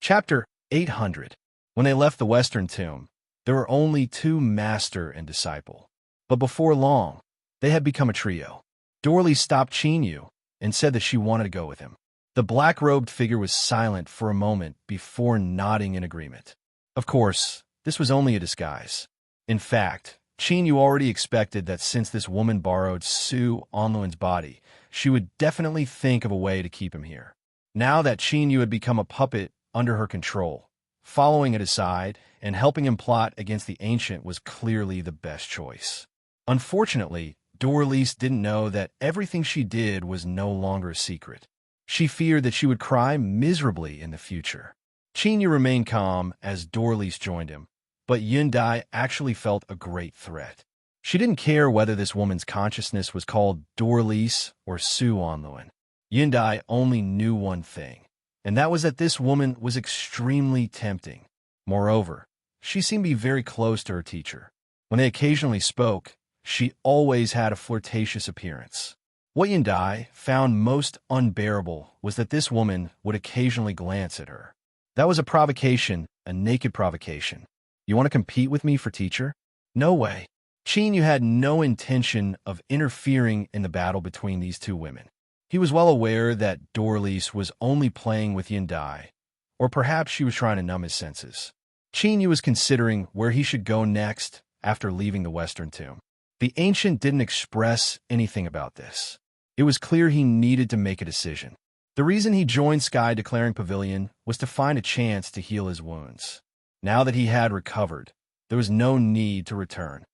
Chapter 800. When they left the western tomb, there were only two, master and disciple. But before long, they had become a trio. Dorley stopped Chinyu and said that she wanted to go with him. The black-robed figure was silent for a moment before nodding in agreement. Of course, this was only a disguise. In fact, Chinyu already expected that since this woman borrowed Su Onluin's body, she would definitely think of a way to keep him here. Now that Chinyu had become a puppet under her control, following it aside and helping him plot against the Ancient was clearly the best choice. Unfortunately, Dorlise didn't know that everything she did was no longer a secret. She feared that she would cry miserably in the future. Chinyu remained calm as Dorlise joined him, but Yundai actually felt a great threat. She didn't care whether this woman's consciousness was called Dorlise or Su Onluin. Yundai only knew one thing, and that was that this woman was extremely tempting. Moreover, she seemed to be very close to her teacher. When they occasionally spoke, she always had a flirtatious appearance. What Yundai found most unbearable was that this woman would occasionally glance at her. That was a provocation, a naked provocation. You want to compete with me for teacher? No way. Chinyu had no intention of interfering in the battle between these two women. He was well aware that Dorlise was only playing with Yundai, or perhaps she was trying to numb his senses. Chinyu was considering where he should go next after leaving the western tomb. The Ancient didn't express anything about this. It was clear he needed to make a decision. The reason he joined Sky Declaring Pavilion was to find a chance to heal his wounds. Now that he had recovered, there was no need to return.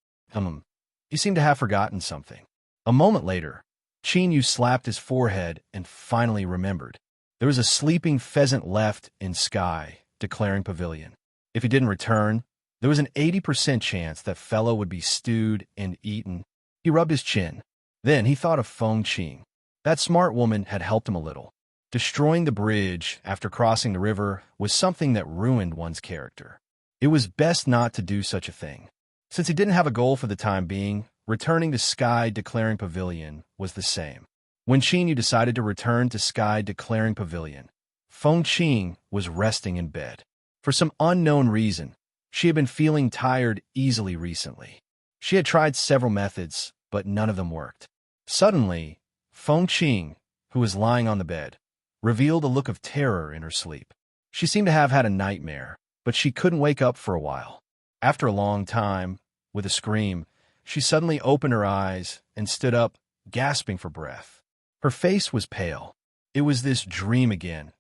He seemed to have forgotten something. A moment later, Chinyu slapped his forehead and finally remembered. There was a sleeping pheasant left in Sky Declaring Pavilion. If he didn't return, there was an 80% chance that fellow would be stewed and eaten. He rubbed his chin. Then he thought of Feng Qing. That smart woman had helped him a little. Destroying the bridge after crossing the river was something that ruined one's character. It was best not to do such a thing. Since he didn't have a goal for the time being, returning to Sky Declaring Pavilion was the same. When Chinyu decided to return to Sky Declaring Pavilion, Feng Qing was resting in bed. For some unknown reason, she had been feeling tired easily recently. She had tried several methods, but none of them worked. Suddenly, Feng Qing, who was lying on the bed, revealed a look of terror in her sleep. She seemed to have had a nightmare, but she couldn't wake up for a while. After a long time, with a scream, she suddenly opened her eyes and stood up, gasping for breath. Her face was pale. It was this dream again.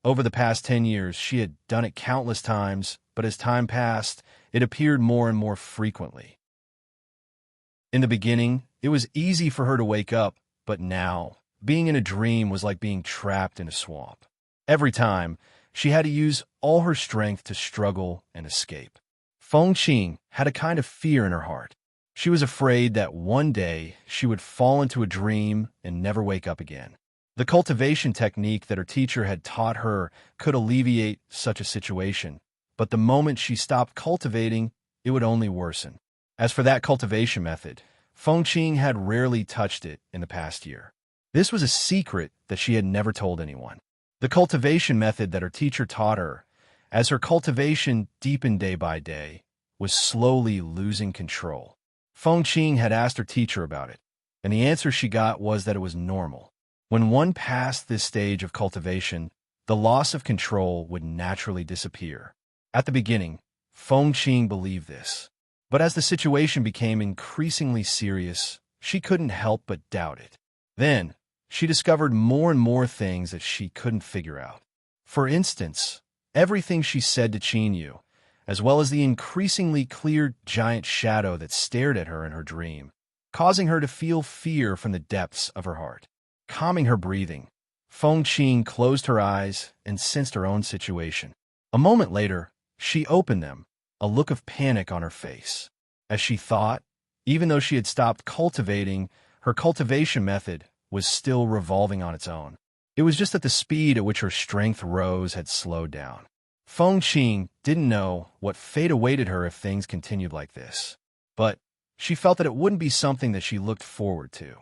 Over the past 10 years, she had done it countless times, but as time passed, it appeared more and more frequently. In the beginning, it was easy for her to wake up, but now, being in a dream was like being trapped in a swamp. Every time, she had to use all her strength to struggle and escape. Feng Qing had a kind of fear in her heart. She was afraid that one day she would fall into a dream and never wake up again. The cultivation technique that her teacher had taught her could alleviate such a situation, but the moment she stopped cultivating, it would only worsen. As for that cultivation method, Feng Qing had rarely touched it in the past year. This was a secret that she had never told anyone. The cultivation method that her teacher taught her, as her cultivation deepened day by day, was slowly losing control. Feng Qing had asked her teacher about it, and the answer she got was that it was normal. When one passed this stage of cultivation, the loss of control would naturally disappear. At the beginning, Feng Qing believed this. But as the situation became increasingly serious, she couldn't help but doubt it. Then, she discovered more and more things that she couldn't figure out. For instance, everything she said to Chinyu, as well as the increasingly clear giant shadow that stared at her in her dream, causing her to feel fear from the depths of her heart. Calming her breathing, Feng Qing closed her eyes and sensed her own situation. A moment later, she opened them, a look of panic on her face. As she thought, even though she had stopped cultivating, her cultivation method was still revolving on its own. It was just that the speed at which her strength rose had slowed down. Feng Qing didn't know what fate awaited her if things continued like this, but she felt that it wouldn't be something that she looked forward to.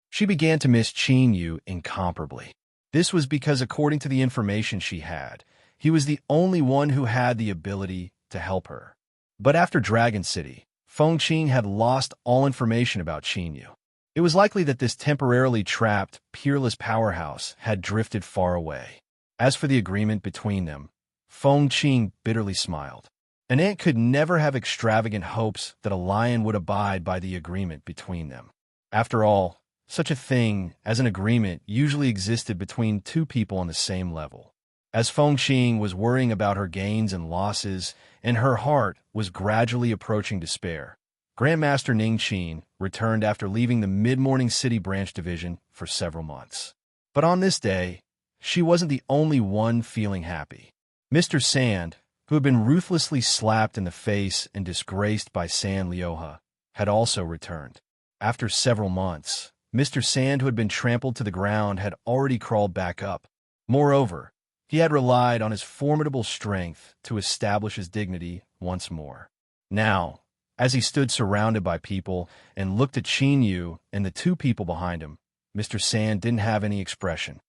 She began to miss Chinyu incomparably. This was because, according to the information she had, he was the only one who had the ability to help her. But after Dragon City, Fengqing had lost all information about Qinyu. It was likely that this temporarily trapped, peerless powerhouse had drifted far away. As for the agreement between them, Fengqing bitterly smiled. An ant could never have extravagant hopes that a lion would abide by the agreement between them. After all, such a thing as an agreement usually existed between two people on the same level. As Fengqing was worrying about her gains and losses, and her heart was gradually approaching despair, Grandmaster Ningqin returned after leaving the mid-morning city branch division for several months. But on this day, she wasn't the only one feeling happy. Mr. Sand, who had been ruthlessly slapped in the face and disgraced by San Lioha, had also returned. After several months, Mr. Sand, who had been trampled to the ground, had already crawled back up. Moreover, he had relied on his formidable strength to establish his dignity once more. Now, as he stood surrounded by people and looked at Qinyu and the two people behind him, Mr. Sand didn't have any expression.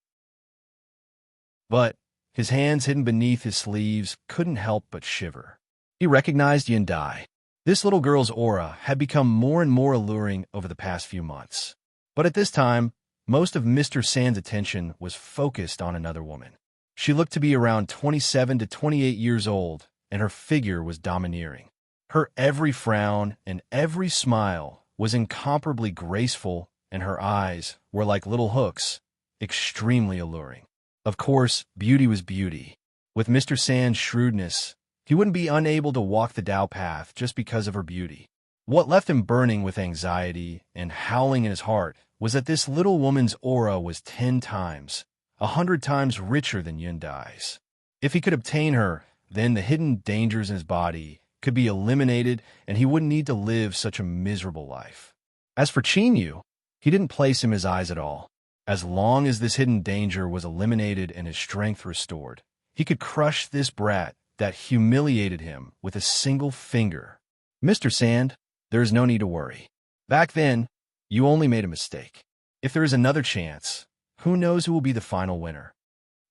But his hands hidden beneath his sleeves couldn't help but shiver. He recognized Yundai. This little girl's aura had become more and more alluring over the past few months. But at this time, most of Mr. Sand's attention was focused on another woman. She looked to be around 27 to 28 years old, and her figure was domineering. Her every frown and every smile was incomparably graceful, and her eyes were like little hooks, extremely alluring. Of course, beauty was beauty. With Mr. Sand's shrewdness, he wouldn't be unable to walk the Tao path just because of her beauty. What left him burning with anxiety and howling in his heart was that this little woman's aura was 10 times, 100 times richer than Yundai's. If he could obtain her, then the hidden dangers in his body could be eliminated and he wouldn't need to live such a miserable life. As for Qinyu, he didn't place him his eyes at all. As long as this hidden danger was eliminated and his strength restored, he could crush this brat that humiliated him with a single finger. Mr. Sand, there is no need to worry. Back then, you only made a mistake. If there is another chance, who knows who will be the final winner?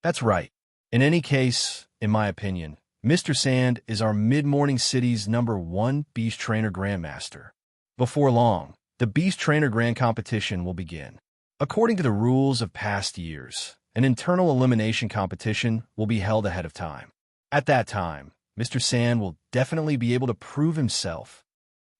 That's right. In any case, in my opinion, Mr. Sand is our mid-morning city's #1 Beast Trainer Grandmaster. Before long, the Beast Trainer Grand Competition will begin. According to the rules of past years, an internal elimination competition will be held ahead of time. At that time, Mr. Sand will definitely be able to prove himself.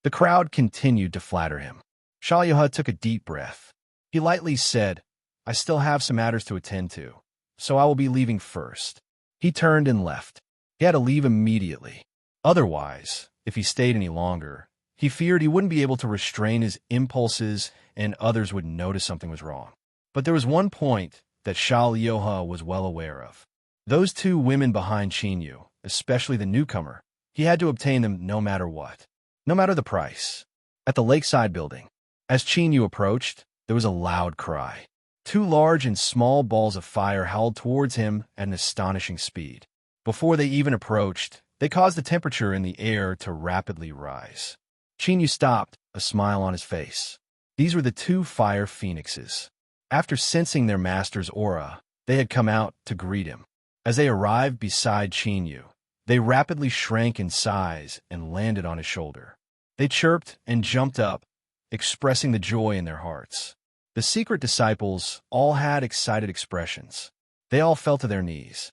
The crowd continued to flatter him. Shalyuha took a deep breath. He lightly said, "I still have some matters to attend to, so I will be leaving first." He turned and left. He had to leave immediately. Otherwise, if he stayed any longer, he feared he wouldn't be able to restrain his impulses and others would notice something was wrong. But there was one point that Shalyuha was well aware of. Those two women behind Qinyu, especially the newcomer, he had to obtain them no matter what, no matter the price. At the lakeside building, as Qinyu approached, there was a loud cry. Two large and small balls of fire howled towards him at an astonishing speed. Before they even approached, they caused the temperature in the air to rapidly rise. Qinyu stopped, a smile on his face. These were the two fire phoenixes. After sensing their master's aura, they had come out to greet him. As they arrived beside Qinyu, they rapidly shrank in size and landed on his shoulder. They chirped and jumped up, expressing the joy in their hearts. The secret disciples all had excited expressions. They all fell to their knees.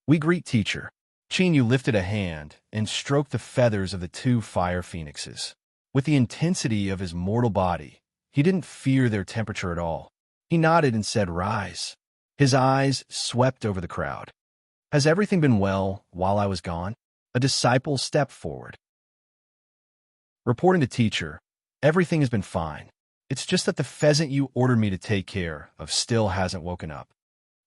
"We greet teacher." Qinyu lifted a hand and stroked the feathers of the two fire phoenixes. With the intensity of his mortal body, he didn't fear their temperature at all. He nodded and said, "Rise." His eyes swept over the crowd. "Has everything been well while I was gone?" A disciple stepped forward. Reporting to teacher, "Everything has been fine. It's just that the pheasant you ordered me to take care of still hasn't woken up."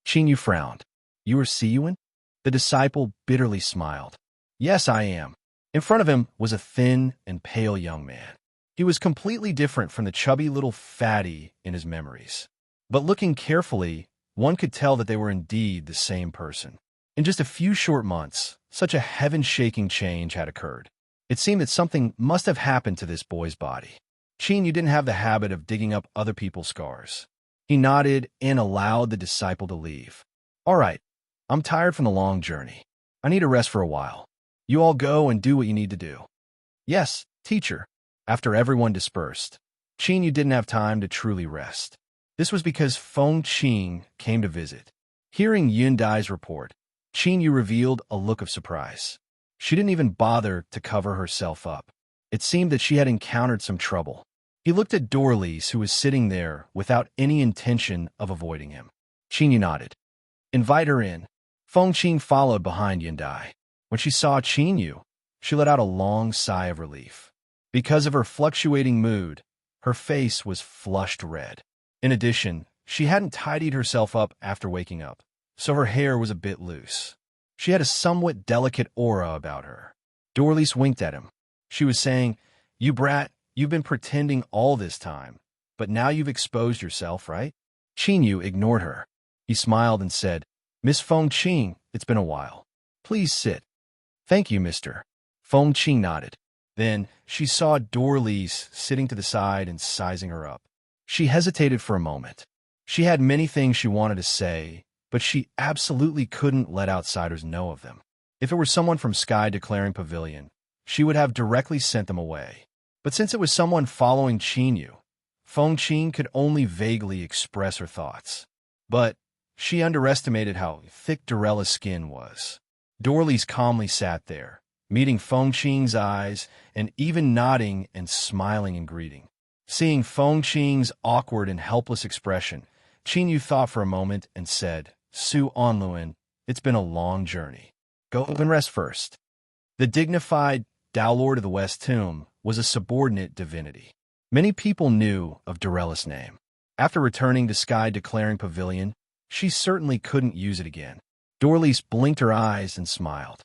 Qinyu frowned. "You are Siyuan?" The disciple bitterly smiled. "Yes, I am." In front of him was a thin and pale young man. He was completely different from the chubby little fatty in his memories. But looking carefully, one could tell that they were indeed the same person. In just a few short months, such a heaven-shaking change had occurred. It seemed that something must have happened to this boy's body. Qinyu didn't have the habit of digging up other people's scars. He nodded and allowed the disciple to leave. "All right, I'm tired from the long journey. I need a rest for a while. You all go and do what you need to do. Yes, teacher. After everyone dispersed, Qingyu didn't have time to truly rest. This was because Feng Qing came to visit. Hearing Yundai's report, Qingyu revealed a look of surprise. She didn't even bother to cover herself up. It seemed that she had encountered some trouble. He looked at Dorlies, who was sitting there without any intention of avoiding him. Qingyu nodded. Invite her in. Feng Qing followed behind Yundai. When she saw Qingyu, she let out a long sigh of relief. Because of her fluctuating mood, her face was flushed red. In addition, she hadn't tidied herself up after waking up, so her hair was a bit loose. She had a somewhat delicate aura about her. Dorlies winked at him. She was saying, "You brat, you've been pretending all this time, but now you've exposed yourself, right?" Qingyu ignored her. He smiled and said, "Miss Feng Qing, it's been a while. Please sit." "Thank you, mister." Feng Qing nodded. Then she saw Dorlies sitting to the side and sizing her up. She hesitated for a moment. She had many things she wanted to say, but she absolutely couldn't let outsiders know of them. If it were someone from Sky Declaring Pavilion, she would have directly sent them away. But since it was someone following Qingyu, Feng Qing could only vaguely express her thoughts. But she underestimated how thick Dorella's skin was. Dorlies calmly sat there, meeting Feng Qing's eyes and even nodding and smiling in greeting. Seeing Feng Qing's awkward and helpless expression, Qingyu thought for a moment and said, "Su Onluan, it's been a long journey. Go and rest first." The dignified Tao Lord of the West Tomb was a subordinate divinity. Many people knew of Dorella's name. After returning to Sky Declaring Pavilion, she certainly couldn't use it again. Dorlies blinked her eyes and smiled.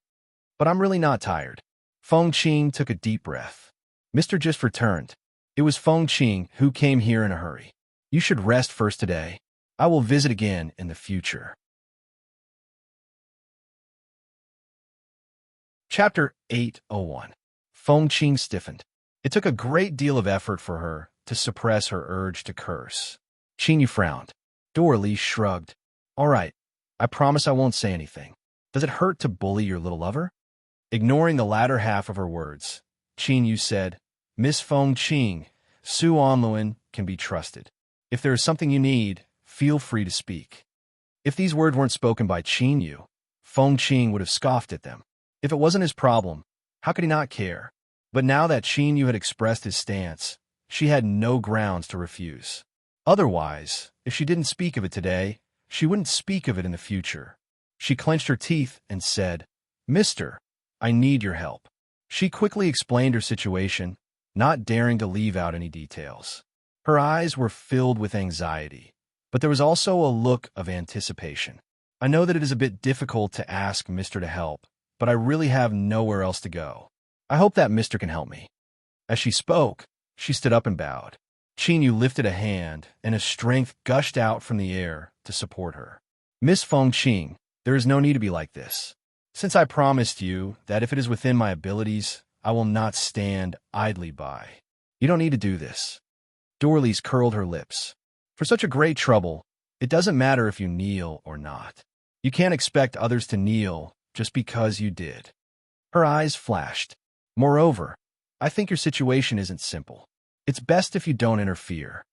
"But I'm really not tired." Feng Qing took a deep breath. "Mr. just returned. It was Feng Qing who came here in a hurry. You should rest first today. I will visit again in the future." Chapter 801. Feng Qing stiffened. It took a great deal of effort for her to suppress her urge to curse. Qingyu frowned. Dorlies shrugged. "All right, I promise I won't say anything. Does it hurt to bully your little lover?" Ignoring the latter half of her words, Qingyu said, "Miss Feng Qing, Su Onluan can be trusted. If there is something you need, feel free to speak." If these words weren't spoken by Qingyu, Feng Qing would have scoffed at them. If it wasn't his problem, how could he not care? But now that Qingyu had expressed his stance, she had no grounds to refuse. Otherwise, if she didn't speak of it today, she wouldn't speak of it in the future. She clenched her teeth and said, "Mister, I need your help." She quickly explained her situation, not daring to leave out any details. Her eyes were filled with anxiety, but there was also a look of anticipation. "I know that it is a bit difficult to ask Mister to help, but I really have nowhere else to go. I hope that Mister can help me." As she spoke, she stood up and bowed. Qingyu lifted a hand, and his strength gushed out from the air to support her. "Miss Feng Qing, there is no need to be like this. Since I promised you that if it is within my abilities, I will not stand idly by. You don't need to do this." Dorlies curled her lips. "For such a great trouble, it doesn't matter if you kneel or not. You can't expect others to kneel just because you did." Her eyes flashed. "Moreover, I think your situation isn't simple. It's best if you don't interfere."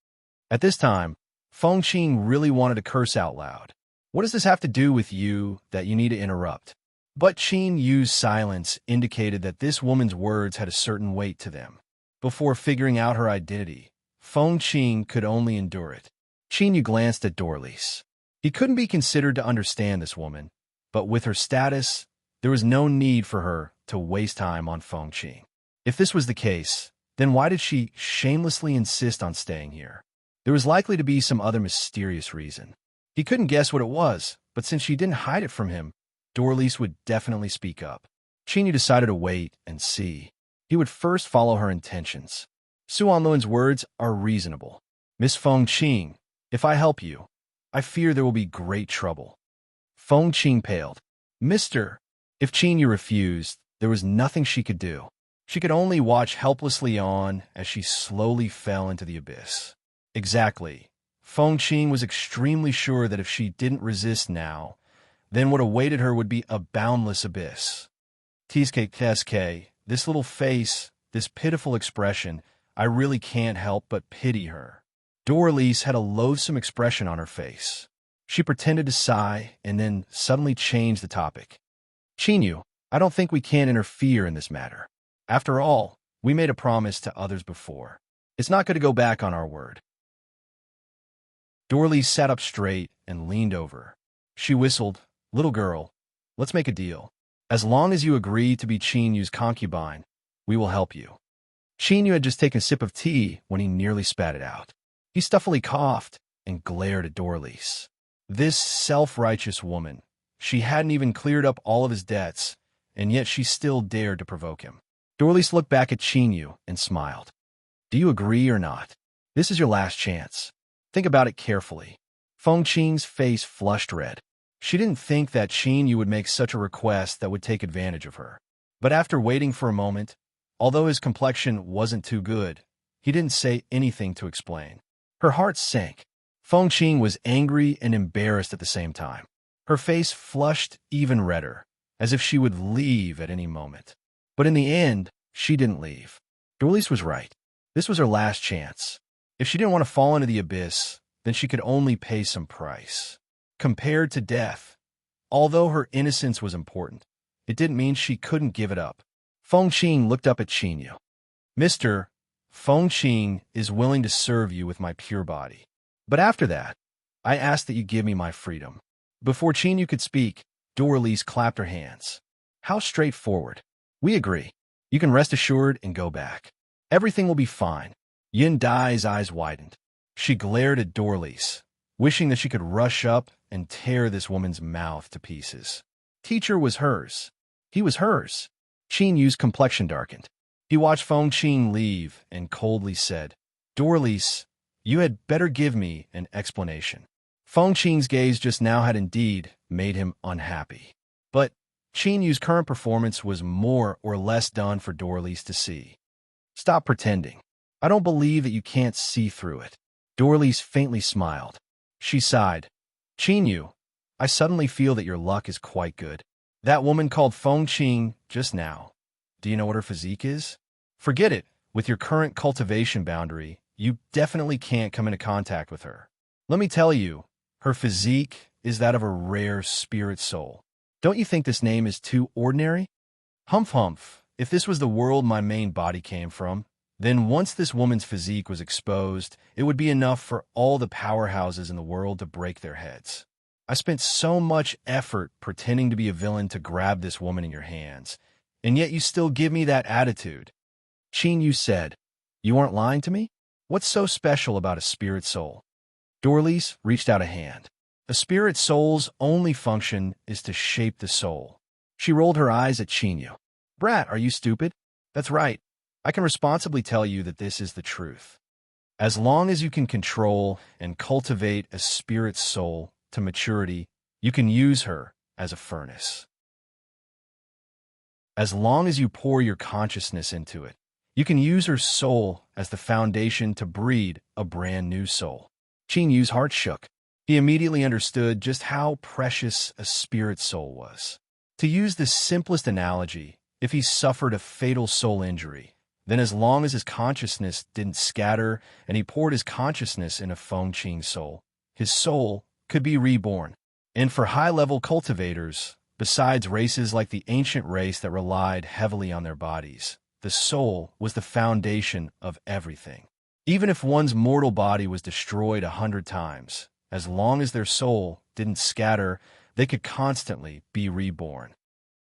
At this time, Feng Qing really wanted to curse out loud. "What does this have to do with you that you need to interrupt?" But Qinyu's silence indicated that this woman's words had a certain weight to them. Before figuring out her identity, Feng Qing could only endure it. Qingyu glanced at Dorlies. He couldn't be considered to understand this woman, but with her status, there was no need for her to waste time on Feng Qing. If this was the case, then why did she shamelessly insist on staying here? There was likely to be some other mysterious reason. He couldn't guess what it was, but since she didn't hide it from him, Dorlies would definitely speak up. Qingyu decided to wait and see. He would first follow her intentions. Su Onluan's words are reasonable. "Miss Feng Qing, if I help you, I fear there will be great trouble." Feng Qing paled. "Mister." If Qingyu refused, there was nothing she could do. She could only watch helplessly on as she slowly fell into the abyss. Exactly. Feng Qing was extremely sure that if she didn't resist now, then what awaited her would be a boundless abyss. TSK, this little face, this pitiful expression, I really can't help but pity her. Doralice had a loathsome expression on her face. She pretended to sigh and then suddenly changed the topic. Chinyu, I don't think we can interfere in this matter. After all, we made a promise to others before. It's not going to go back on our word. Doralice sat up straight and leaned over. She whistled, "Little girl, let's make a deal. As long as you agree to be Chinyu's concubine, we will help you." Chinyu had just taken a sip of tea when he nearly spat it out. He stuffily coughed and glared at Doralice. This self-righteous woman. She hadn't even cleared up all of his debts, and yet she still dared to provoke him. Doralice looked back at Chinyu and smiled. "Do you agree or not? This is your last chance. Think about it carefully." Fengqing's face flushed red. She didn't think that Chinyu would make such a request that would take advantage of her. But after waiting for a moment, although his complexion wasn't too good, he didn't say anything to explain. Her heart sank. Fengqing was angry and embarrassed at the same time. Her face flushed even redder, as if she would leave at any moment. But in the end, she didn't leave. Doralice was right. This was her last chance. If she didn't want to fall into the abyss, then she could only pay some price. Compared to death, although her innocence was important, it didn't mean she couldn't give it up. Fengqing looked up at Chinyu. "Mr. Fengqing is willing to serve you with my pure body. But after that, I ask that you give me my freedom." Before Chinyu could speak, Doralice clapped her hands. "How straightforward. We agree. You can rest assured and go back. Everything will be fine." Yin Dai's eyes widened. She glared at Doralice, wishing that she could rush up and tear this woman's mouth to pieces. Teacher was hers. He was hers. Chinyu's complexion darkened. He watched Fengqing leave and coldly said, "Doralice, you had better give me an explanation." Fengqing's gaze just now had indeed made him unhappy. But Chinyu's current performance was more or less done for Doralice to see. "Stop pretending. I don't believe that you can't see through it." Doralice faintly smiled. She sighed. "Chinyu, I suddenly feel that your luck is quite good. That woman called Fengqing just now. Do you know what her physique is? Forget it. With your current cultivation boundary, you definitely can't come into contact with her. Let me tell you, her physique is that of a rare spirit soul. Don't you think this name is too ordinary? Humph humph, if this was the world my main body came from, then once this woman's physique was exposed, it would be enough for all the powerhouses in the world to break their heads. I spent so much effort pretending to be a villain to grab this woman in your hands, and yet you still give me that attitude." Chinyu said, "You aren't lying to me? What's so special about a spirit soul?" Doralice reached out a hand. A spirit soul's only function is to shape the soul. She rolled her eyes at Chinyu. "Brat, are you stupid? That's right. I can responsibly tell you that this is the truth. As long as you can control and cultivate a spirit soul to maturity, you can use her as a furnace. As long as you pour your consciousness into it, you can use her soul as the foundation to breed a brand new soul." Chinyu's heart shook. He immediately understood just how precious a spirit soul was. To use the simplest analogy, if he suffered a fatal soul injury, then as long as his consciousness didn't scatter and he poured his consciousness in a Fengqing soul, his soul could be reborn. And for high-level cultivators, besides races like the ancient race that relied heavily on their bodies, the soul was the foundation of everything. Even if one's mortal body was destroyed 100 times, as long as their soul didn't scatter, they could constantly be reborn.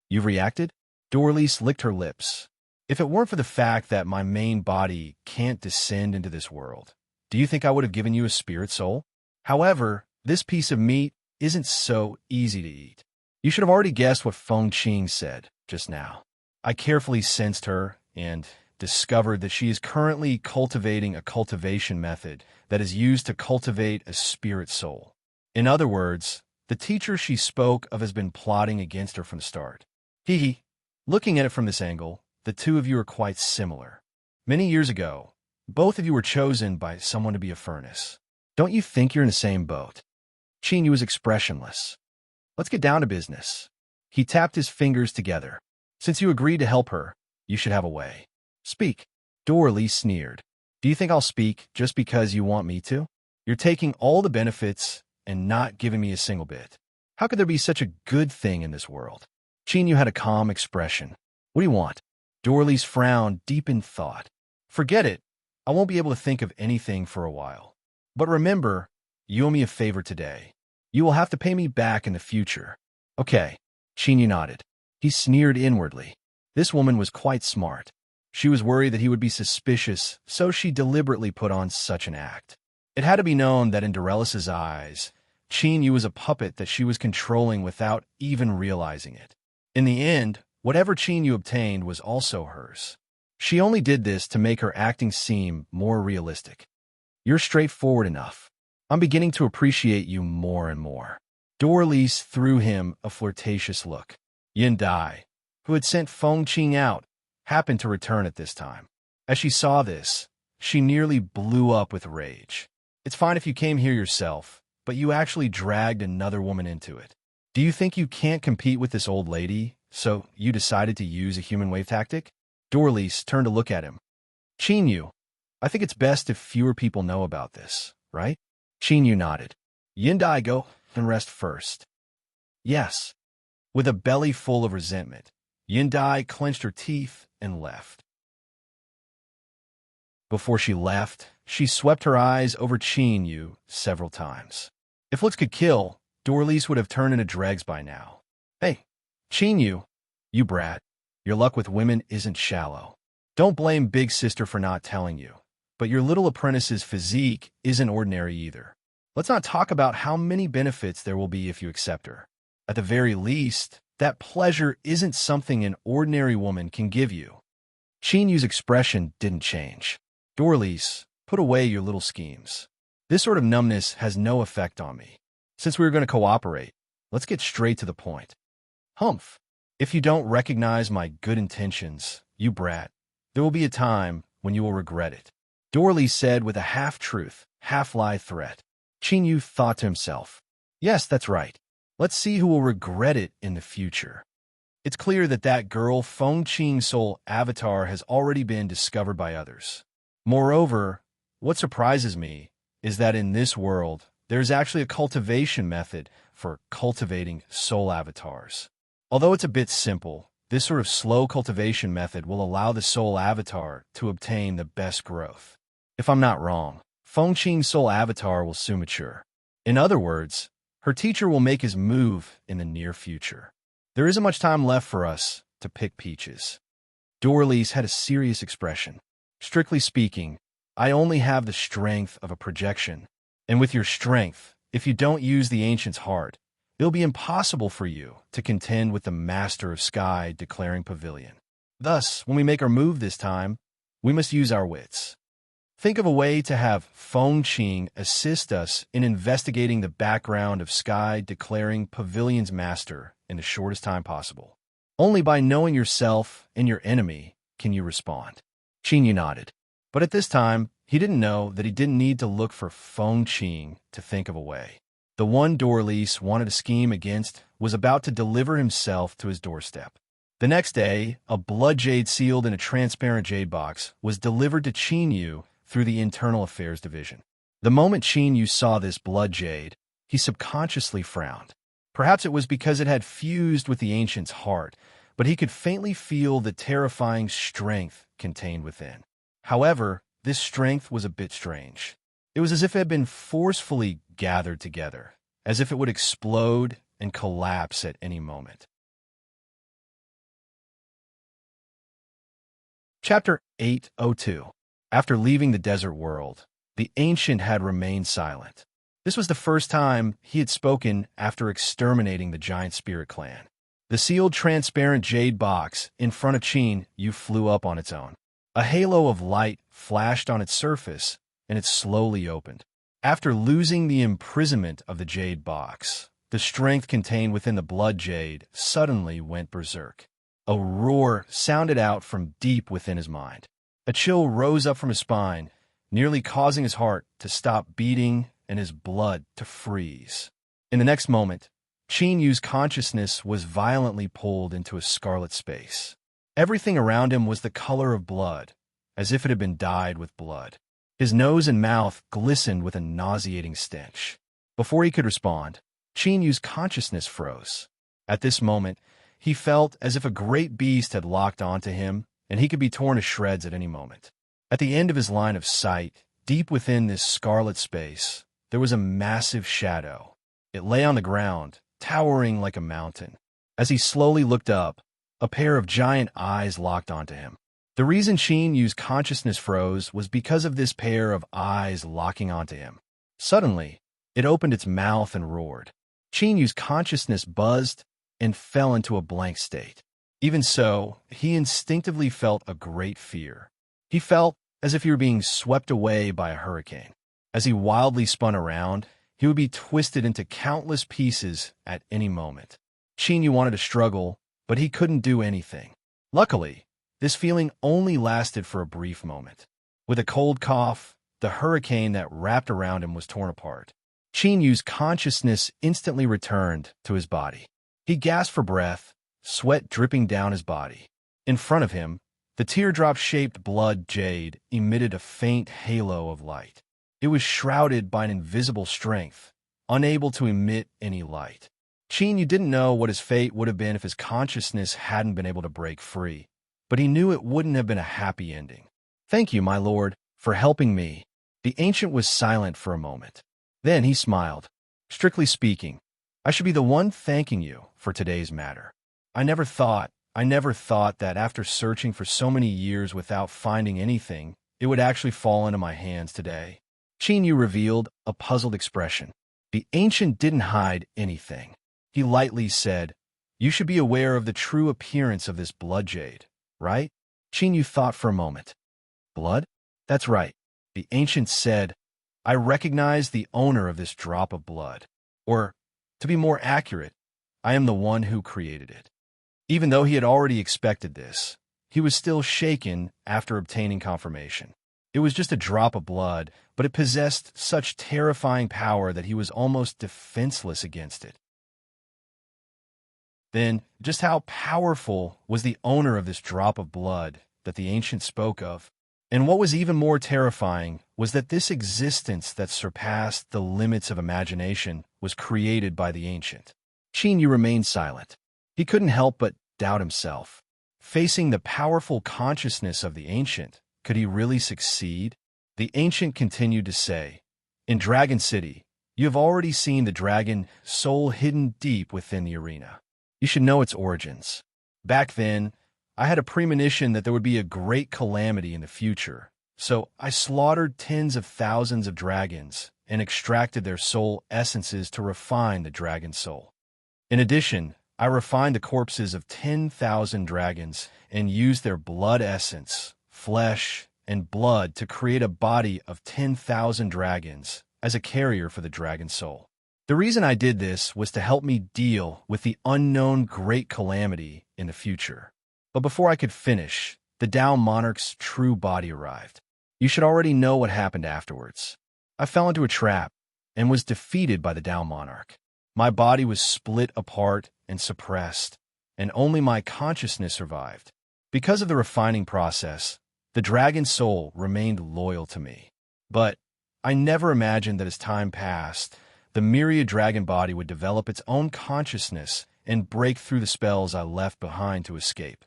"You've reacted?" Doralice licked her lips. "If it weren't for the fact that my main body can't descend into this world, do you think I would have given you a spirit soul? However, this piece of meat isn't so easy to eat. You should have already guessed what Fengqing said just now. I carefully sensed her and discovered that she is currently cultivating a cultivation method that is used to cultivate a spirit soul. In other words, the teacher she spoke of has been plotting against her from the start. Hee. Looking at it from this angle, the two of you are quite similar. Many years ago, both of you were chosen by someone to be a furnace. Don't you think you're in the same boat?" Chinyu was expressionless. Let's get down to business. He tapped his fingers together. Since you agreed to help her, you should have a way. Speak. Dorley sneered. Do you think I'll speak just because you want me to? You're taking all the benefits and not giving me a single bit. How could there be such a good thing in this world? Chinyu had a calm expression. What do you want? Dorley's frown deepened thought. Forget it. I won't be able to think of anything for a while. But remember, you owe me a favor today. You will have to pay me back in the future. Okay. Chinyu nodded. He sneered inwardly. This woman was quite smart. She was worried that he would be suspicious, so she deliberately put on such an act. It had to be known that in Dorelis's eyes, Chinyu was a puppet that she was controlling without even realizing it. In the end, whatever Chinyu obtained was also hers. She only did this to make her acting seem more realistic. You're straightforward enough. I'm beginning to appreciate you more and more. Dorlys threw him a flirtatious look. Yin Dai, who had sent Feng Qing out, happened to return at this time. As she saw this, she nearly blew up with rage. It's fine if you came here yourself, but you actually dragged another woman into it. Do you think you can't compete with this old lady, so you decided to use a human wave tactic? Dorlys turned to look at him. Chinyu, I think it's best if fewer people know about this, right? Chinyu nodded. Yin Dai, go and rest first. Yes. With a belly full of resentment, Yin Dai clenched her teeth and left. Before she left, she swept her eyes over Chinyu several times. If looks could kill, Dorlys would have turned into dregs by now. Hey, Chinyu, you brat. Your luck with women isn't shallow. Don't blame Big Sister for not telling you, but your little apprentice's physique isn't ordinary either. Let's not talk about how many benefits there will be if you accept her. At the very least, that pleasure isn't something an ordinary woman can give you. Chinyu's expression didn't change. Dorlys, put away your little schemes. This sort of numbness has no effect on me. Since we were going to cooperate, let's get straight to the point. Humph. If you don't recognize my good intentions, you brat, there will be a time when you will regret it. Dorley said with a half-truth, half-lie threat. Chinyu thought to himself, yes, that's right. Let's see who will regret it in the future. It's clear that that girl Feng Qing's soul avatar has already been discovered by others. Moreover, what surprises me is that in this world, there's actually a cultivation method for cultivating soul avatars. Although it's a bit simple, this sort of slow cultivation method will allow the soul avatar to obtain the best growth. If I'm not wrong, Feng Qing's soul avatar will soon mature. In other words, her teacher will make his move in the near future. There isn't much time left for us to pick peaches. Dorlys had a serious expression. Strictly speaking, I only have the strength of a projection. And with your strength, if you don't use the ancient's heart, it'll be impossible for you to contend with the master of sky declaring pavilion. Thus, when we make our move this time, we must use our wits. Think of a way to have Feng Qing assist us in investigating the background of Sky declaring Pavilion's master in the shortest time possible. Only by knowing yourself and your enemy can you respond. Chinyu nodded. But at this time, he didn't know that he didn't need to look for Feng Qing to think of a way. The one Dorlys wanted to scheme against was about to deliver himself to his doorstep. The next day, a blood jade sealed in a transparent jade box was delivered to Chinyu through the Internal Affairs Division. The moment Chinyu saw this blood jade, he subconsciously frowned. Perhaps it was because it had fused with the ancient's heart, but he could faintly feel the terrifying strength contained within. However, this strength was a bit strange. It was as if it had been forcefully gathered together, as if it would explode and collapse at any moment. Chapter 802. After leaving the desert world, the ancient had remained silent. This was the first time he had spoken after exterminating the giant spirit clan. The sealed transparent jade box in front of Chinyu flew up on its own. A halo of light flashed on its surface, and it slowly opened. After losing the imprisonment of the jade box, the strength contained within the blood jade suddenly went berserk. A roar sounded out from deep within his mind. A chill rose up from his spine, nearly causing his heart to stop beating and his blood to freeze. In the next moment, Qin Yu's consciousness was violently pulled into a scarlet space. Everything around him was the color of blood, as if it had been dyed with blood. His nose and mouth glistened with a nauseating stench. Before he could respond, Qin Yu's consciousness froze. At this moment, he felt as if a great beast had locked onto him, and he could be torn to shreds at any moment. At the end of his line of sight, deep within this scarlet space, there was a massive shadow. It lay on the ground, towering like a mountain. As he slowly looked up, a pair of giant eyes locked onto him. The reason Qin Yu's consciousness froze was because of this pair of eyes locking onto him. Suddenly, it opened its mouth and roared. Qin Yu's consciousness buzzed and fell into a blank state. Even so, he instinctively felt a great fear. He felt as if he were being swept away by a hurricane. As he wildly spun around, he would be twisted into countless pieces at any moment. Qin Yu wanted to struggle, but he couldn't do anything. Luckily, this feeling only lasted for a brief moment. With a cold cough, the hurricane that wrapped around him was torn apart. Qin Yu's consciousness instantly returned to his body. He gasped for breath, sweat dripping down his body. In front of him, the teardrop-shaped blood jade emitted a faint halo of light. It was shrouded by an invisible strength, unable to emit any light. Qin Yu didn't know what his fate would have been if his consciousness hadn't been able to break free, but he knew it wouldn't have been a happy ending. "Thank you, my lord, for helping me." The ancient was silent for a moment. Then he smiled. "Strictly speaking, I should be the one thanking you for today's matter. I never thought that after searching for so many years without finding anything, it would actually fall into my hands today." Qin Yu revealed a puzzled expression. The ancient didn't hide anything. He lightly said, "You should be aware of the true appearance of this blood jade, right?" Qin Yu thought for a moment. "Blood? That's right." The ancient said, "I recognize the owner of this drop of blood. Or, to be more accurate, I am the one who created it." Even though he had already expected this, he was still shaken after obtaining confirmation. It was just a drop of blood, but it possessed such terrifying power that he was almost defenseless against it. Then, just how powerful was the owner of this drop of blood that the ancient spoke of? And what was even more terrifying was that this existence that surpassed the limits of imagination was created by the ancient. Qin Yu remained silent. He couldn't help but doubt himself. Facing the powerful consciousness of the ancient, could he really succeed? The ancient continued to say, "In Dragon City, you have already seen the dragon soul hidden deep within the arena. You should know its origins. Back then, I had a premonition that there would be a great calamity in the future, so I slaughtered tens of thousands of dragons and extracted their soul essences to refine the dragon soul. In addition, I refined the corpses of 10,000 dragons and used their blood essence, flesh, and blood to create a body of 10,000 dragons as a carrier for the dragon soul. The reason I did this was to help me deal with the unknown great calamity in the future. But before I could finish, the Tao Monarch's true body arrived. You should already know what happened afterwards. I fell into a trap and was defeated by the Tao Monarch. My body was split apart and suppressed, and only my consciousness survived. Because of the refining process, the dragon soul remained loyal to me. But I never imagined that as time passed, the myriad dragon body would develop its own consciousness and break through the spells I left behind to escape."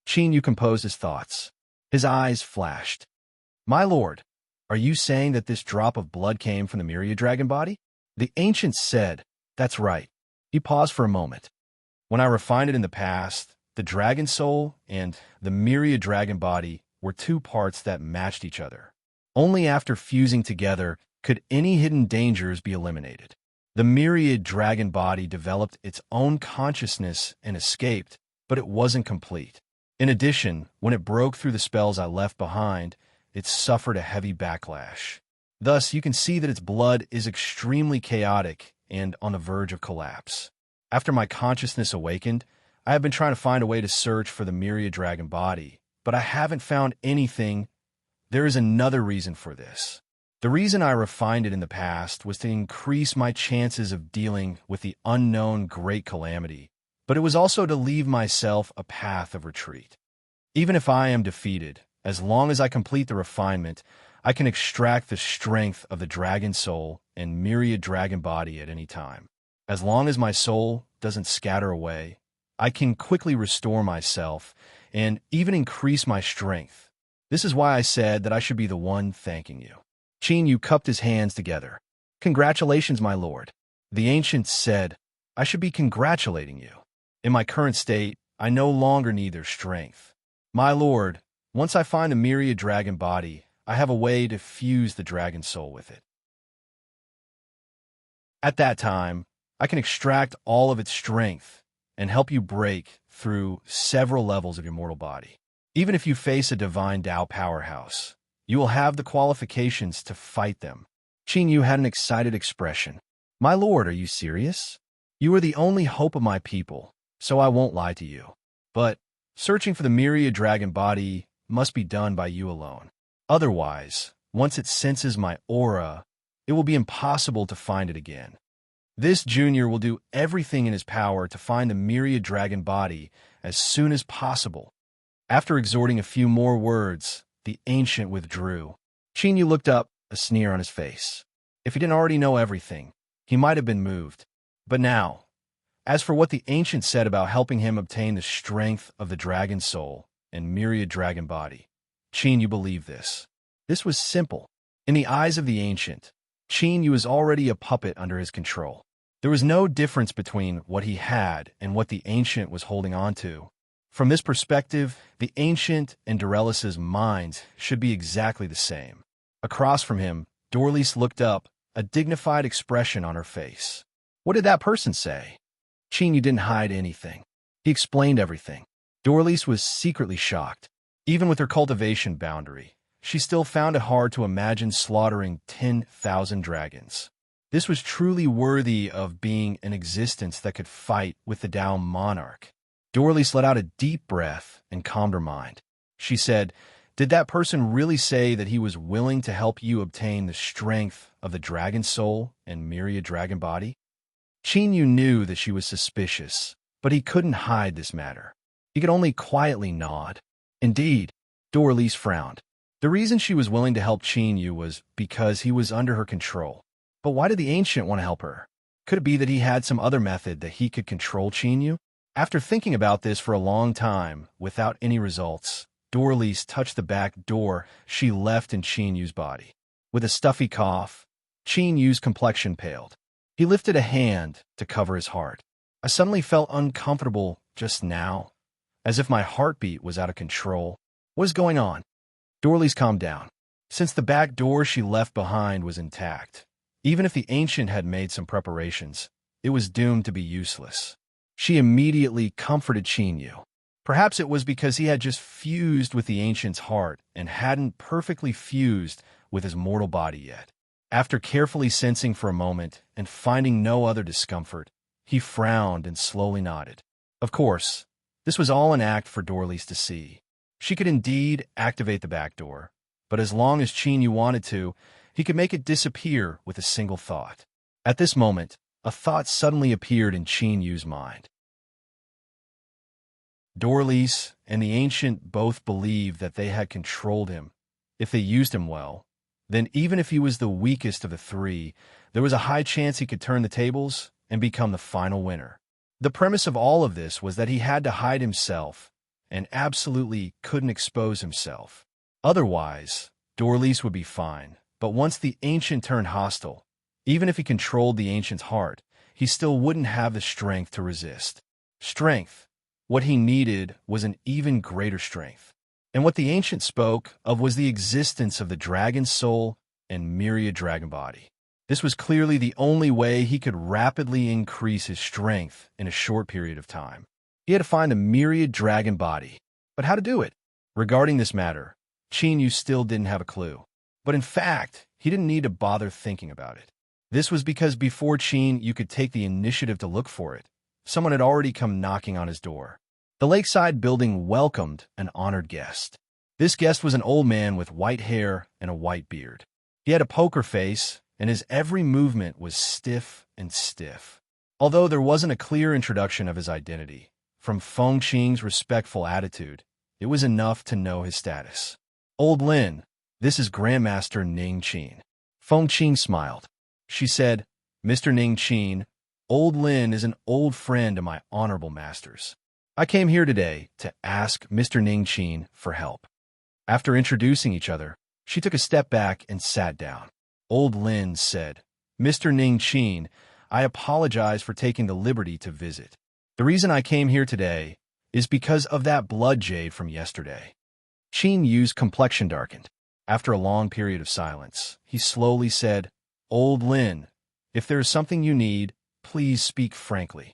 Qin Yu composed his thoughts. His eyes flashed. "My lord, are you saying that this drop of blood came from the myriad dragon body?" The ancient said, "That's right." He paused for a moment. "When I refined it in the past, the dragon soul and the myriad dragon body were two parts that matched each other. Only after fusing together could any hidden dangers be eliminated. The myriad dragon body developed its own consciousness and escaped, but it wasn't complete. In addition, when it broke through the spells I left behind, it suffered a heavy backlash. Thus, you can see that its blood is extremely chaotic and on the verge of collapse. After my consciousness awakened, I have been trying to find a way to search for the myriad dragon body, but I haven't found anything. There is another reason for this. The reason I refined it in the past was to increase my chances of dealing with the unknown great calamity, but it was also to leave myself a path of retreat. Even if I am defeated, as long as I complete the refinement, I can extract the strength of the dragon soul and myriad dragon body at any time. As long as my soul doesn't scatter away, I can quickly restore myself and even increase my strength. This is why I said that I should be the one thanking you. Qin Yu cupped his hands together. Congratulations, my lord. The ancient said, I should be congratulating you. In my current state, I no longer need their strength. My lord, once I find the myriad dragon body, I have a way to fuse the dragon soul with it. At that time, I can extract all of its strength and help you break through several levels of your mortal body. Even if you face a divine Tao powerhouse, you will have the qualifications to fight them. Qin Yu had an excited expression. My lord, are you serious? You are the only hope of my people, so I won't lie to you. But searching for the myriad dragon body must be done by you alone. Otherwise, once it senses my aura, it will be impossible to find it again. This junior will do everything in his power to find the myriad dragon body as soon as possible. After exhorting a few more words, the ancient withdrew. Qin Yu looked up, a sneer on his face. If he didn't already know everything, he might have been moved. But now, as for what the ancient said about helping him obtain the strength of the dragon soul and myriad dragon body, Qin Yu believed this. This was simple. In the eyes of the ancient, Qin Yu was already a puppet under his control. There was no difference between what he had and what the ancient was holding on to. From this perspective, the ancient and Dorellis's minds should be exactly the same. Across from him, Dorlis looked up, a dignified expression on her face. What did that person say? Qin Yu didn't hide anything. He explained everything. Dorlis was secretly shocked. Even with her cultivation boundary, she still found it hard to imagine slaughtering 10,000 dragons. This was truly worthy of being an existence that could fight with the Tao monarch. Dorlis let out a deep breath and calmed her mind. She said, did that person really say that he was willing to help you obtain the strength of the dragon soul and myriad dragon body? Qin Yu knew that she was suspicious, but he couldn't hide this matter. He could only quietly nod. Indeed, Dorlis frowned. The reason she was willing to help Qin Yu was because he was under her control. But why did the ancient want to help her? Could it be that he had some other method that he could control Qin Yu? After thinking about this for a long time, without any results, Dorlis touched the back door she left in Qin Yu's body. With a stuffy cough, Qin Yu's complexion paled. He lifted a hand to cover his heart. I suddenly felt uncomfortable just now, as if my heartbeat was out of control. What is going on? Dorlis calmed down. Since the back door she left behind was intact, even if the ancient had made some preparations, it was doomed to be useless. She immediately comforted Qin Yu. Perhaps it was because he had just fused with the ancient's heart and hadn't perfectly fused with his mortal body yet. After carefully sensing for a moment and finding no other discomfort, he frowned and slowly nodded. Of course, this was all an act for Dorlis to see. She could indeed activate the back door, but as long as Qin Yu wanted to, he could make it disappear with a single thought. At this moment, a thought suddenly appeared in Qin Yu's mind. Dorlis and the ancient both believed that they had controlled him. If they used him well, then even if he was the weakest of the three, there was a high chance he could turn the tables and become the final winner. The premise of all of this was that he had to hide himself and absolutely couldn't expose himself. Otherwise, Dorlis would be fine. But once the ancient turned hostile, even if he controlled the ancient's heart, he still wouldn't have the strength to resist. Strength. What he needed was an even greater strength. And what the ancient spoke of was the existence of the dragon soul and myriad dragon body. This was clearly the only way he could rapidly increase his strength in a short period of time. He had to find a myriad dragon body. But how to do it? Regarding this matter, Qin Yu still didn't have a clue. But in fact, he didn't need to bother thinking about it. This was because before Qin Yu could take the initiative to look for it, someone had already come knocking on his door. The lakeside building welcomed an honored guest. This guest was an old man with white hair and a white beard. He had a poker face, and his every movement was stiff and stiff. Although there wasn't a clear introduction of his identity, from Feng Qing's respectful attitude, it was enough to know his status. Old Lin, this is Grandmaster Ning Qin. Feng Qing smiled. She said, Mr. Ning Qin, Old Lin is an old friend of my honorable masters. I came here today to ask Mr. Ning Qin for help. After introducing each other, she took a step back and sat down. Old Lin said, Mr. Ning Qin, I apologize for taking the liberty to visit. The reason I came here today is because of that blood jade from yesterday. Qin Yu's complexion darkened. After a long period of silence, he slowly said, Old Lin, if there is something you need, please speak frankly.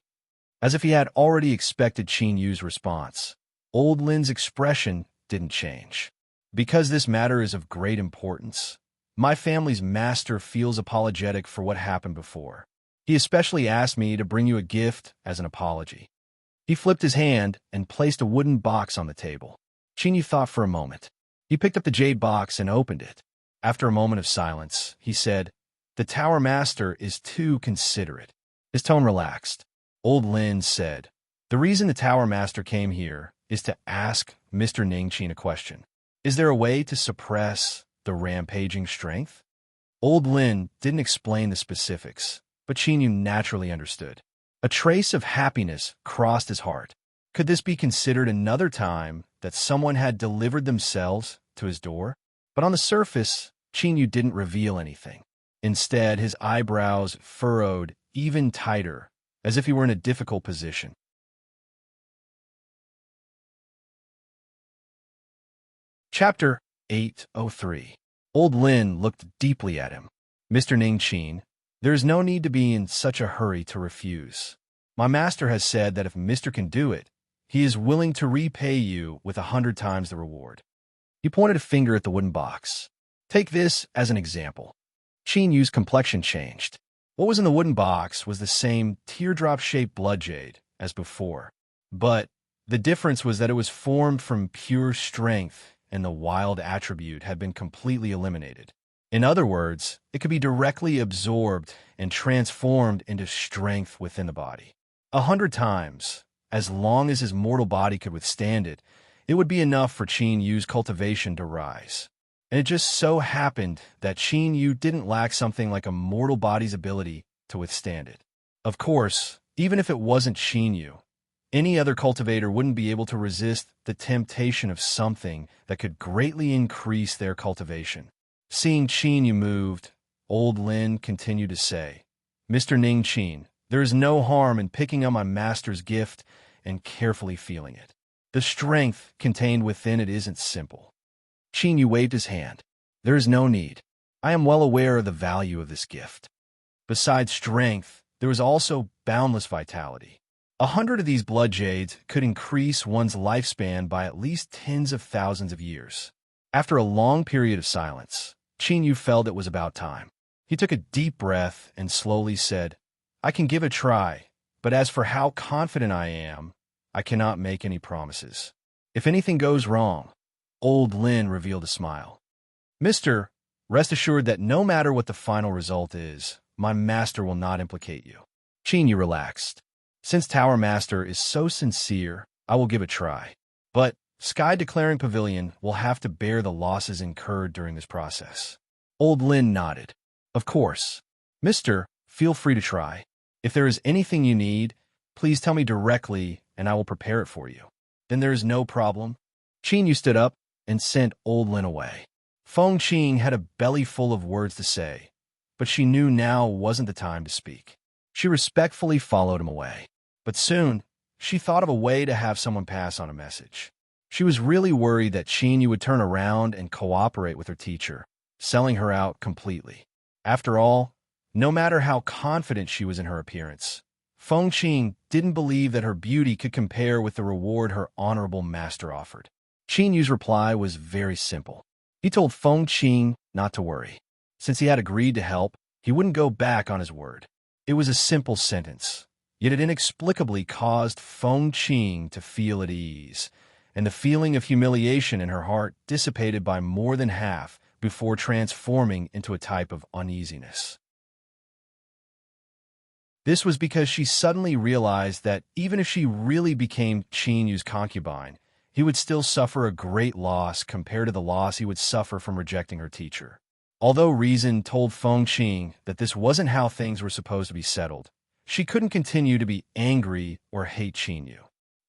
As if he had already expected Qin Yu's response, Old Lin's expression didn't change. Because this matter is of great importance, my family's master feels apologetic for what happened before. He especially asked me to bring you a gift as an apology. He flipped his hand and placed a wooden box on the table. Qin Yu thought for a moment. He picked up the jade box and opened it. After a moment of silence, he said, The Tower Master is too considerate. His tone relaxed. Old Lin said, The reason the Tower Master came here is to ask Mr. Ning Qin a question. Is there a way to suppress the rampaging strength? Old Lin didn't explain the specifics, but Qin Yu naturally understood. A trace of happiness crossed his heart. Could this be considered another time that someone had delivered themselves to his door? But on the surface, Qin Yu didn't reveal anything. Instead, his eyebrows furrowed even tighter, as if he were in a difficult position. Chapter 803. Old Lin looked deeply at him. Mr. Ning Qin, there is no need to be in such a hurry to refuse. My master has said that if Mr. can do it, he is willing to repay you with 100 times the reward. He pointed a finger at the wooden box. Take this as an example. Qin Yu's complexion changed. What was in the wooden box was the same teardrop-shaped blood jade as before, but the difference was that it was formed from pure strength and the wild attribute had been completely eliminated. In other words, it could be directly absorbed and transformed into strength within the body. 100 times, as long as his mortal body could withstand it, it would be enough for Qin Yu's cultivation to rise. And it just so happened that Qin Yu didn't lack something like a mortal body's ability to withstand it. Of course, even if it wasn't Qin Yu, any other cultivator wouldn't be able to resist the temptation of something that could greatly increase their cultivation. Seeing Qin Yu moved, Old Lin continued to say, Mr. Ning Qin, there is no harm in picking up my master's gift and carefully feeling it. The strength contained within it isn't simple. Qin Yu waved his hand. There is no need. I am well aware of the value of this gift. Besides strength, there is also boundless vitality. 100 of these blood jades could increase one's lifespan by at least tens of thousands of years. After a long period of silence, Qin Yu felt it was about time. He took a deep breath and slowly said, I can give a try, but as for how confident I am, I cannot make any promises. If anything goes wrong, Old Lin revealed a smile. Mister, rest assured that no matter what the final result is, my master will not implicate you. Qin Yu relaxed. Since Tower Master is so sincere, I will give a try. But Sky Declaring Pavilion will have to bear the losses incurred during this process. Old Lin nodded. Of course. Mister, feel free to try. If there is anything you need, please tell me directly and I will prepare it for you. Then there is no problem. Qin Yu stood up and sent Old Lin away. Feng Qing had a belly full of words to say, but she knew now wasn't the time to speak. She respectfully followed him away. But soon, she thought of a way to have someone pass on a message. She was really worried that Qin Yu would turn around and cooperate with her teacher, selling her out completely. After all, no matter how confident she was in her appearance, Feng Qing didn't believe that her beauty could compare with the reward her honorable master offered. Qin Yu's reply was very simple. He told Feng Qing not to worry. Since he had agreed to help, he wouldn't go back on his word. It was a simple sentence, yet it inexplicably caused Feng Qing to feel at ease, and the feeling of humiliation in her heart dissipated by more than half before transforming into a type of uneasiness. This was because she suddenly realized that even if she really became Qin Yu's concubine, he would still suffer a great loss compared to the loss he would suffer from rejecting her teacher. Although reason told Feng Qing that this wasn't how things were supposed to be settled, she couldn't continue to be angry or hate Qin Yu.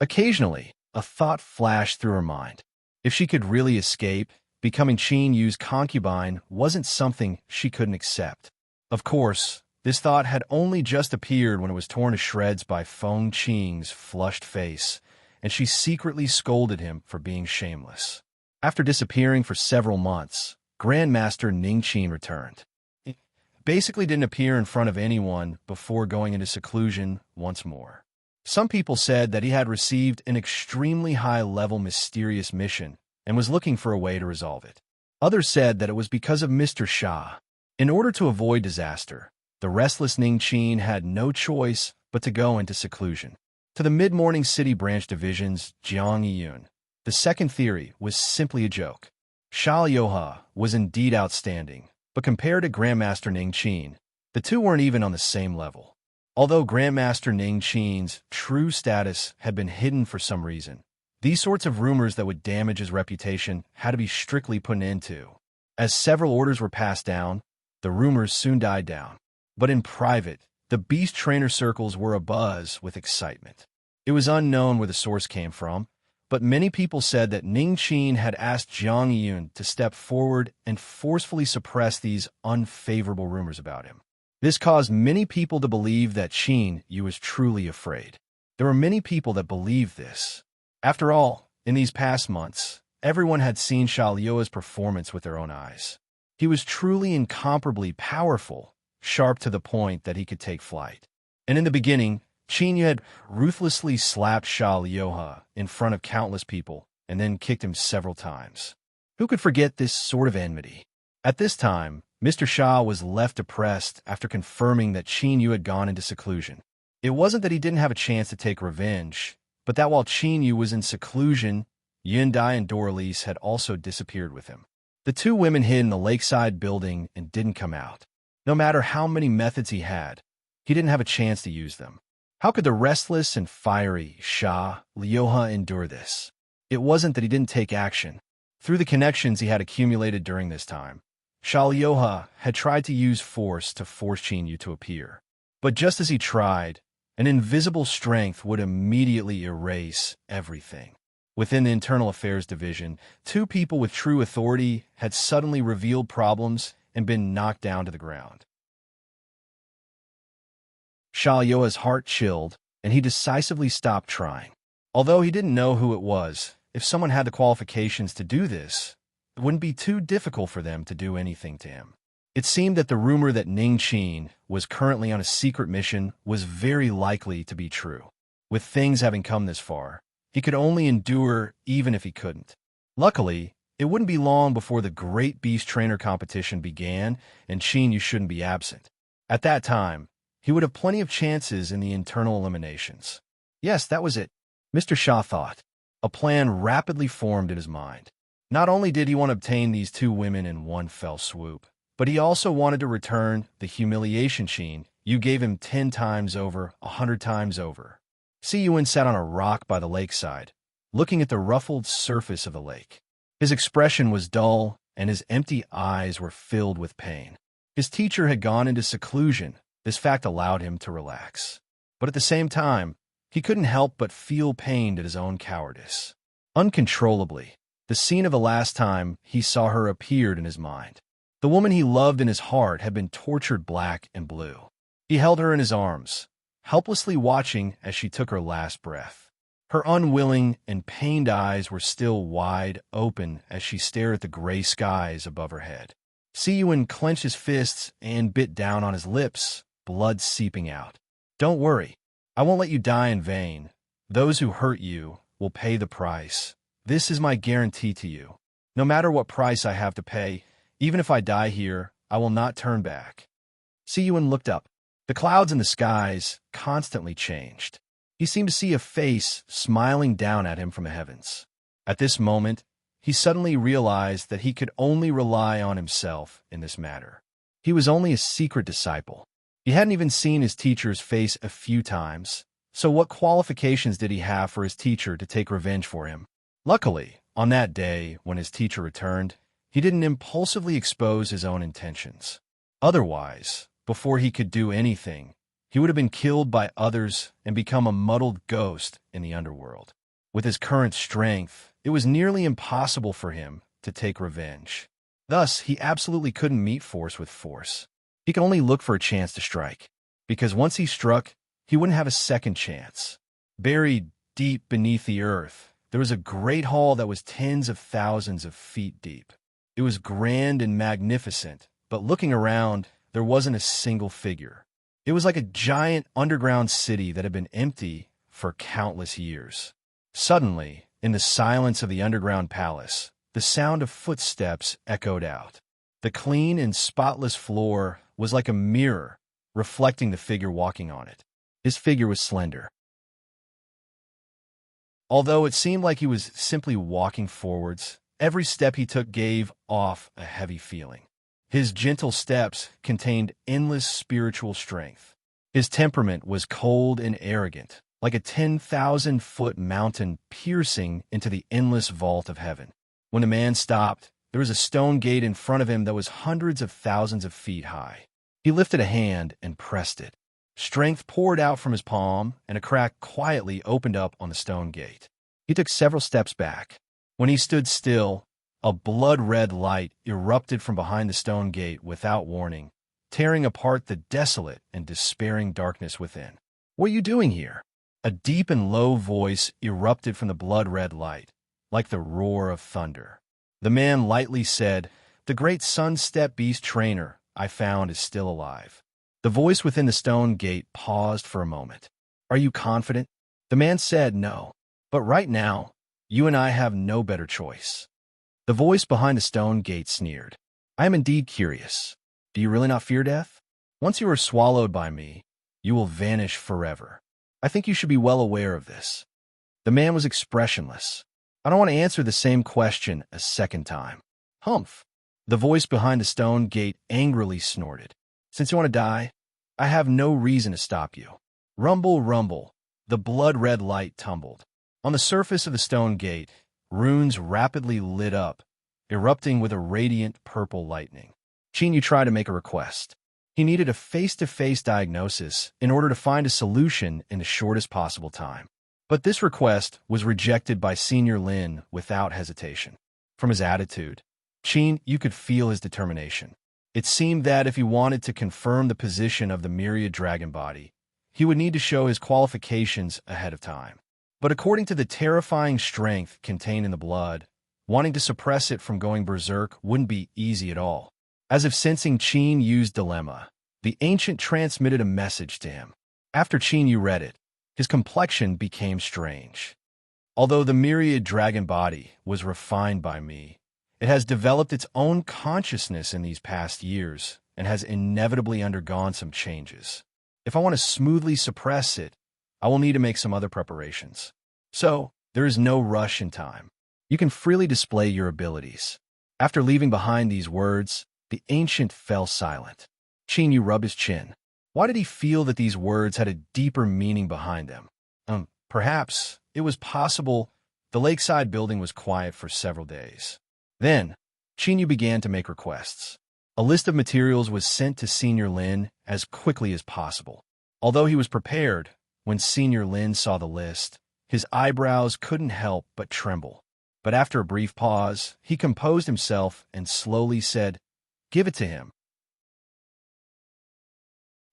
Occasionally, a thought flashed through her mind. If she could really escape, becoming Qin Yu's concubine wasn't something she couldn't accept. Of course, this thought had only just appeared when it was torn to shreds by Feng Qing's flushed face, and she secretly scolded him for being shameless. After disappearing for several months, Grandmaster Ning Qin returned. He basically didn't appear in front of anyone before going into seclusion once more. Some people said that he had received an extremely high-level mysterious mission and was looking for a way to resolve it. Others said that it was because of Mr. Xia. In order to avoid disaster, the restless Ning Qin had no choice but to go into seclusion. To the mid-morning city branch division's Jiang Yiyun, the second theory was simply a joke. Xia Liuhe was indeed outstanding, but compared to Grandmaster Ning Qin, the two weren't even on the same level. Although Grandmaster Ning Qin's true status had been hidden for some reason, these sorts of rumors that would damage his reputation had to be strictly put an end to. As several orders were passed down, the rumors soon died down. But in private, the beast trainer circles were abuzz with excitement. It was unknown where the source came from, but many people said that Ning Qin had asked Jiang Yiyun to step forward and forcefully suppress these unfavorable rumors about him. This caused many people to believe that Qin Yu was truly afraid. There were many people that believed this. After all, in these past months, everyone had seen Xia Liuhe's performance with their own eyes. He was truly incomparably powerful, sharp to the point that he could take flight. And in the beginning, Qin Yu had ruthlessly slapped Xia Liuhe in front of countless people and then kicked him several times. Who could forget this sort of enmity? At this time, Mr. Xia was left depressed after confirming that Qin Yu had gone into seclusion. It wasn't that he didn't have a chance to take revenge, but that while Qin Yu was in seclusion, Yin Dai and Doralice had also disappeared with him. The two women hid in the lakeside building and didn't come out. No matter how many methods he didn't have a chance to use them. How could the restless and fiery Xia Liuhe endure this? It wasn't that he didn't take action. Through the connections he had accumulated during this time, Xia Liuhe had tried to use force to force Qin Yu to appear. But just as he tried, an invisible strength would immediately erase everything. Within the Internal Affairs Division, two people with true authority had suddenly revealed problems and been knocked down to the ground. Xia Liuhe's heart chilled, and he decisively stopped trying. Although he didn't know who it was, if someone had the qualifications to do this, it wouldn't be too difficult for them to do anything to him. It seemed that the rumor that Ning Qin was currently on a secret mission was very likely to be true. With things having come this far, he could only endure even if he couldn't. Luckily, it wouldn't be long before the Great Beast Trainer competition began, and Qin Yu shouldn't be absent. At that time, he would have plenty of chances in the internal eliminations. Yes, that was it, Mr. Xia thought. A plan rapidly formed in his mind. Not only did he want to obtain these two women in one fell swoop, but he also wanted to return the humiliation Qin Yu gave him 10 times over, 100 times over. Siyuan sat on a rock by the lakeside, looking at the ruffled surface of the lake. His expression was dull, and his empty eyes were filled with pain. His teacher had gone into seclusion. This fact allowed him to relax. But at the same time, he couldn't help but feel pained at his own cowardice. Uncontrollably, the scene of the last time he saw her appeared in his mind. The woman he loved in his heart had been tortured black and blue. He held her in his arms, helplessly watching as she took her last breath. Her unwilling and pained eyes were still wide open as she stared at the gray skies above her head. Siyuan clenched his fists and bit down on his lips, blood seeping out. "Don't worry. I won't let you die in vain. Those who hurt you will pay the price. This is my guarantee to you. No matter what price I have to pay, even if I die here, I will not turn back." Siyuan looked up. The clouds in the skies constantly changed. He seemed to see a face smiling down at him from the heavens. At this moment, he suddenly realized that he could only rely on himself in this matter. He was only a secret disciple. He hadn't even seen his teacher's face a few times, so what qualifications did he have for his teacher to take revenge for him? Luckily, on that day when his teacher returned, he didn't impulsively expose his own intentions. Otherwise, before he could do anything, he would have been killed by others and become a muddled ghost in the underworld. With his current strength, it was nearly impossible for him to take revenge. Thus, he absolutely couldn't meet force with force. He could only look for a chance to strike, because once he struck, he wouldn't have a second chance. Buried deep beneath the earth, there was a great hall that was tens of thousands of feet deep. It was grand and magnificent, but looking around, there wasn't a single figure. It was like a giant underground city that had been empty for countless years. Suddenly, in the silence of the underground palace, the sound of footsteps echoed out. The clean and spotless floor was like a mirror, reflecting the figure walking on it. His figure was slender. Although it seemed like he was simply walking forwards, every step he took gave off a heavy feeling. His gentle steps contained endless spiritual strength. His temperament was cold and arrogant, like a 10,000-foot mountain piercing into the endless vault of heaven. When the man stopped, there was a stone gate in front of him that was hundreds of thousands of feet high. He lifted a hand and pressed it. Strength poured out from his palm, and a crack quietly opened up on the stone gate. He took several steps back. When he stood still, a blood-red light erupted from behind the stone gate without warning, tearing apart the desolate and despairing darkness within. "What are you doing here?" A deep and low voice erupted from the blood-red light, like the roar of thunder. The man lightly said, "The great sun-step beast trainer I found is still alive." The voice within the stone gate paused for a moment. "Are you confident?" The man said, "No. But right now, you and I have no better choice." The voice behind the stone gate sneered. "I am indeed curious. Do you really not fear death? Once you are swallowed by me, you will vanish forever. I think you should be well aware of this." The man was expressionless. "I don't want to answer the same question a second time." "Humph." The voice behind the stone gate angrily snorted. "Since you want to die, I have no reason to stop you." Rumble, rumble, the blood-red light tumbled. On the surface of the stone gate, runes rapidly lit up, erupting with a radiant purple lightning. Chinyu tried to make a request. He needed a face-to-face diagnosis in order to find a solution in the shortest possible time. But this request was rejected by Senior Lin without hesitation. From his attitude, you could feel his determination. It seemed that if he wanted to confirm the position of the myriad dragon body, he would need to show his qualifications ahead of time. But according to the terrifying strength contained in the blood, wanting to suppress it from going berserk wouldn't be easy at all. As if sensing Qin Yu's dilemma, the ancient transmitted a message to him. After Qin Yu read it, his complexion became strange. Although the myriad dragon body was refined by me, it has developed its own consciousness in these past years and has inevitably undergone some changes. If I want to smoothly suppress it, I will need to make some other preparations. So, there is no rush in time. You can freely display your abilities. After leaving behind these words, the ancient fell silent. Qin Yu rubbed his chin. Why did he feel that these words had a deeper meaning behind them? Perhaps it was possible the lakeside building was quiet for several days. Then, Qin Yu began to make requests. A list of materials was sent to Senior Lin as quickly as possible. Although he was prepared, when Senior Lin saw the list, his eyebrows couldn't help but tremble. But after a brief pause, he composed himself and slowly said, "Give it to him."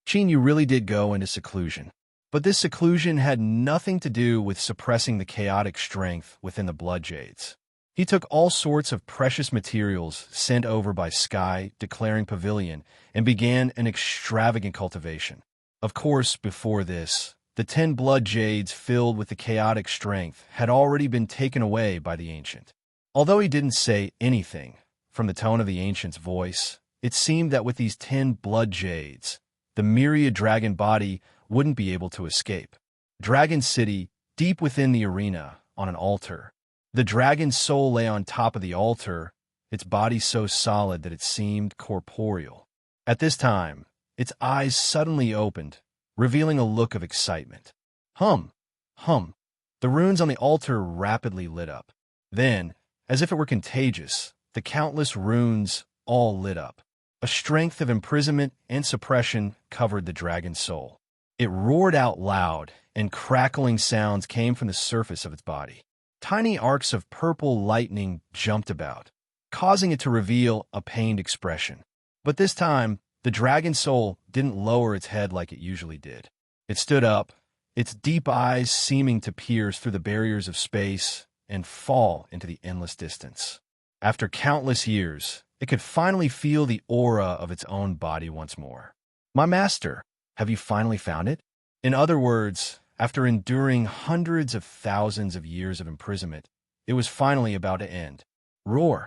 Qin Yu really did go into seclusion. But this seclusion had nothing to do with suppressing the chaotic strength within the blood jades. He took all sorts of precious materials sent over by Sky, declaring Pavilion, and began an extravagant cultivation. Of course, before this, the 10 blood jades filled with the chaotic strength had already been taken away by the ancient. Although he didn't say anything, from the tone of the ancient's voice, it seemed that with these 10 blood jades, the myriad dragon body wouldn't be able to escape. Dragon City, deep within the arena, on an altar, The dragon's soul lay on top of the altar, its body so solid that it seemed corporeal. At this time, its eyes suddenly opened, revealing a look of excitement. Hum, hum. The runes on the altar rapidly lit up. Then, as if it were contagious, the countless runes all lit up. A strength of imprisonment and suppression covered the dragon's soul. It roared out loud, and crackling sounds came from the surface of its body. Tiny arcs of purple lightning jumped about, causing it to reveal a pained expression. But this time, the dragon's soul didn't lower its head like it usually did. It stood up, its deep eyes seeming to pierce through the barriers of space and fall into the endless distance. After countless years, it could finally feel the aura of its own body once more. My master, have you finally found it? In other words, after enduring hundreds of thousands of years of imprisonment, it was finally about to end. Roar!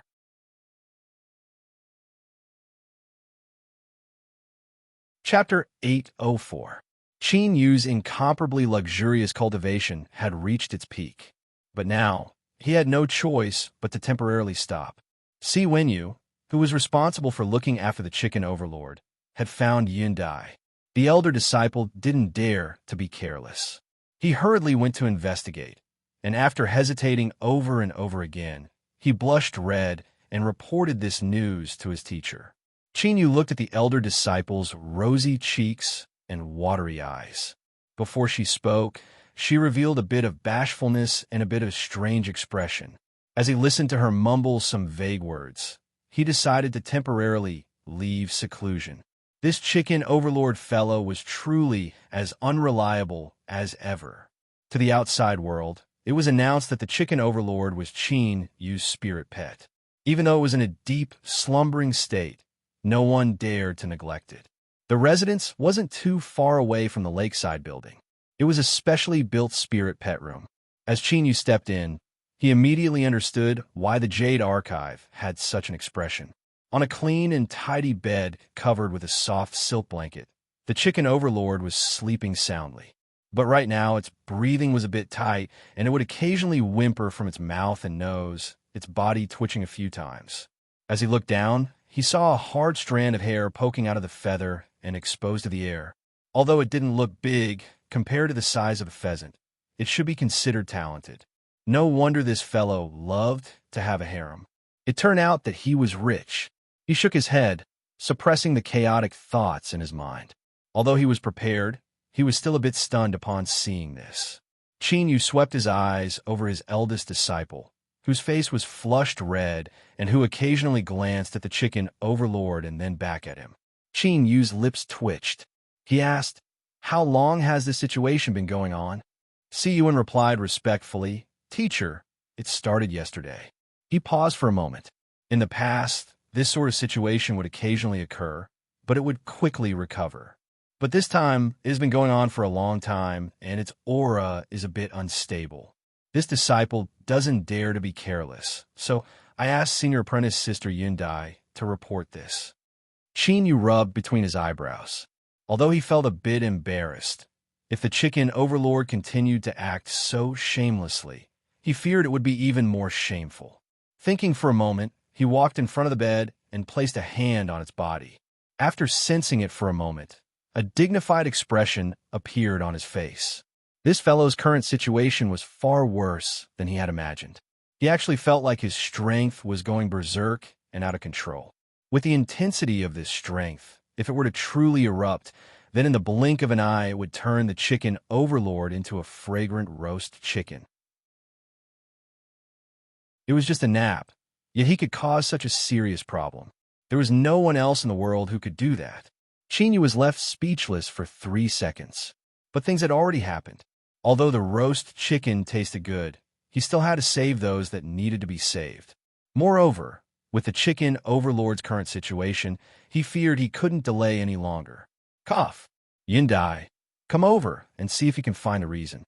Chapter 804. Qin Yu's incomparably luxurious cultivation had reached its peak. But now, he had no choice but to temporarily stop. Si Wenyu, who was responsible for looking after the chicken overlord, had found Yundai. The elder disciple didn't dare to be careless. He hurriedly went to investigate, and after hesitating over and over again, he blushed red and reported this news to his teacher. Qin Yu looked at the elder disciple's rosy cheeks and watery eyes. Before she spoke, she revealed a bit of bashfulness and a bit of strange expression. As he listened to her mumble some vague words, he decided to temporarily leave seclusion. This chicken overlord fellow was truly as unreliable as ever. To the outside world, it was announced that the chicken overlord was Qin Yu's spirit pet. Even though it was in a deep, slumbering state, no one dared to neglect it. The residence wasn't too far away from the lakeside building. It was a specially built spirit pet room. As Qin Yu stepped in, he immediately understood why the Jade Archive had such an expression. On a clean and tidy bed covered with a soft silk blanket, the chicken overlord was sleeping soundly. But right now, its breathing was a bit tight, and it would occasionally whimper from its mouth and nose, its body twitching a few times. As he looked down, he saw a hard strand of hair poking out of the feather and exposed to the air. Although it didn't look big compared to the size of a pheasant, it should be considered talented. No wonder this fellow loved to have a harem. It turned out that he was rich. He shook his head, suppressing the chaotic thoughts in his mind. Although he was prepared, he was still a bit stunned upon seeing this. Qin Yu swept his eyes over his eldest disciple, whose face was flushed red and who occasionally glanced at the chicken overlord and then back at him. Qin Yu's lips twitched. He asked, "How long has this situation been going on?" Si Yuan replied respectfully, "Teacher, it started yesterday." He paused for a moment. In the past, this sort of situation would occasionally occur, but it would quickly recover. But this time, it has been going on for a long time, and its aura is a bit unstable. This disciple doesn't dare to be careless, so I asked Senior Apprentice Sister Yundai to report this. Qin Yu rubbed between his eyebrows. Although he felt a bit embarrassed, if the chicken overlord continued to act so shamelessly, he feared it would be even more shameful. Thinking for a moment, he walked in front of the bed and placed a hand on its body. After sensing it for a moment, a dignified expression appeared on his face. This fellow's current situation was far worse than he had imagined. He actually felt like his strength was going berserk and out of control. With the intensity of this strength, if it were to truly erupt, then in the blink of an eye it would turn the chicken overlord into a fragrant roast chicken. It was just a nap, yet he could cause such a serious problem. There was no one else in the world who could do that. Qin Yu was left speechless for 3 seconds. But things had already happened. Although the roast chicken tasted good, he still had to save those that needed to be saved. Moreover, with the chicken overlord's current situation, he feared he couldn't delay any longer. Cough. Yundai, come over and see if you can find a reason.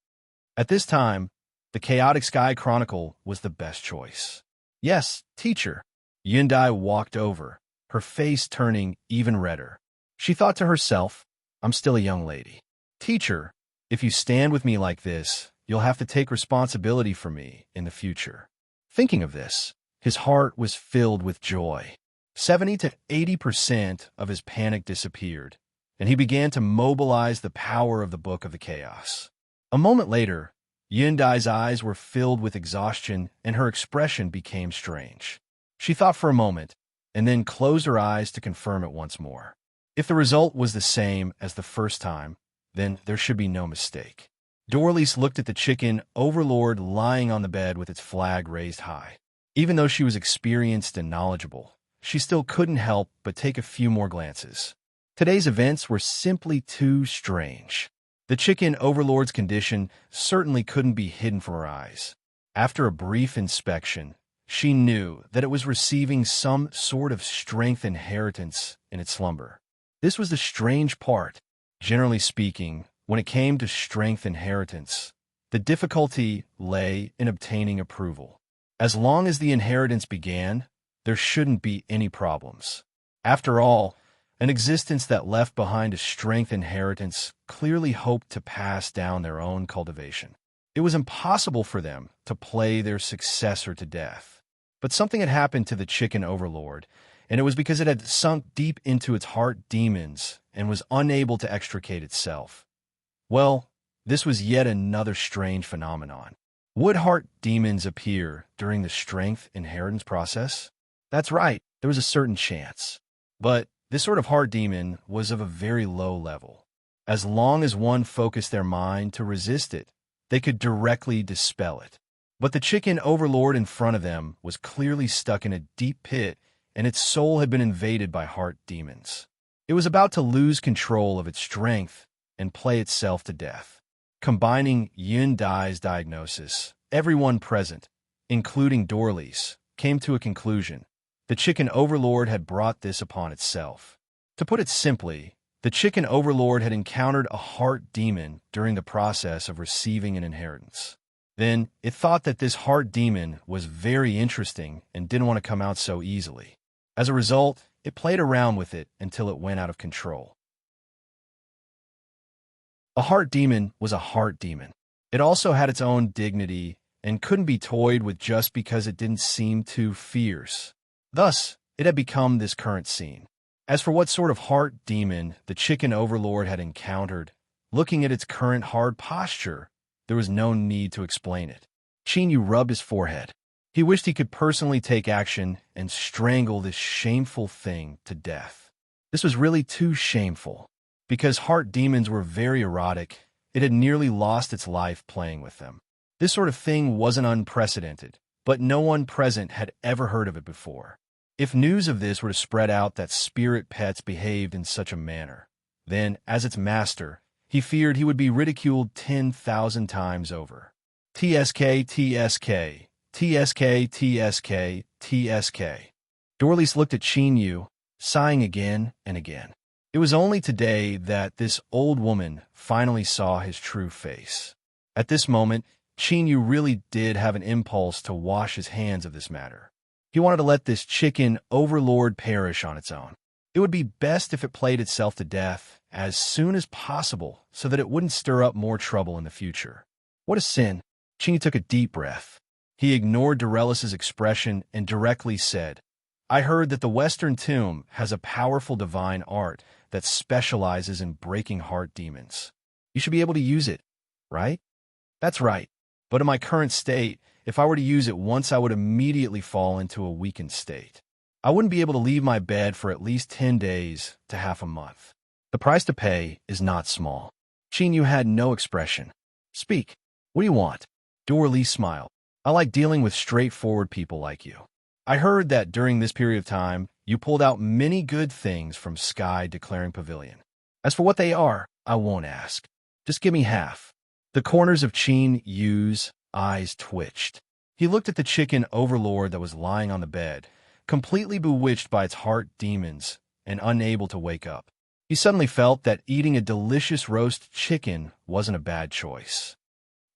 At this time, the Chaotic Sky Chronicle was the best choice. Yes, teacher. Yundai walked over, her face turning even redder. She thought to herself, I'm still a young lady. Teacher, if you stand with me like this, you'll have to take responsibility for me in the future. Thinking of this, his heart was filled with joy. 70 to 80% of his panic disappeared, and he began to mobilize the power of the Book of the Chaos. A moment later, Yundai's eyes were filled with exhaustion, and her expression became strange. She thought for a moment, and then closed her eyes to confirm it once more. If the result was the same as the first time, then there should be no mistake. Dorlice looked at the chicken overlord lying on the bed with its flag raised high. Even though she was experienced and knowledgeable, she still couldn't help but take a few more glances. Today's events were simply too strange. The chicken overlord's condition certainly couldn't be hidden from her eyes. After a brief inspection, she knew that it was receiving some sort of strength inheritance in its slumber. This was the strange part. Generally speaking, when it came to strength inheritance, the difficulty lay in obtaining approval. As long as the inheritance began, there shouldn't be any problems. After all, an existence that left behind a strength inheritance clearly hoped to pass down their own cultivation. It was impossible for them to play their successor to death. But something had happened to the chicken overlord, and it was because it had sunk deep into its heart demons and was unable to extricate itself. Well, this was yet another strange phenomenon. Would heart demons appear during the strength inheritance process? That's right, there was a certain chance. But this sort of heart demon was of a very low level. As long as one focused their mind to resist it, they could directly dispel it. But the chicken overlord in front of them was clearly stuck in a deep pit, and its soul had been invaded by heart demons. It was about to lose control of its strength and play itself to death. Combining Yundai's diagnosis, everyone present, including Dorlice, came to a conclusion. The chicken overlord had brought this upon itself. To put it simply, the chicken overlord had encountered a heart demon during the process of receiving an inheritance. Then, it thought that this heart demon was very interesting and didn't want to come out so easily. As a result, it played around with it until it went out of control. A heart demon was a heart demon. It also had its own dignity and couldn't be toyed with just because it didn't seem too fierce. Thus, it had become this current scene. As for what sort of heart demon the chicken overlord had encountered, looking at its current hard posture, there was no need to explain it. Chinyu rubbed his forehead. He wished he could personally take action and strangle this shameful thing to death. This was really too shameful. Because heart demons were very erotic, it had nearly lost its life playing with them. This sort of thing wasn't unprecedented, but no one present had ever heard of it before. If news of this were to spread out that spirit pets behaved in such a manner, then, as its master, he feared he would be ridiculed 10,000 times over. TSK, TSK, TSK, TSK, TSK. Dorlice looked at Chinyu, sighing again and again. It was only today that this old woman finally saw his true face. At this moment, Chinyu really did have an impulse to wash his hands of this matter. He wanted to let this chicken overlord perish on its own. It would be best if it played itself to death as soon as possible so that it wouldn't stir up more trouble in the future. What a sin. Chinyu took a deep breath. He ignored Dorelice's expression and directly said, I heard that the Western Tomb has a powerful divine art that specializes in breaking heart demons. You should be able to use it, right? That's right. But in my current state, if I were to use it once, I would immediately fall into a weakened state. I wouldn't be able to leave my bed for at least 10 days to half a month. The price to pay is not small. Chinyu had no expression. Speak. What do you want? Dorlice smiled. I like dealing with straightforward people like you. I heard that during this period of time, you pulled out many good things from Sky Declaring Pavilion. As for what they are, I won't ask. Just give me half. The corners of Chinyu's eyes twitched. He looked at the chicken overlord that was lying on the bed, completely bewitched by its heart demons and unable to wake up. He suddenly felt that eating a delicious roast chicken wasn't a bad choice.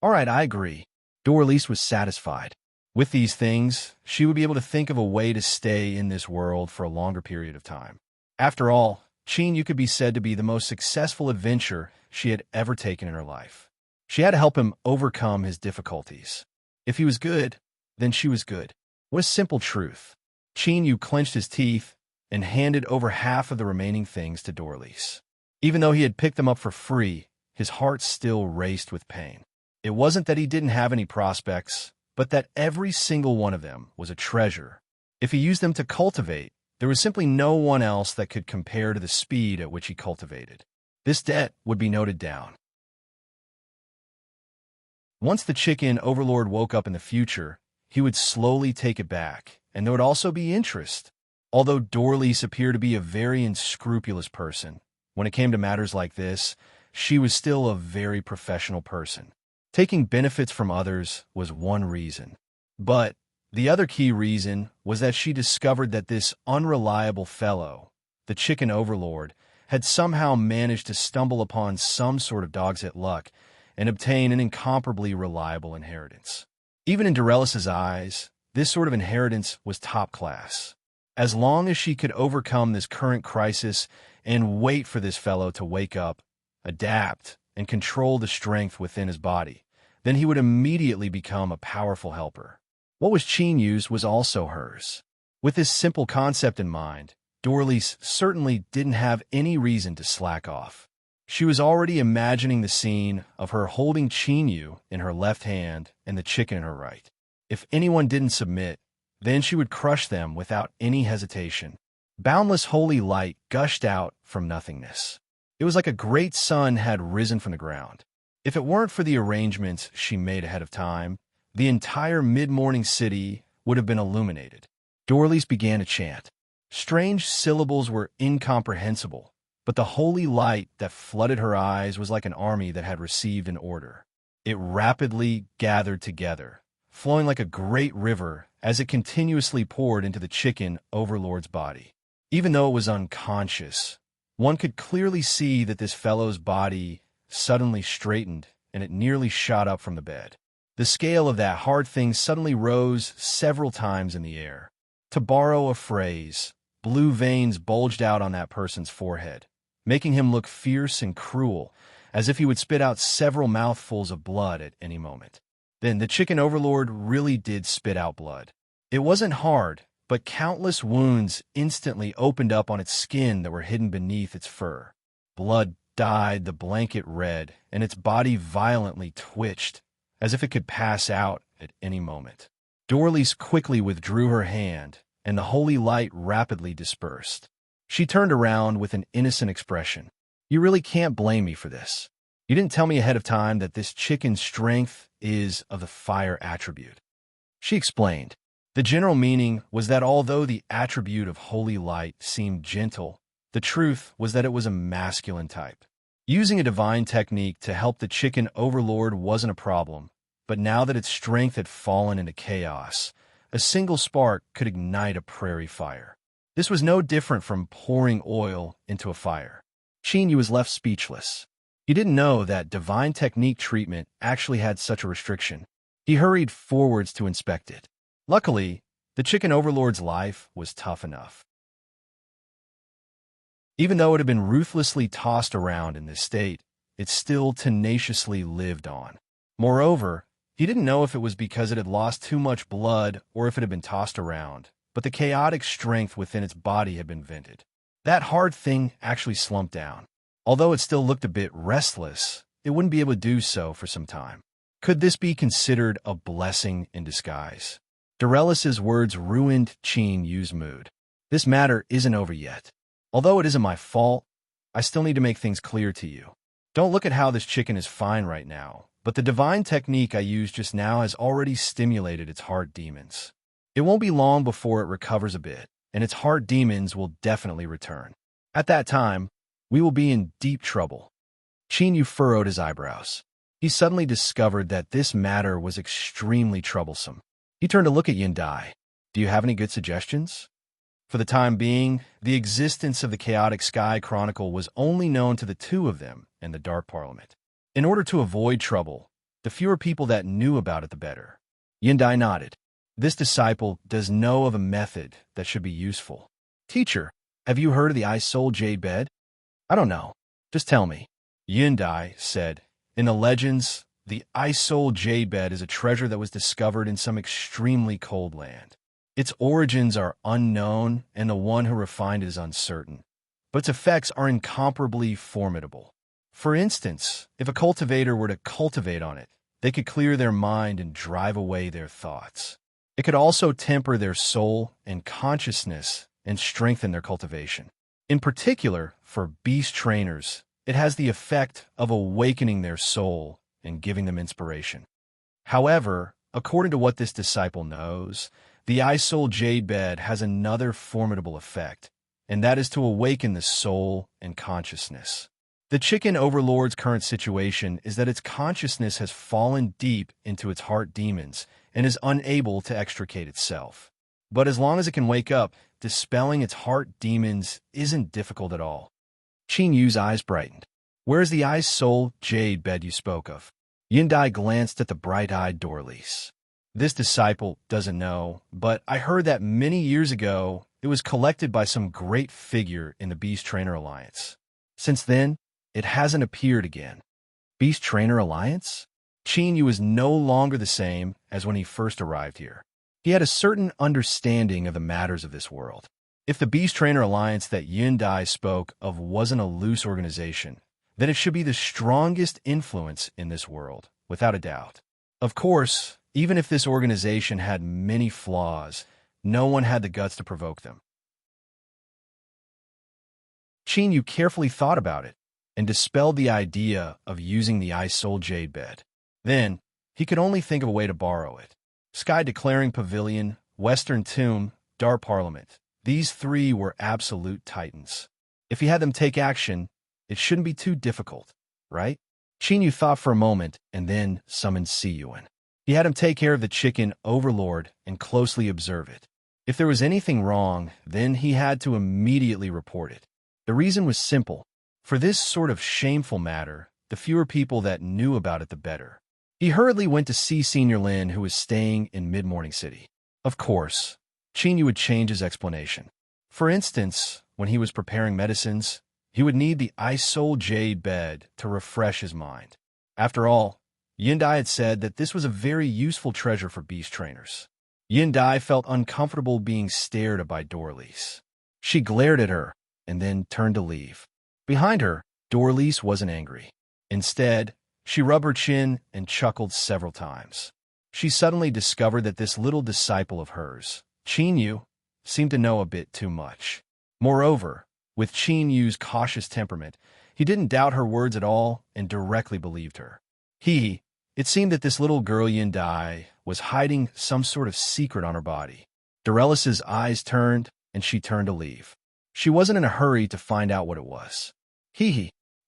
All right, I agree. Dorlice was satisfied. With these things, she would be able to think of a way to stay in this world for a longer period of time. After all, Chinyu could be said to be the most successful adventure she had ever taken in her life. She had to help him overcome his difficulties. If he was good, then she was good. What a simple truth. Qin Yu clenched his teeth and handed over half of the remaining things to Dorlice. Even though he had picked them up for free, his heart still raced with pain. It wasn't that he didn't have any prospects, but that every single one of them was a treasure. If he used them to cultivate, there was simply no one else that could compare to the speed at which he cultivated. This debt would be noted down. Once the chicken overlord woke up in the future, he would slowly take it back, and there would also be interest. Although Dorlice appeared to be a very unscrupulous person, when it came to matters like this, she was still a very professional person. Taking benefits from others was one reason. But the other key reason was that she discovered that this unreliable fellow, the chicken overlord, had somehow managed to stumble upon some sort of dog's hit luck and obtain an incomparably reliable inheritance. Even in Dorlice's eyes, this sort of inheritance was top class. As long as she could overcome this current crisis and wait for this fellow to wake up, adapt, and control the strength within his body, then he would immediately become a powerful helper. What was Qin Yu's was also hers. With this simple concept in mind, Dorlice certainly didn't have any reason to slack off. She was already imagining the scene of her holding Qin Yu in her left hand and the chicken in her right. If anyone didn't submit, then she would crush them without any hesitation. Boundless holy light gushed out from nothingness. It was like a great sun had risen from the ground. If it weren't for the arrangements she made ahead of time, the entire mid-morning city would have been illuminated. Dorlice began to chant. Strange syllables were incomprehensible, but the holy light that flooded her eyes was like an army that had received an order. It rapidly gathered together, flowing like a great river as it continuously poured into the chicken overlord's body. Even though it was unconscious, one could clearly see that this fellow's body suddenly straightened and it nearly shot up from the bed. The scale of that hard thing suddenly rose several times in the air. To borrow a phrase, blue veins bulged out on that person's forehead, making him look fierce and cruel, as if he would spit out several mouthfuls of blood at any moment. Then the chicken overlord really did spit out blood. It wasn't hard, but countless wounds instantly opened up on its skin that were hidden beneath its fur. Blood dyed the blanket red, and its body violently twitched, as if it could pass out at any moment. Dorlice quickly withdrew her hand, and the holy light rapidly dispersed. She turned around with an innocent expression. You really can't blame me for this. You didn't tell me ahead of time that this chicken's strength is of the fire attribute. She explained. The general meaning was that although the attribute of holy light seemed gentle, the truth was that it was a masculine type. Using a divine technique to help the chicken overlord wasn't a problem, but now that its strength had fallen into chaos, a single spark could ignite a prairie fire. This was no different from pouring oil into a fire. Qin Yu was left speechless. He didn't know that divine technique treatment actually had such a restriction. He hurried forwards to inspect it. Luckily, the chicken overlord's life was tough enough. Even though it had been ruthlessly tossed around in this state, it still tenaciously lived on. Moreover, he didn't know if it was because it had lost too much blood or if it had been tossed around, but the chaotic strength within its body had been vented. That hard thing actually slumped down. Although it still looked a bit restless, it wouldn't be able to do so for some time. Could this be considered a blessing in disguise? Dorlice's words ruined Qin Yu's mood. This matter isn't over yet. Although it isn't my fault, I still need to make things clear to you. Don't look at how this chicken is fine right now, but the divine technique I used just now has already stimulated its heart demons. It won't be long before it recovers a bit, and its heart demons will definitely return. At that time, we will be in deep trouble. Qin Yu furrowed his eyebrows. He suddenly discovered that this matter was extremely troublesome. He turned to look at Yindai. Do you have any good suggestions? For the time being, the existence of the Chaotic Sky Chronicle was only known to the two of them and the Dark Parliament. In order to avoid trouble, the fewer people that knew about it, the better. Yindai nodded. This disciple does know of a method that should be useful. Teacher, have you heard of the Ice Soul Jade Bed? I don't know. Just tell me. Yindai said, in the legends, The Ice Soul Jade Bed is a treasure that was discovered in some extremely cold land. Its origins are unknown, and the one who refined it is uncertain, but its effects are incomparably formidable. For instance, if a cultivator were to cultivate on it, they could clear their mind and drive away their thoughts. It could also temper their soul and consciousness and strengthen their cultivation. In particular, for beast trainers, it has the effect of awakening their soul and giving them inspiration. However, according to what this disciple knows, the Ice Soul Jade Bed has another formidable effect, and that is to awaken the soul and consciousness. The chicken overlord's current situation is that its consciousness has fallen deep into its heart demons and is unable to extricate itself. But as long as it can wake up, dispelling its heart demons isn't difficult at all. Qin Yu's eyes brightened. "Where's the Ice Soul Jade Bed you spoke of?" Yindai glanced at the bright-eyed Dorlice. "This disciple doesn't know, but I heard that many years ago it was collected by some great figure in the Beast Trainer Alliance. Since then, it hasn't appeared again." Beast Trainer Alliance? Qin Yu was no longer the same as when he first arrived here. He had a certain understanding of the matters of this world. If the Beast Trainer Alliance that Yindai spoke of wasn't a loose organization, then it should be the strongest influence in this world, without a doubt. Of course, even if this organization had many flaws, no one had the guts to provoke them. Qin Yu carefully thought about it and dispelled the idea of using the Ice Soul Jade Bed. Then, he could only think of a way to borrow it. Sky Declaring Pavilion, Western Tomb, Dark Parliament. These three were absolute titans. If he had them take action, it shouldn't be too difficult, right? Qin Yu thought for a moment and then summoned Siyuan. He had him take care of the chicken overlord and closely observe it. If there was anything wrong, then he had to immediately report it. The reason was simple. For this sort of shameful matter, the fewer people that knew about it, the better. He hurriedly went to see Senior Lin, who was staying in Mid-Morning City. Of course, Qin Yu would change his explanation. For instance, when he was preparing medicines, he would need the Ice Soul Jade Bed to refresh his mind. After all, Yindai had said that this was a very useful treasure for beast trainers. Yindai felt uncomfortable being stared at by Dorlice. She glared at her and then turned to leave. Behind her, Dorlice wasn't angry. Instead, she rubbed her chin and chuckled several times. She suddenly discovered that this little disciple of hers, Qin Yu, seemed to know a bit too much. Moreover, with Qin Yu's cautious temperament, he didn't doubt her words at all and directly believed her. It seemed that this little girl Yindai was hiding some sort of secret on her body. Dorelice's eyes turned, and she turned to leave. She wasn't in a hurry to find out what it was.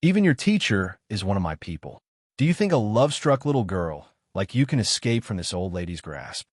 Even your teacher is one of my people. Do you think a love-struck little girl like you can escape from this old lady's grasp?"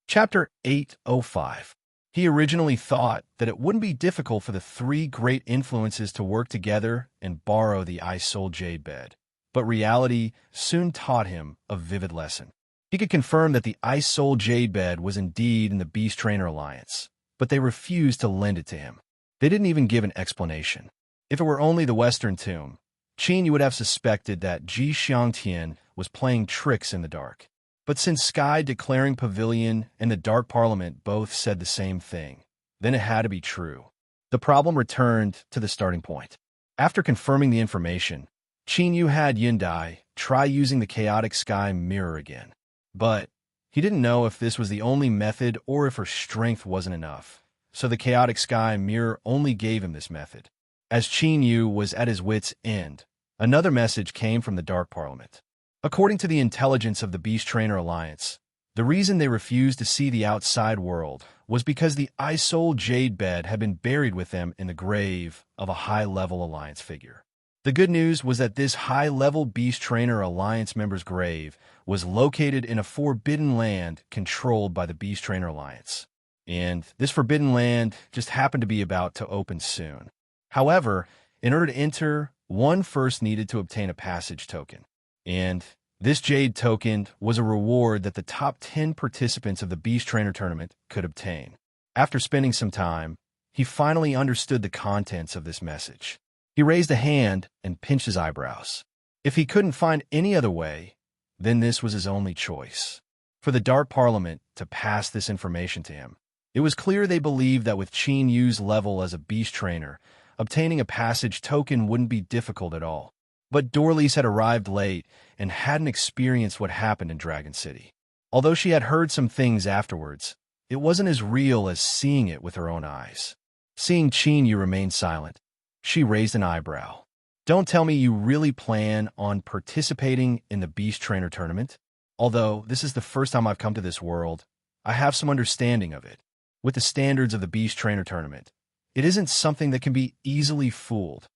Chapter 805. He originally thought that it wouldn't be difficult for the three great influences to work together and borrow the Ice Soul Jade Bed, but reality soon taught him a vivid lesson. He could confirm that the Ice Soul Jade Bed was indeed in the Beast Trainer Alliance, but they refused to lend it to him. They didn't even give an explanation. If it were only the Western Tomb, Qin Yu would have suspected that Ji Xiangtian was playing tricks in the dark. But since Sky Declaring Pavilion and the Dark Parliament both said the same thing, then it had to be true. The problem returned to the starting point. After confirming the information, Qin Yu had Yindai try using the Chaotic Sky Mirror again. But he didn't know if this was the only method or if her strength wasn't enough, so the Chaotic Sky Mirror only gave him this method. As Qin Yu was at his wit's end, another message came from the Dark Parliament. According to the intelligence of the Beast Trainer Alliance, the reason they refused to see the outside world was because the Ice Soul Jade Bed had been buried with them in the grave of a high-level Alliance figure. The good news was that this high-level Beast Trainer Alliance member's grave was located in a forbidden land controlled by the Beast Trainer Alliance. And this forbidden land just happened to be about to open soon. However, in order to enter, one first needed to obtain a passage token. And this Jade token was a reward that the top 10 participants of the Beast Trainer Tournament could obtain. After spending some time, he finally understood the contents of this message. He raised a hand and pinched his eyebrows. If he couldn't find any other way, then this was his only choice. For the Dark Parliament to pass this information to him, it was clear they believed that with Qin Yu's level as a beast trainer, obtaining a passage token wouldn't be difficult at all. But Dorlice had arrived late and hadn't experienced what happened in Dragon City. Although she had heard some things afterwards, it wasn't as real as seeing it with her own eyes. Seeing Qin Yu remain silent, she raised an eyebrow. Don't tell me you really plan on participating in the Beast Trainer tournament? Although this is the first time I've come to this world, I have some understanding of it. With the standards of the Beast Trainer tournament, it isn't something that can be easily fooled.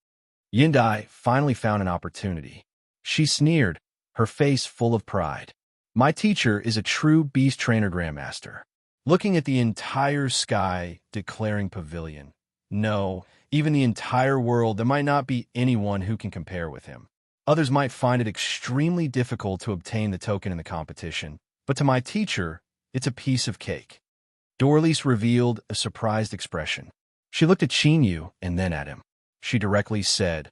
Yindai finally found an opportunity. She sneered, her face full of pride. My teacher is a true Beast Trainer Grandmaster. Looking at the entire sky, declaring pavilion. No, even the entire world, there might not be anyone who can compare with him. Others might find it extremely difficult to obtain the token in the competition, but to my teacher, it's a piece of cake. Dorlice revealed a surprised expression. She looked at Qin Yu and then at him. She directly said,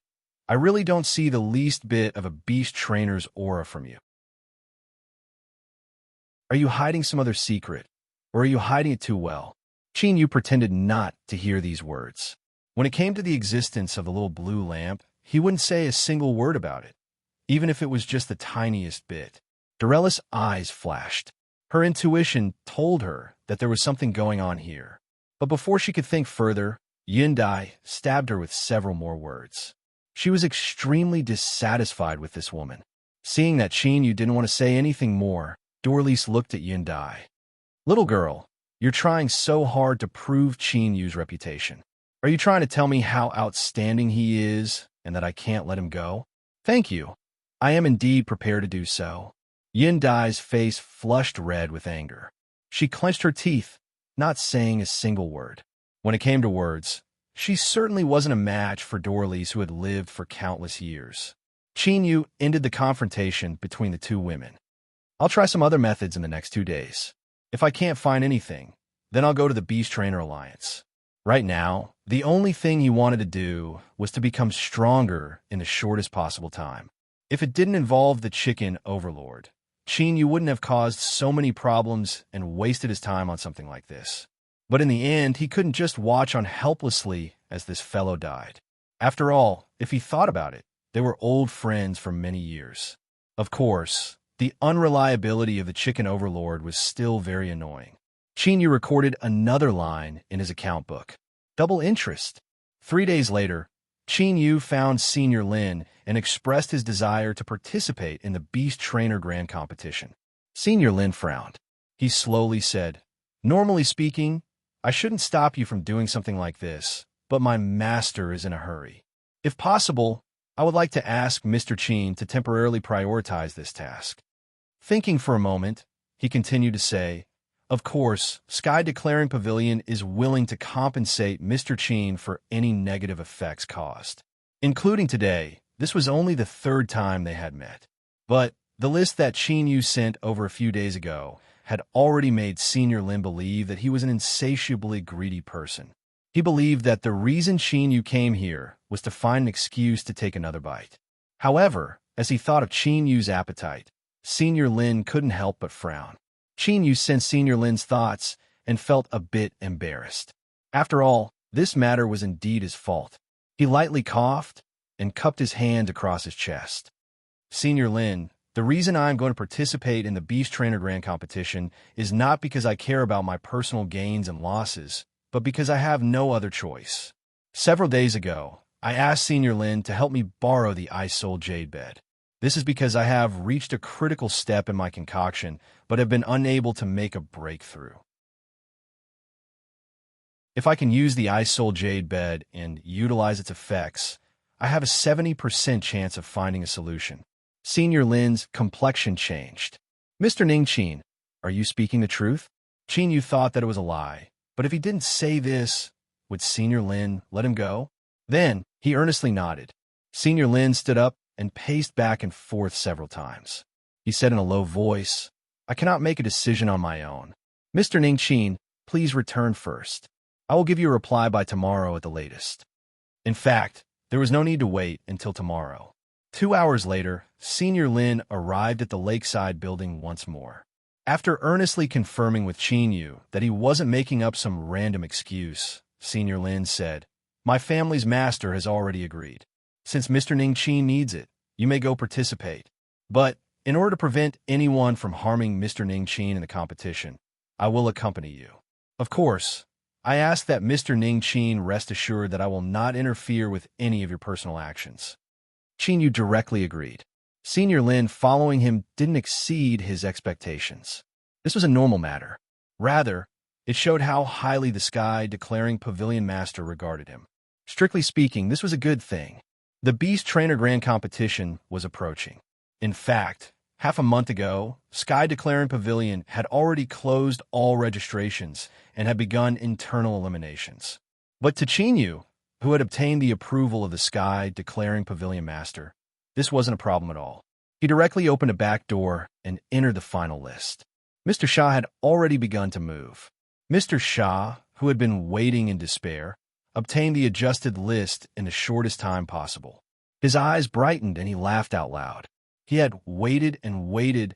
I really don't see the least bit of a beast trainer's aura from you. Are you hiding some other secret, or are you hiding it too well? Qin Yu pretended not to hear these words. When it came to the existence of the little blue lamp, he wouldn't say a single word about it, even if it was just the tiniest bit. Dorelice's eyes flashed. Her intuition told her that there was something going on here. But before she could think further, Yindai stabbed her with several more words. She was extremely dissatisfied with this woman. Seeing that Qin Yu didn't want to say anything more, Dorlice looked at Yindai. Little girl, you're trying so hard to prove Qin Yu's reputation. Are you trying to tell me how outstanding he is and that I can't let him go? Thank you. I am indeed prepared to do so. Yindai's face flushed red with anger. She clenched her teeth, not saying a single word. When it came to words, she certainly wasn't a match for Dorlice, who had lived for countless years. Qin Yu ended the confrontation between the two women. I'll try some other methods in the next 2 days. If I can't find anything, then I'll go to the Beast Trainer Alliance. Right now, the only thing he wanted to do was to become stronger in the shortest possible time. If it didn't involve the Chicken Overlord, Qin Yu wouldn't have caused so many problems and wasted his time on something like this. But in the end, he couldn't just watch on helplessly as this fellow died. After all, if he thought about it, they were old friends for many years. Of course, the unreliability of the Chicken Overlord was still very annoying. Qin Yu recorded another line in his account book. Double interest. 3 days later, Qin Yu found Senior Lin and expressed his desire to participate in the Beast Trainer Grand Competition. Senior Lin frowned. He slowly said, Normally speaking, I shouldn't stop you from doing something like this, but my master is in a hurry. If possible, I would like to ask Mr. Qin to temporarily prioritize this task. Thinking for a moment, he continued to say, Of course, Sky Declaring Pavilion is willing to compensate Mr. Qin for any negative effects caused. Including today, this was only the 3rd time they had met. But the list that Qin Yu sent over a few days ago had already made Senior Lin believe that he was an insatiably greedy person. He believed that the reason Qin Yu came here was to find an excuse to take another bite. However, as he thought of Qin Yu's appetite, Senior Lin couldn't help but frown. Qin Yu sensed Senior Lin's thoughts and felt a bit embarrassed. After all, this matter was indeed his fault. He lightly coughed and cupped his hand across his chest. Senior Lin, the reason I am going to participate in the Beast Trainer Grand Competition is not because I care about my personal gains and losses, but because I have no other choice. Several days ago, I asked Senior Lin to help me borrow the Ice Soul Jade Bed. This is because I have reached a critical step in my concoction, but have been unable to make a breakthrough. If I can use the Ice Soul Jade Bed and utilize its effects, I have a 70% chance of finding a solution. Senior Lin's complexion changed. Mr. Ningqin, are you speaking the truth? Qin Yu thought that it was a lie, but if he didn't say this, would Senior Lin let him go? Then, he earnestly nodded. Senior Lin stood up and paced back and forth several times. He said in a low voice, I cannot make a decision on my own. Mr. Ningqin, please return first. I will give you a reply by tomorrow at the latest. In fact, There was no need to wait until tomorrow. 2 hours later, Senior Lin arrived at the lakeside building once more. After earnestly confirming with Qin Yu that he wasn't making up some random excuse, Senior Lin said, "My family's master has already agreed. Since Mr. Ning Qin needs it, you may go participate. But in order to prevent anyone from harming Mr. Ning Qin in the competition, I will accompany you. Of course, I ask that Mr. Ning Qin rest assured that I will not interfere with any of your personal actions." Qin Yu directly agreed. Senior Lin following him didn't exceed his expectations. This was a normal matter. Rather, it showed how highly the sky-declaring pavilion master regarded him. Strictly speaking, this was a good thing. The Beast Trainer Grand Competition was approaching. In fact, half a month ago, Sky Declaring Pavilion had already closed all registrations and had begun internal eliminations. But to Qin Yu, who had obtained the approval of the Sky Declaring Pavilion Master, this wasn't a problem at all. He directly opened a back door and entered the final list. Mr. Shah had already begun to move. Mr. Shah, who had been waiting in despair, obtained the adjusted list in the shortest time possible. His eyes brightened and he laughed out loud. He had waited and waited,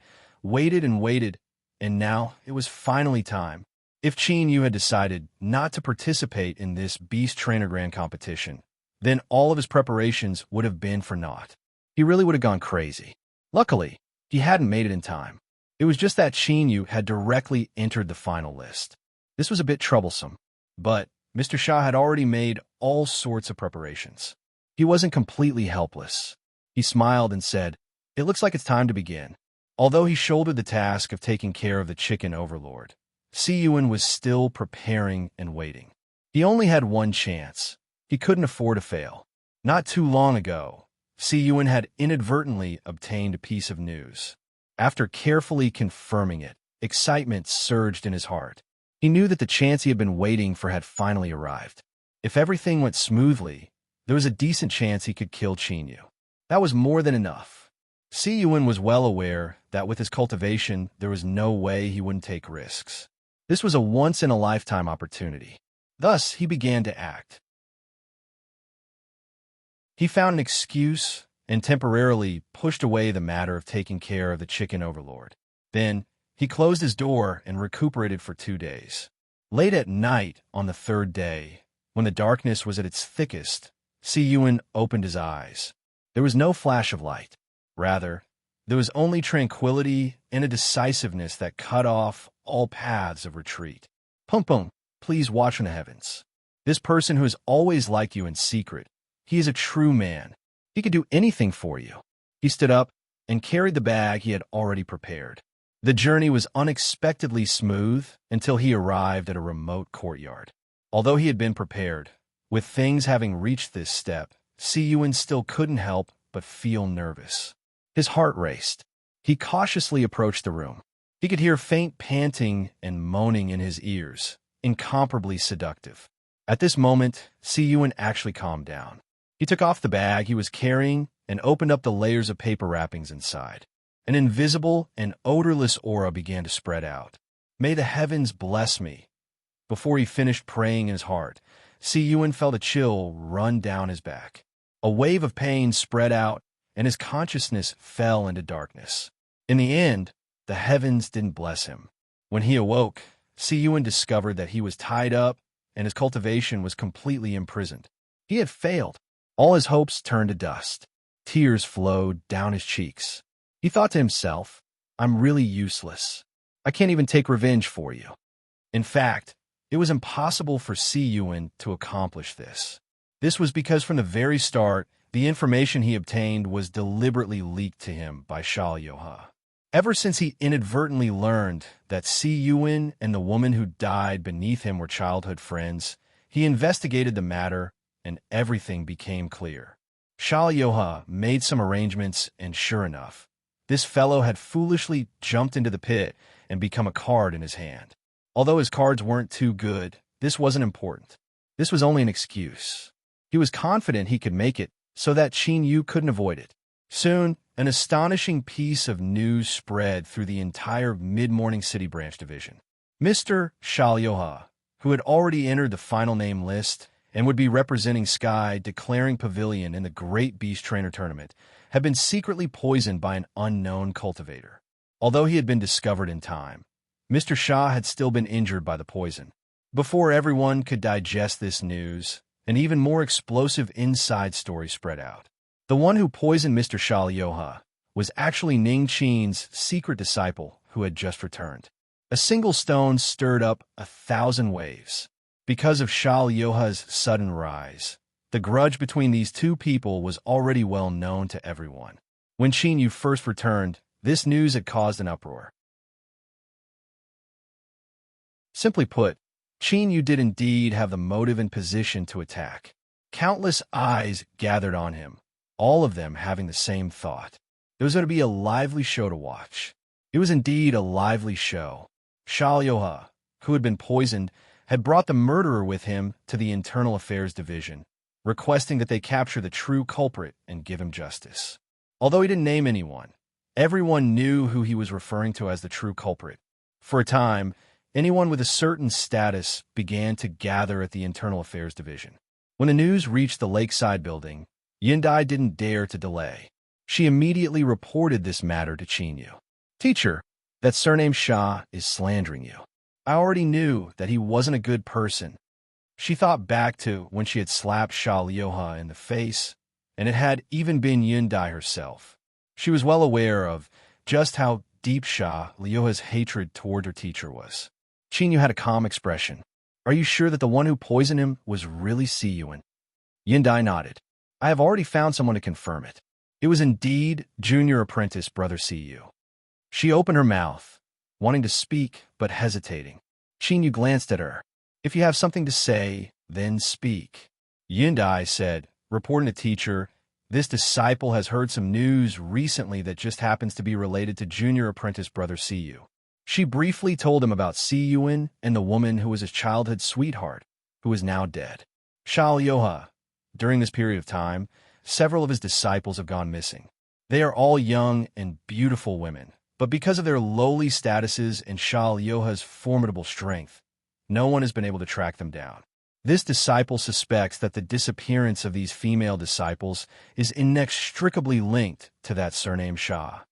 and now it was finally time. If Qin Yu had decided not to participate in this Beast Trainer Grand competition, then all of his preparations would have been for naught. He really would have gone crazy. Luckily, he hadn't made it in time. It was just that Qin Yu had directly entered the final list. This was a bit troublesome, but Mr. Shah had already made all sorts of preparations. He wasn't completely helpless. He smiled and said, "It looks like it's time to begin." Although he shouldered the task of taking care of the chicken overlord, Si Yuan was still preparing and waiting. He only had one chance. He couldn't afford to fail. Not too long ago, Si Yuan had inadvertently obtained a piece of news. After carefully confirming it, excitement surged in his heart. He knew that the chance he had been waiting for had finally arrived. If everything went smoothly, there was a decent chance he could kill Qin Yu. That was more than enough. Si Yuan was well aware that with his cultivation, there was no way he wouldn't take risks. This was a once-in-a-lifetime opportunity. Thus, he began to act. He found an excuse and temporarily pushed away the matter of taking care of the chicken overlord. Then, he closed his door and recuperated for 2 days. Late at night on the third day, when the darkness was at its thickest, Si Yuan opened his eyes. There was no flash of light. Rather, there was only tranquility and a decisiveness that cut off all paths of retreat. Pum Pum, please watch from the heavens. This person who has always liked you in secret, he is a true man. He could do anything for you. He stood up and carried the bag he had already prepared. The journey was unexpectedly smooth until he arrived at a remote courtyard. Although he had been prepared, with things having reached this step, Si Yuan still couldn't help but feel nervous. His heart raced. He cautiously approached the room. He could hear faint panting and moaning in his ears, incomparably seductive. At this moment, Si Yuan actually calmed down. He took off the bag he was carrying and opened up the layers of paper wrappings inside. An invisible and odorless aura began to spread out. "May the heavens bless me." Before he finished praying in his heart, Si Yuan felt a chill run down his back. A wave of pain spread out, and his consciousness fell into darkness. In the end, the heavens didn't bless him. When he awoke, Si Yuan discovered that he was tied up and his cultivation was completely imprisoned. He had failed. All his hopes turned to dust. Tears flowed down his cheeks. He thought to himself, "I'm really useless. I can't even take revenge for you." In fact, it was impossible for Si Yuan to accomplish this. This was because from the very start, the information he obtained was deliberately leaked to him by Shao Yoha. Ever since he inadvertently learned that Si Yuan and the woman who died beneath him were childhood friends, he investigated the matter and everything became clear. Shao Yoha made some arrangements and sure enough, this fellow had foolishly jumped into the pit and become a card in his hand. Although his cards weren't too good, this wasn't important. This was only an excuse. He was confident he could make it so that Qin Yu couldn't avoid it. Soon, an astonishing piece of news spread through the entire mid-morning city branch division. Mr. Shao Yoha, who had already entered the final name list and would be representing Sky declaring pavilion in the Great Beast Trainer Tournament, had been secretly poisoned by an unknown cultivator. Although he had been discovered in time, Mr. Shah had still been injured by the poison. Before everyone could digest this news, an even more explosive inside story spread out. The one who poisoned Mr. Shah Lioha was actually Ning Qin's secret disciple who had just returned. A single stone stirred up 1,000 waves. Because of Shah Lioha's sudden rise, the grudge between these two people was already well known to everyone. When Qin Yu first returned, this news had caused an uproar. Simply put, Qin Yu did indeed have the motive and position to attack. Countless eyes gathered on him, all of them having the same thought. It was going to be a lively show to watch. It was indeed a lively show. Shah Lioha, who had been poisoned, had brought the murderer with him to the Internal Affairs Division, requesting that they capture the true culprit and give him justice. Although he didn't name anyone, everyone knew who he was referring to as the true culprit. For a time, anyone with a certain status began to gather at the Internal Affairs Division. When the news reached the Lakeside building, Yindai didn't dare to delay. She immediately reported this matter to Qin Yu. "Teacher, that surname Shah is slandering you. I already knew that he wasn't a good person." She thought back to when she had slapped Shah Lioha in the face, and it had even been Yindai herself. She was well aware of just how deep Shah Lioha's hatred toward her teacher was. Qin Yu had a calm expression. "Are you sure that the one who poisoned him was really Siyuan?" Yindai nodded. "I have already found someone to confirm it. It was indeed junior apprentice Brother Siyu." She opened her mouth, wanting to speak but hesitating. Qin Yu glanced at her. "If you have something to say, then speak." Yindai said, reporting to teacher, "This disciple has heard some news recently that just happens to be related to junior apprentice Brother Siyu." She briefly told him about Siyuan and the woman who was his childhood sweetheart, who is now dead. Shah Lioha. During this period of time, several of his disciples have gone missing. They are all young and beautiful women, but because of their lowly statuses and Shah Lioha's formidable strength, no one has been able to track them down. This disciple suspects that the disappearance of these female disciples is inextricably linked to that surname Shah.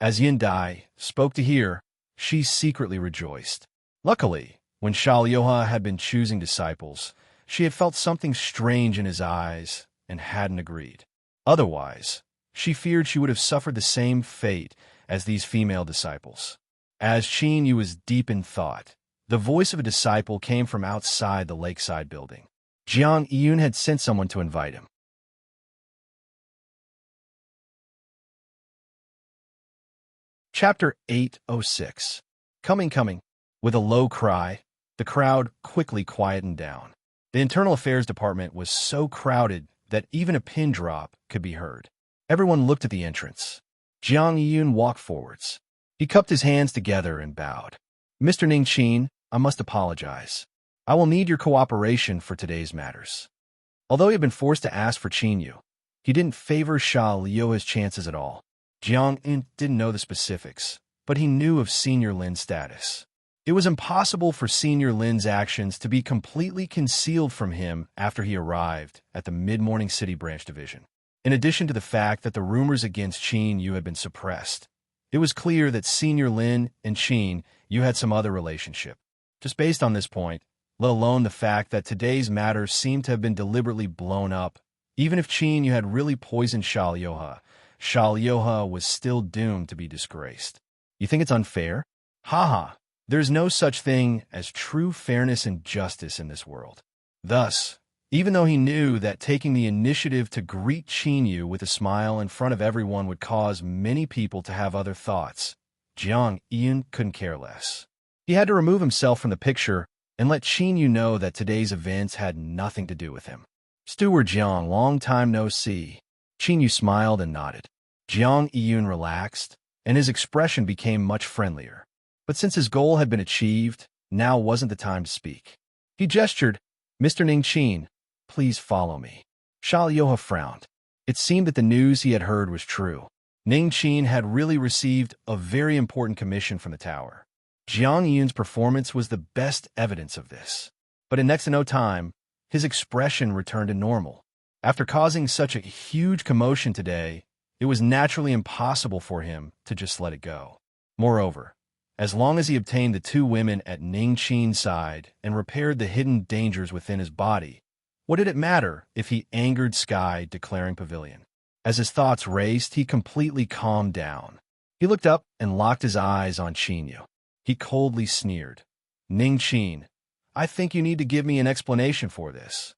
As Yindai spoke to hear, she secretly rejoiced. Luckily, when Shah Lioha had been choosing disciples, she had felt something strange in his eyes and hadn't agreed. Otherwise, she feared she would have suffered the same fate as these female disciples. As Qin Yu was deep in thought, the voice of a disciple came from outside the Lakeside building. Jiang Yun had sent someone to invite him. Chapter 806. Coming. With a low cry, the crowd quickly quietened down. The Internal Affairs Department was so crowded that even a pin drop could be heard. Everyone looked at the entrance. Jiang Yun walked forwards. He cupped his hands together and bowed. "Mr. Ning Qin, I must apologize. I will need your cooperation for today's matters." Although he had been forced to ask for Qin Yu, he didn't favor Shah Lioha's chances at all. Jiang Yun didn't know the specifics, but he knew of Senior Lin's status. It was impossible for Senior Lin's actions to be completely concealed from him after he arrived at the Mid-Morning City Branch Division. In addition to the fact that the rumors against Qin Yu had been suppressed, it was clear that Senior Lin and Qin Yu had some other relationship. Just based on this point, let alone the fact that today's matter seemed to have been deliberately blown up, even if Qin Yu had really poisoned Shah Lioha was still doomed to be disgraced. You think it's unfair? Haha. There's no such thing as true fairness and justice in this world. Thus, even though he knew that taking the initiative to greet Qin Yu with a smile in front of everyone would cause many people to have other thoughts, Jiang Yun couldn't care less. He had to remove himself from the picture and let Qin Yu know that today's events had nothing to do with him. "Steward Jiang, long time no see." Qin Yu smiled and nodded. Jiang Yun relaxed, and his expression became much friendlier. But since his goal had been achieved, now wasn't the time to speak. He gestured, "Mr. Ning Qin, please follow me." Shah Lioha frowned. It seemed that the news he had heard was true. Ning Qin had really received a very important commission from the tower. Jiang Yun's performance was the best evidence of this. But in next to no time, his expression returned to normal. After causing such a huge commotion today, it was naturally impossible for him to just let it go. Moreover, as long as he obtained the two women at Ning Qin's side and repaired the hidden dangers within his body, what did it matter if he angered Sky, declaring pavilion? As his thoughts raced, he completely calmed down. He looked up and locked his eyes on Qinyu. He coldly sneered. Ning Qin, I think you need to give me an explanation for this.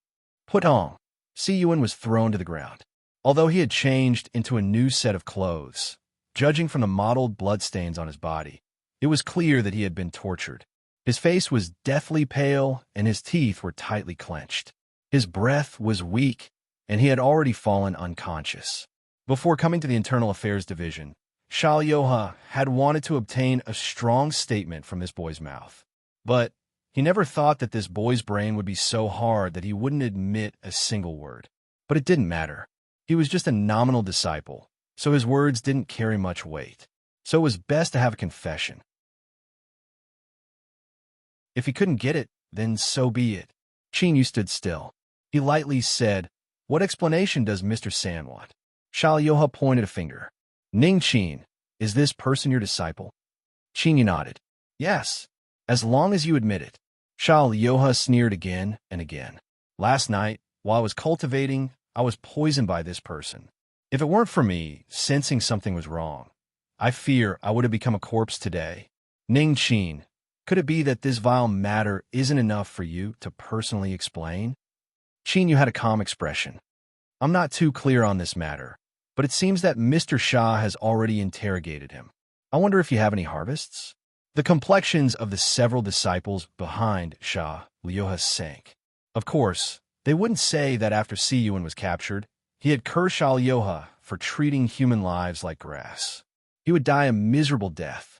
Putong. Si Yuan was thrown to the ground. Although he had changed into a new set of clothes, judging from the mottled bloodstains on his body, it was clear that he had been tortured. His face was deathly pale, and his teeth were tightly clenched. His breath was weak, and he had already fallen unconscious. Before coming to the Internal Affairs Division, Xiao Yoha had wanted to obtain a strong statement from this boy's mouth. But he never thought that this boy's brain would be so hard that he wouldn't admit a single word. But it didn't matter. He was just a nominal disciple, so his words didn't carry much weight. So it was best to have a confession. If he couldn't get it, then so be it. Qinyu stood still. He lightly said, What explanation does Mr. San want? Xiao Yoha pointed a finger. Ning Qin, is this person your disciple? Qinyu nodded. Yes, as long as you admit it. Xiao Yoha sneered again and again. Last night, while I was cultivating, I was poisoned by this person. If it weren't for me sensing something was wrong, I fear I would have become a corpse today. Ning Qin, could it be that this vile matter isn't enough for you to personally explain? Qinyu had a calm expression. I'm not too clear on this matter, but it seems that Mr. Shah has already interrogated him. I wonder if you have any harvests? The complexions of the several disciples behind Shah Yoha sank. Of course, they wouldn't say that after Si Yuan was captured, he had cursed Shah Yoha for treating human lives like grass. He would die a miserable death.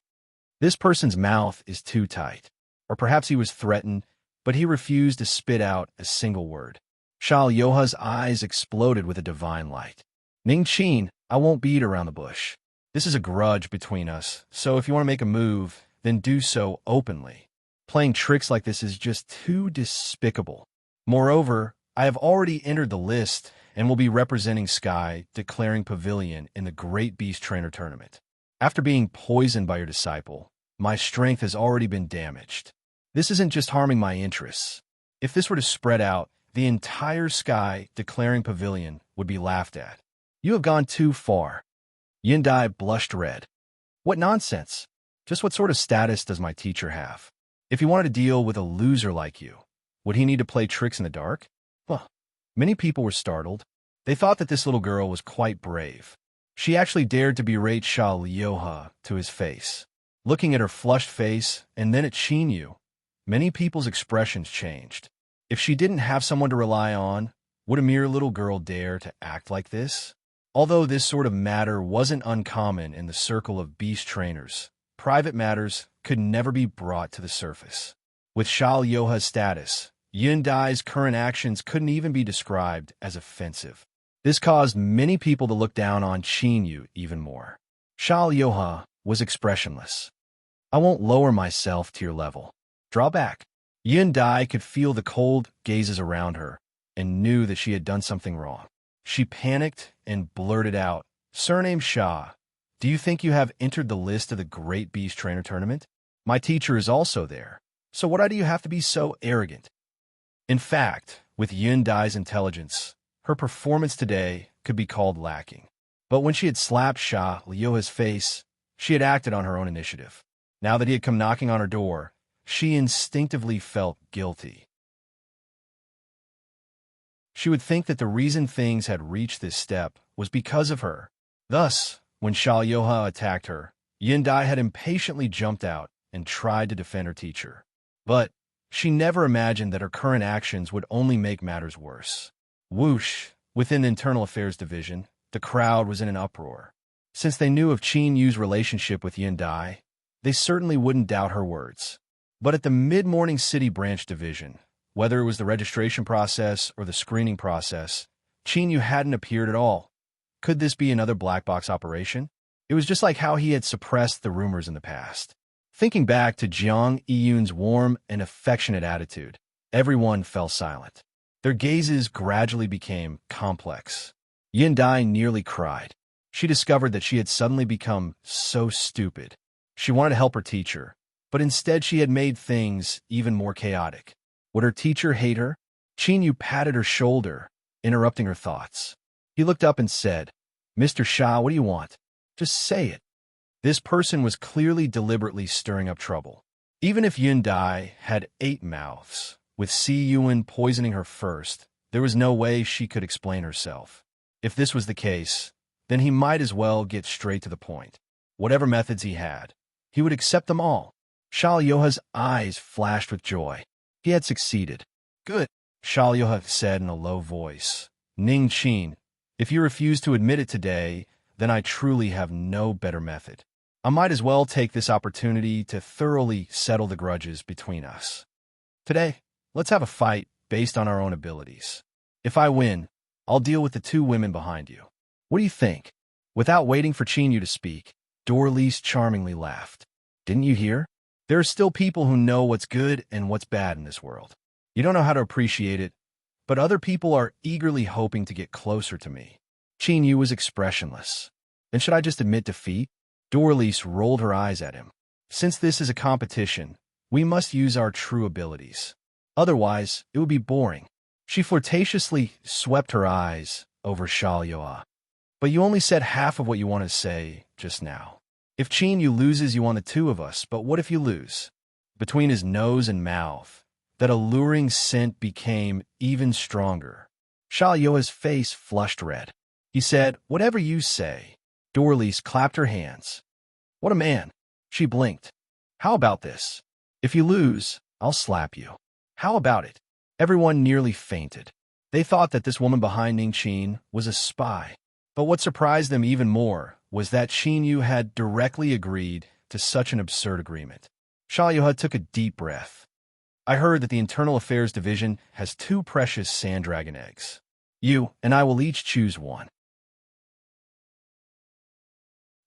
This person's mouth is too tight. Or perhaps he was threatened, but he refused to spit out a single word. Shao Yoha's eyes exploded with a divine light. Ning Qin, I won't beat around the bush. This is a grudge between us, so if you want to make a move, then do so openly. Playing tricks like this is just too despicable. Moreover, I have already entered the list and will be representing Sky, declaring pavilion in the Great Beast Trainer Tournament. After being poisoned by your disciple, my strength has already been damaged. This isn't just harming my interests. If this were to spread out, the entire Sky declaring pavilion would be laughed at. You have gone too far. Yindai blushed red. What nonsense. Just what sort of status does my teacher have? If he wanted to deal with a loser like you, would he need to play tricks in the dark? Well, many people were startled. They thought that this little girl was quite brave. She actually dared to berate Shao Yoha to his face. Looking at her flushed face and then at Qinyu, many people's expressions changed. If she didn't have someone to rely on, would a mere little girl dare to act like this? Although this sort of matter wasn't uncommon in the circle of beast trainers, private matters could never be brought to the surface. With Shao Yoha's status, Yundai's current actions couldn't even be described as offensive. This caused many people to look down on Qinyu even more. Shao Yoha was expressionless. I won't lower myself to your level. Draw back. Yundai could feel the cold gazes around her and knew that she had done something wrong. She panicked and blurted out, Surname Shah, do you think you have entered the list of the Great Beast Trainer Tournament? My teacher is also there. So why do you have to be so arrogant? In fact, with Yundai's intelligence, her performance today could be called lacking. But when she had slapped Shah Yoha's face, she had acted on her own initiative. Now that he had come knocking on her door, she instinctively felt guilty. She would think that the reason things had reached this step was because of her. Thus, when Shao Yoha attacked her, Yundai had impatiently jumped out and tried to defend her teacher. But she never imagined that her current actions would only make matters worse. Whoosh! Within the Internal Affairs Division, the crowd was in an uproar. Since they knew of Qinyu's relationship with Yundai, they certainly wouldn't doubt her words. But at the Mid-Morning City Branch Division, whether it was the registration process or the screening process, Qinyu hadn't appeared at all. Could this be another black box operation? It was just like how he had suppressed the rumors in the past. Thinking back to Jiang Yiyun's warm and affectionate attitude, everyone fell silent. Their gazes gradually became complex. Yin Dai nearly cried. She discovered that she had suddenly become so stupid. She wanted to help her teacher, but instead she had made things even more chaotic. Would her teacher hate her? Qin Yu patted her shoulder, interrupting her thoughts. He looked up and said, "Mr. Sha, what do you want? Just say it." This person was clearly deliberately stirring up trouble. Even if Yun Dai had 8 mouths, with Si Yuan poisoning her first, there was no way she could explain herself. If this was the case, then he might as well get straight to the point. Whatever methods he had, he would accept them all. Shao Yoha's eyes flashed with joy. He had succeeded. "Good," Shao Yoha said in a low voice. "Ning Qin, if you refuse to admit it today, then I truly have no better method. I might as well take this opportunity to thoroughly settle the grudges between us. Today, let's have a fight based on our own abilities. If I win, I'll deal with the 2 women behind you. What do you think?" Without waiting for Qin Yu to speak, Dorlice charmingly laughed. "Didn't you hear? There are still people who know what's good and what's bad in this world. You don't know how to appreciate it, but other people are eagerly hoping to get closer to me." Qin Yu was expressionless. "Then should I just admit defeat?" Dorlice rolled her eyes at him. "Since this is a competition, we must use our true abilities. Otherwise, it would be boring." She flirtatiously swept her eyes over Shao Yoa. "But you only said half of what you wanted to say just now. If Qin Yu loses, you want the 2 of us, but what if you lose?" Between his nose and mouth, that alluring scent became even stronger. Shao Yoa's face flushed red. He said, "Whatever you say." Dorlice clapped her hands. "What a man." She blinked. "How about this? If you lose, I'll slap you. How about it?" Everyone nearly fainted. They thought that this woman behind Ning Qin was a spy. But what surprised them even more was that Qin Yu had directly agreed to such an absurd agreement. Shao Yoha took a deep breath. "I heard that the Internal Affairs Division has 2 precious sand dragon eggs. You and I will each choose one.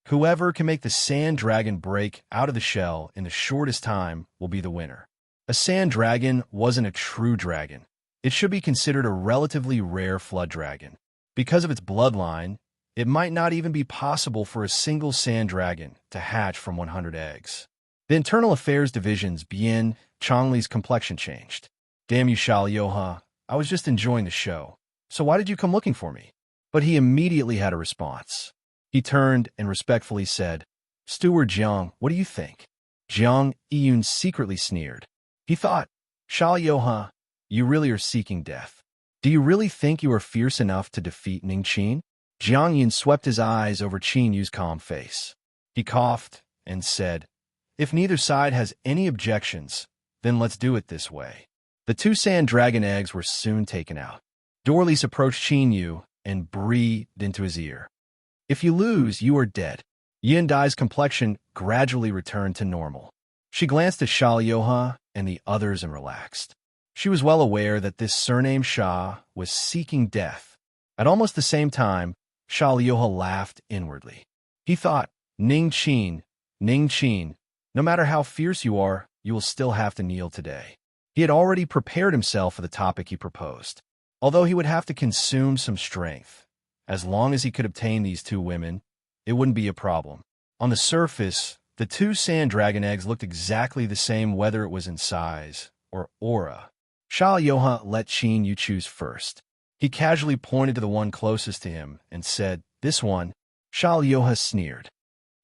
Whoever can make the sand dragon break out of the shell in the shortest time will be the winner." A sand dragon wasn't a true dragon. It should be considered a relatively rare flood dragon. Because of its bloodline, it might not even be possible for a single sand dragon to hatch from 100 eggs. The Internal Affairs Division's Bien Chongli's complexion changed. "Damn you, Shao Yoha. I was just enjoying the show. So why did you come looking for me?" But he immediately had a response. He turned and respectfully said, "Steward Jiang, what do you think?" Jiang Yun secretly sneered. He thought, "Shao Yoha, you really are seeking death. Do you really think you are fierce enough to defeat Ning Qin?" Jiang Yun swept his eyes over Qin Yu's calm face. He coughed and said, "If neither side has any objections, then let's do it this way." The 2 sand dragon eggs were soon taken out. Dorlice approached Qin Yu and breathed into his ear. "If you lose, you are dead." Yin Dai's complexion gradually returned to normal. She glanced at Shao Yoha and the others and relaxed. She was well aware that this surname Sha was seeking death. At almost the same time, Shao Yoha laughed inwardly. He thought, Ning Qin, no matter how fierce you are, you will still have to kneel today." He had already prepared himself for the topic he proposed. Although he would have to consume some strength, as long as he could obtain these 2 women, it wouldn't be a problem. On the surface, the 2 sand dragon eggs looked exactly the same whether it was in size or aura. Shao Yoha let Qin Yu choose first. He casually pointed to the one closest to him and said, "This one." Shao Yoha sneered.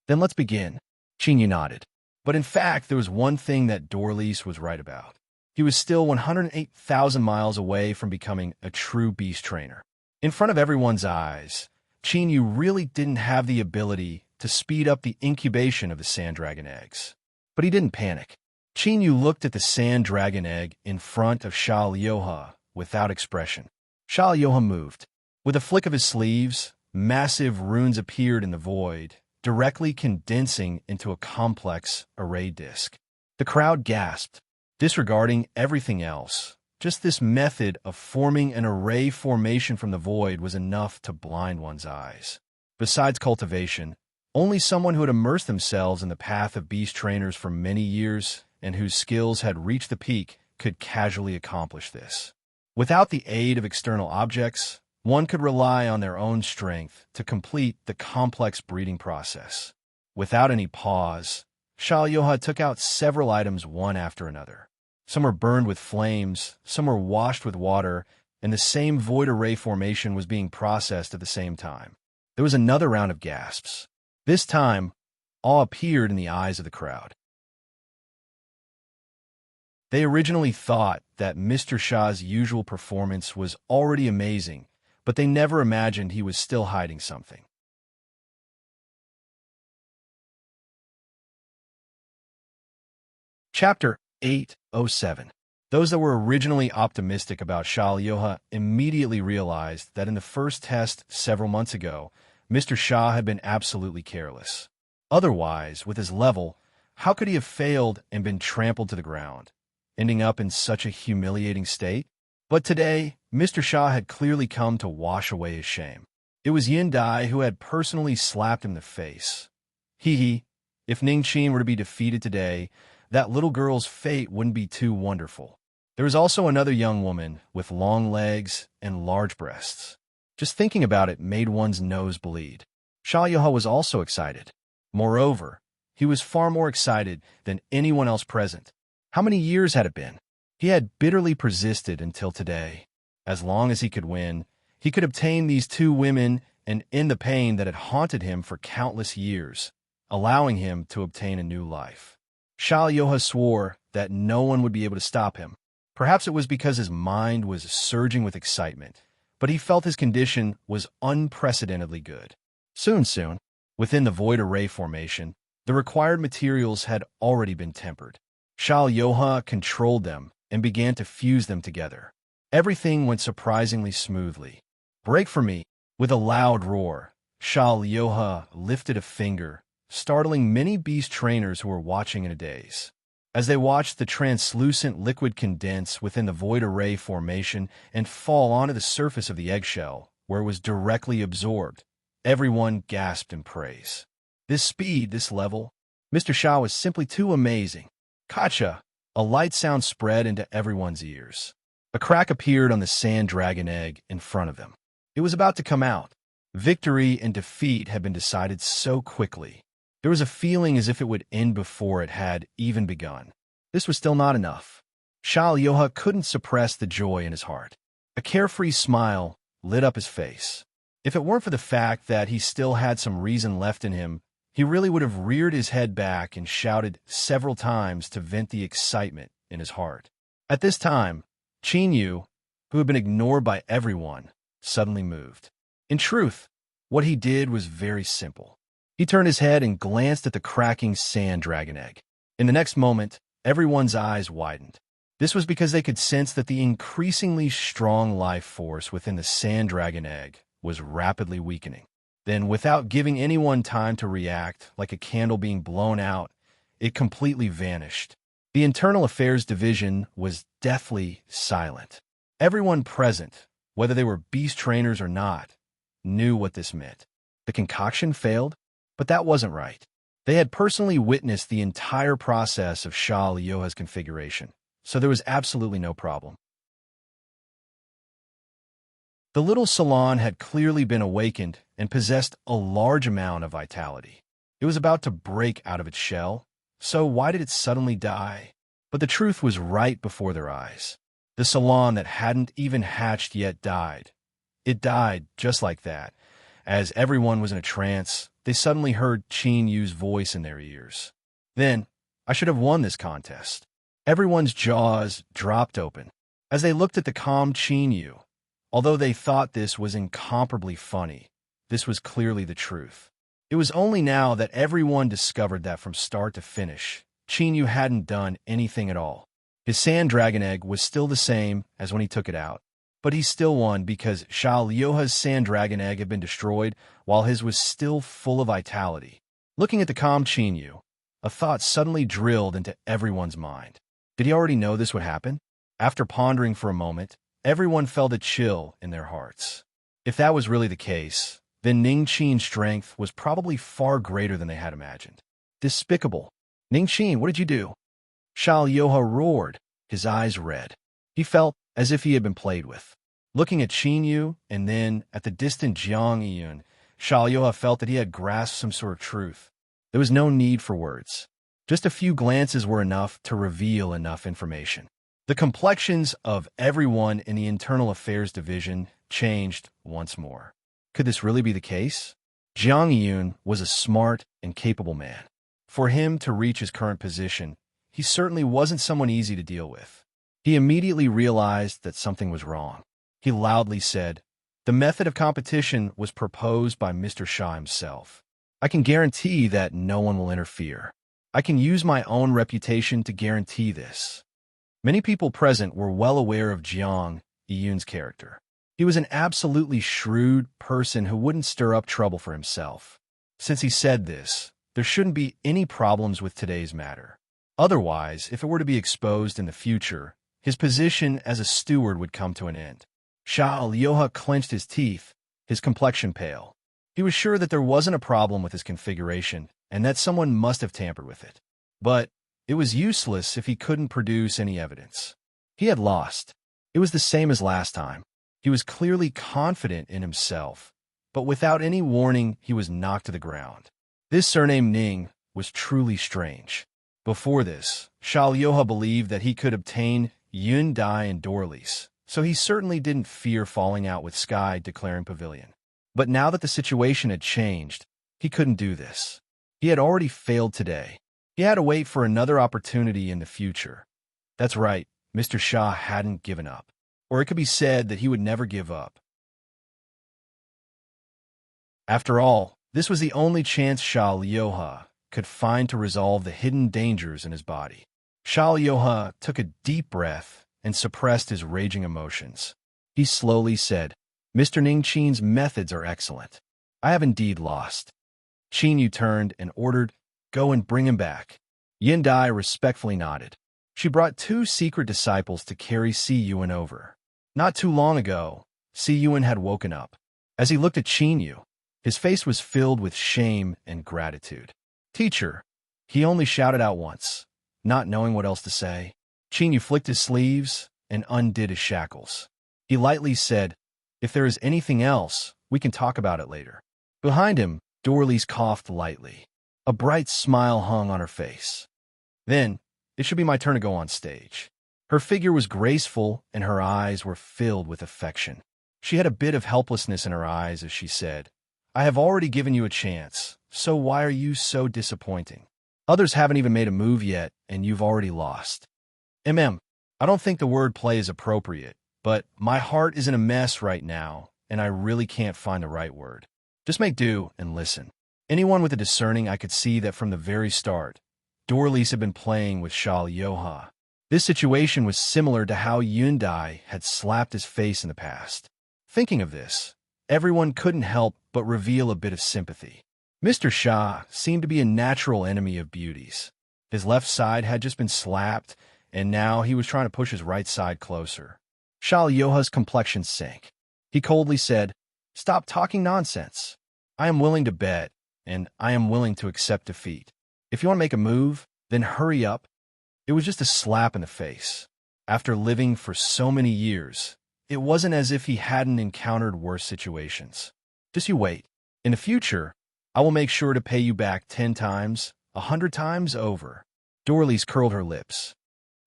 "Then let's begin." Qin Yu nodded. But in fact, there was one thing that Dorlice was right about. He was still 108,000 miles away from becoming a true beast trainer. In front of everyone's eyes, Qin Yu really didn't have the ability to speed up the incubation of the sand dragon eggs. But he didn't panic. Qin Yu looked at the sand dragon egg in front of Shao Yoha without expression. Shao Yoha moved. With a flick of his sleeves, massive runes appeared in the void, directly condensing into a complex array disk. The crowd gasped, disregarding everything else. Just this method of forming an array formation from the void was enough to blind one's eyes. Besides cultivation, only someone who had immersed themselves in the path of beast trainers for many years and whose skills had reached the peak could casually accomplish this. Without the aid of external objects, one could rely on their own strength to complete the complex breeding process. Without any pause, Shal-Yoha took out several items one after another. Some were burned with flames, some were washed with water, and the same void array formation was being processed at the same time. There was another round of gasps. This time, awe appeared in the eyes of the crowd. They originally thought that Mr. Shah's usual performance was already amazing, but they never imagined he was still hiding something. Chapter 807. Those that were originally optimistic about Shal-Yoha immediately realized that in the first test several months ago, Mr. Shah had been absolutely careless. Otherwise, with his level, how could he have failed and been trampled to the ground, ending up in such a humiliating state? But today, Mr. Shah had clearly come to wash away his shame. It was Yin Dai who had personally slapped him in the face. Hee, if Ning Qin were to be defeated today, that little girl's fate wouldn't be too wonderful. There was also another young woman with long legs and large breasts. Just thinking about it made one's nose bleed. Shal-Yoha was also excited. Moreover, he was far more excited than anyone else present. How many years had it been? He had bitterly persisted until today. As long as he could win, he could obtain these two women and end the pain that had haunted him for countless years, allowing him to obtain a new life. Shal-Yoha swore that no one would be able to stop him. Perhaps it was because his mind was surging with excitement, but he felt his condition was unprecedentedly good. Soon, within the void array formation, the required materials had already been tempered. Shal-Yoha controlled them and began to fuse them together. Everything went surprisingly smoothly. "Break for me!" With a loud roar, Shal-Yoha lifted a finger, startling many beast trainers who were watching in a daze. As they watched the translucent liquid condense within the void array formation and fall onto the surface of the eggshell, where it was directly absorbed, everyone gasped in praise. This speed, this level, Mr. Shah was simply too amazing. Kacha! A light sound spread into everyone's ears. A crack appeared on the sand dragon egg in front of them. It was about to come out. Victory and defeat had been decided so quickly. There was a feeling as if it would end before it had even begun. This was still not enough. Shal-Yoha couldn't suppress the joy in his heart. A carefree smile lit up his face. If it weren't for the fact that he still had some reason left in him, he really would have reared his head back and shouted several times to vent the excitement in his heart. At this time, Qin Yu, who had been ignored by everyone, suddenly moved. In truth, what he did was very simple. He turned his head and glanced at the cracking sand dragon egg. In the next moment, everyone's eyes widened. This was because they could sense that the increasingly strong life force within the sand dragon egg was rapidly weakening. Then, without giving anyone time to react, like a candle being blown out, it completely vanished. The Internal Affairs Division was deathly silent. Everyone present, whether they were beast trainers or not, knew what this meant. The concoction failed, but that wasn't right. They had personally witnessed the entire process of Shal-Yoha's configuration, so there was absolutely no problem. The little salon had clearly been awakened and possessed a large amount of vitality. It was about to break out of its shell, so why did it suddenly die? But the truth was right before their eyes. The salon that hadn't even hatched yet died. It died just like that. As everyone was in a trance, they suddenly heard Qin Yu's voice in their ears. Then, I should have won this contest. Everyone's jaws dropped open as they looked at the calm Qin Yu. Although they thought this was incomparably funny, this was clearly the truth. It was only now that everyone discovered that from start to finish, Qin Yu hadn't done anything at all. His sand dragon egg was still the same as when he took it out, but he still won because Shal-Yoha's sand dragon egg had been destroyed while his was still full of vitality. Looking at the calm Qin Yu, a thought suddenly drilled into everyone's mind. Did he already know this would happen? After pondering for a moment, everyone felt a chill in their hearts. If that was really the case, then Ning Qin's strength was probably far greater than they had imagined. Despicable. Ning Qin, what did you do? Shal-Yoha roared, his eyes red. He felt as if he had been played with. Looking at Qin Yu and then at the distant Jiang Yun, Xiaoyuhe felt that he had grasped some sort of truth. There was no need for words. Just a few glances were enough to reveal enough information. The complexions of everyone in the Internal Affairs Division changed once more. Could this really be the case? Jiang Yun was a smart and capable man. For him to reach his current position, he certainly wasn't someone easy to deal with. He immediately realized that something was wrong. He loudly said, "The method of competition was proposed by Mr. Shah himself. I can guarantee that no one will interfere. I can use my own reputation to guarantee this." Many people present were well aware of Jiang Yun's character. He was an absolutely shrewd person who wouldn't stir up trouble for himself. Since he said this, there shouldn't be any problems with today's matter. Otherwise, if it were to be exposed in the future, his position as a steward would come to an end. Xiaoyuhe clenched his teeth, his complexion pale. He was sure that there wasn't a problem with his configuration and that someone must have tampered with it. But it was useless if he couldn't produce any evidence. He had lost. It was the same as last time. He was clearly confident in himself, but without any warning, he was knocked to the ground. This surname Ning was truly strange. Before this, Xiaoyuhe believed that he could obtain Yun Dai and Dorlies, so he certainly didn't fear falling out with Sky declaring pavilion. But now that the situation had changed, he couldn't do this. He had already failed today. He had to wait for another opportunity in the future. That's right, Mr. Shah hadn't given up. Or it could be said that he would never give up. After all, this was the only chance Xiaoyuhe could find to resolve the hidden dangers in his body. Xiaoyuhe took a deep breath and suppressed his raging emotions. He slowly said, "Mr. Ningqin's methods are excellent. I have indeed lost." Qin Yu turned and ordered, "Go and bring him back." Yin Dai respectfully nodded. She brought 2 secret disciples to carry Si Yuan over. Not too long ago, Si Yuan had woken up. As he looked at Qin Yu, his face was filled with shame and gratitude. "Teacher," he only shouted out once, not knowing what else to say. Qin Yu flicked his sleeves and undid his shackles. He lightly said, "If there is anything else, we can talk about it later." Behind him, Dorlies coughed lightly. A bright smile hung on her face. "Then, it should be my turn to go on stage." Her figure was graceful and her eyes were filled with affection. She had a bit of helplessness in her eyes as she said, "I have already given you a chance, so why are you so disappointing? Others haven't even made a move yet, and you've already lost." I don't think the word play is appropriate, but my heart is in a mess right now, and I really can't find the right word. Just make do and listen." Anyone with a discerning eye could see that from the very start, Dorlies had been playing with Xiaoyuhe. This situation was similar to how Yun Dai had slapped his face in the past. Thinking of this, everyone couldn't help but reveal a bit of sympathy. Mr. Shah seemed to be a natural enemy of beauty's. His left side had just been slapped, and now he was trying to push his right side closer. Xiaoyuhe's complexion sank. He coldly said, "Stop talking nonsense. I am willing to bet, and I am willing to accept defeat. If you want to make a move, then hurry up." It was just a slap in the face. After living for so many years, it wasn't as if he hadn't encountered worse situations. "Just you wait. In the future, I will make sure to pay you back 10 times, 100 times over." Dorlies curled her lips.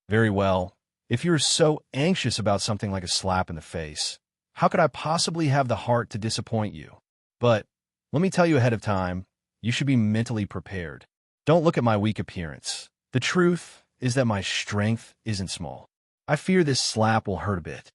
"Very well. If you're so anxious about something like a slap in the face, how could I possibly have the heart to disappoint you? But let me tell you ahead of time, you should be mentally prepared. Don't look at my weak appearance. The truth is that my strength isn't small. I fear this slap will hurt a bit."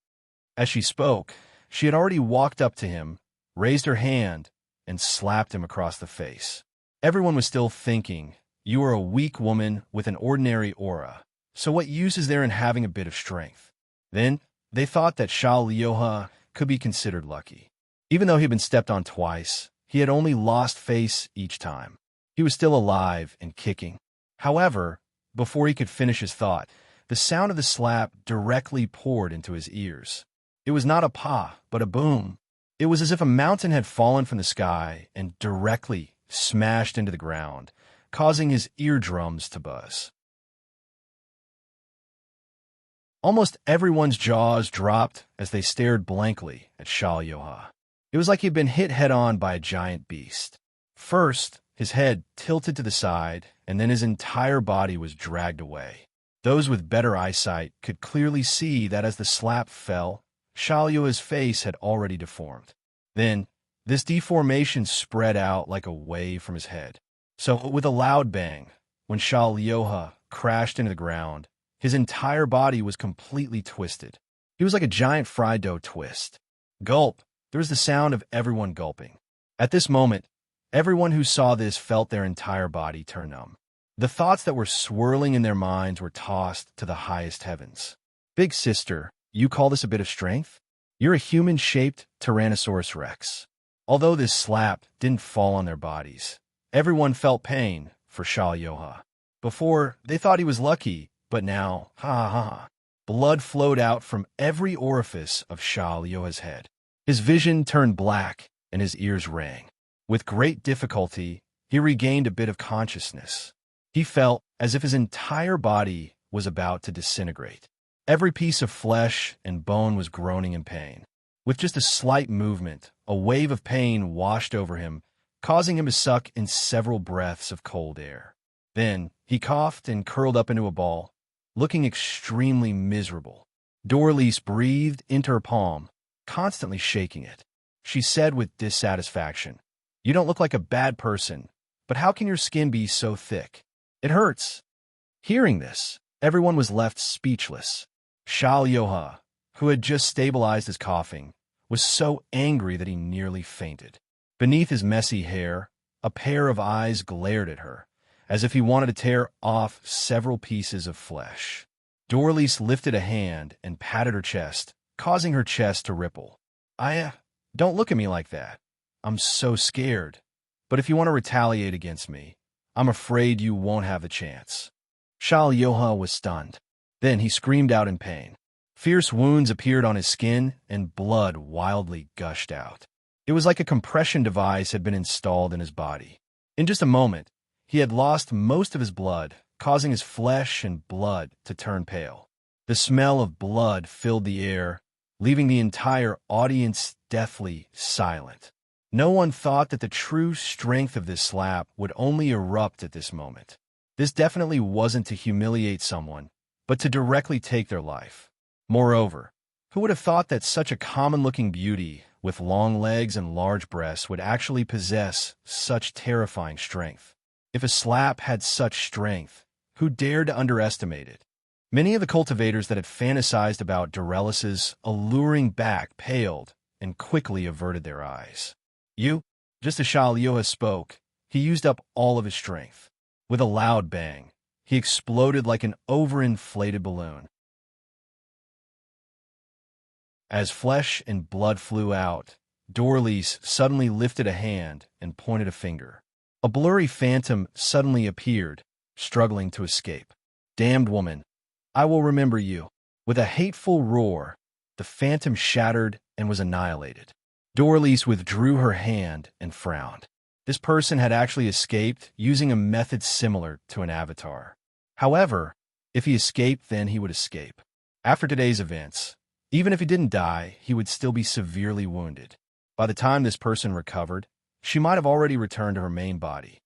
As she spoke, she had already walked up to him, raised her hand, and slapped him across the face. Everyone was still thinking, "You are a weak woman with an ordinary aura, so what use is there in having a bit of strength?" Then, they thought that Xiaoyuhe could be considered lucky. Even though he had been stepped on twice, he had only lost face each time. He was still alive and kicking. However, before he could finish his thought, the sound of the slap directly poured into his ears. It was not a pa, but a boom. It was as if a mountain had fallen from the sky and directly smashed into the ground, causing his eardrums to buzz. Almost everyone's jaws dropped as they stared blankly at Shal Yoha. It was like he'd been hit head-on by a giant beast. First, his head tilted to the side, and then his entire body was dragged away. Those with better eyesight could clearly see that as the slap fell, Shal Yoha's face had already deformed. Then, this deformation spread out like a wave from his head. So, with a loud bang, when Shal Yoha crashed into the ground, his entire body was completely twisted. He was like a giant fried dough twist. Gulp! There was the sound of everyone gulping. At this moment, everyone who saw this felt their entire body turn numb. The thoughts that were swirling in their minds were tossed to the highest heavens. Big sister, you call this a bit of strength? You're a human-shaped Tyrannosaurus Rex. Although this slap didn't fall on their bodies, everyone felt pain for Shal Yoha. Before, they thought he was lucky, but now, ha ha ha. Blood flowed out from every orifice of Shal Yoha's head. His vision turned black and his ears rang. With great difficulty, he regained a bit of consciousness. He felt as if his entire body was about to disintegrate. Every piece of flesh and bone was groaning in pain. With just a slight movement, a wave of pain washed over him, causing him to suck in several breaths of cold air. Then, he coughed and curled up into a ball, looking extremely miserable. Dorlise breathed into her palm, constantly shaking it. She said with dissatisfaction, "You don't look like a bad person, but how can your skin be so thick? It hurts." Hearing this, everyone was left speechless. Shal Yoha, who had just stabilized his coughing, was so angry that he nearly fainted. Beneath his messy hair, a pair of eyes glared at her, as if he wanted to tear off several pieces of flesh. Dorlise lifted a hand and patted her chest, causing her chest to ripple. Don't look at me like that. I'm so scared. But if you want to retaliate against me, I'm afraid you won't have the chance." Shal Yoha was stunned. Then he screamed out in pain. Fierce wounds appeared on his skin, and blood wildly gushed out. It was like a compression device had been installed in his body. In just a moment, he had lost most of his blood, causing his flesh and blood to turn pale. The smell of blood filled the air, leaving the entire audience deathly silent. No one thought that the true strength of this slap would only erupt at this moment. This definitely wasn't to humiliate someone, but to directly take their life. Moreover, who would have thought that such a common-looking beauty with long legs and large breasts would actually possess such terrifying strength? If a slap had such strength, who dared to underestimate it? Many of the cultivators that had fantasized about Dorlis's alluring back paled and quickly averted their eyes. Just as Shal Yoha spoke, he used up all of his strength. With a loud bang, he exploded like an overinflated balloon. As flesh and blood flew out, Dorlise suddenly lifted a hand and pointed a finger. A blurry phantom suddenly appeared, struggling to escape. "Damned woman, I will remember you." With a hateful roar, the phantom shattered and was annihilated. Dorlise withdrew her hand and frowned. This person had actually escaped using a method similar to an avatar. However, if he escaped, then he would escape. After today's events, even if he didn't die, he would still be severely wounded. By the time this person recovered, she might have already returned to her main body.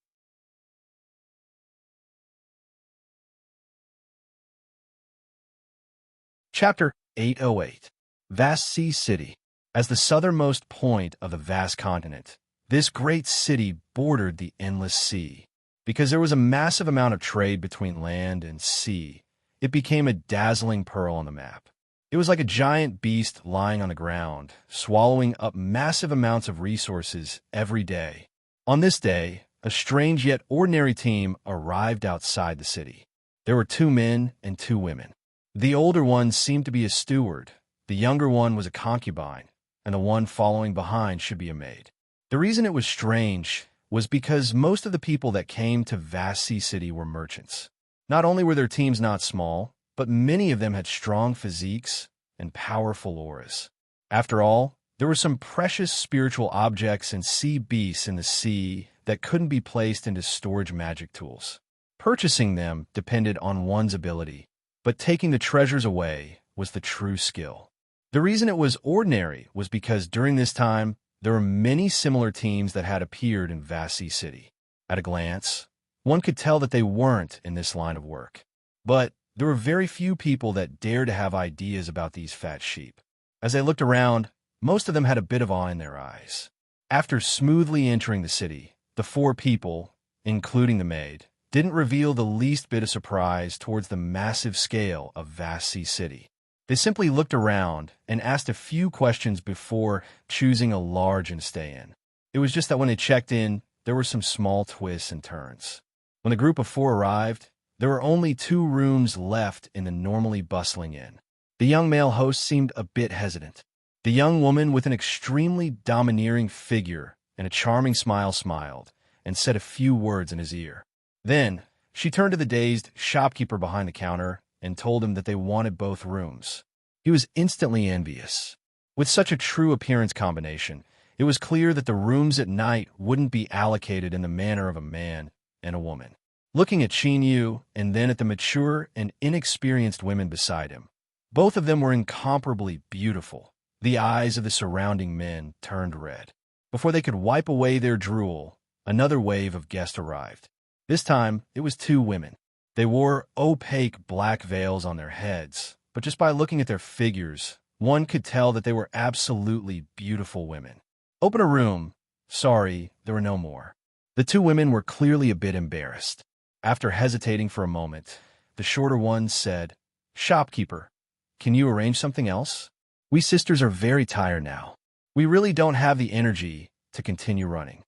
Chapter 808. Vast Sea City. As the southernmost point of the vast continent, this great city bordered the endless sea. Because there was a massive amount of trade between land and sea, it became a dazzling pearl on the map. It was like a giant beast lying on the ground, swallowing up massive amounts of resources every day. On this day, a strange yet ordinary team arrived outside the city. There were 2 men and 2 women. The older one seemed to be a steward, the younger one was a concubine, and the one following behind should be a maid. The reason it was strange was because most of the people that came to Vast Sea City were merchants. Not only were their teams not small, but many of them had strong physiques and powerful auras. After all, there were some precious spiritual objects and sea beasts in the sea that couldn't be placed into storage magic tools. Purchasing them depended on one's ability, but taking the treasures away was the true skill. The reason it was ordinary was because during this time, there were many similar teams that had appeared in Vast Sea City. At a glance, one could tell that they weren't in this line of work. But there were very few people that dared to have ideas about these fat sheep. As they looked around, most of them had a bit of awe in their eyes. After smoothly entering the city, the four people, including the maid, didn't reveal the least bit of surprise towards the massive scale of Vast Sea City. They simply looked around and asked a few questions before choosing a lodge and stay in. It was just that when they checked in, there were some small twists and turns. When the group of four arrived, there were only 2 rooms left in the normally bustling inn. The young male host seemed a bit hesitant. The young woman with an extremely domineering figure and a charming smile smiled and said a few words in his ear. Then, she turned to the dazed shopkeeper behind the counter and told him that they wanted both rooms. He was instantly envious. With such a true appearance combination, it was clear that the rooms at night wouldn't be allocated in the manner of a man and a woman. Looking at Qin Yu and then at the mature and inexperienced women beside him, both of them were incomparably beautiful. The eyes of the surrounding men turned red. Before they could wipe away their drool, another wave of guests arrived. This time, it was 2 women. They wore opaque black veils on their heads, but just by looking at their figures, one could tell that they were absolutely beautiful women. Open a room. Sorry, there were no more. The 2 women were clearly a bit embarrassed. After hesitating for a moment, the shorter one said, "Shopkeeper, can you arrange something else? We sisters are very tired now. We really don't have the energy to continue running."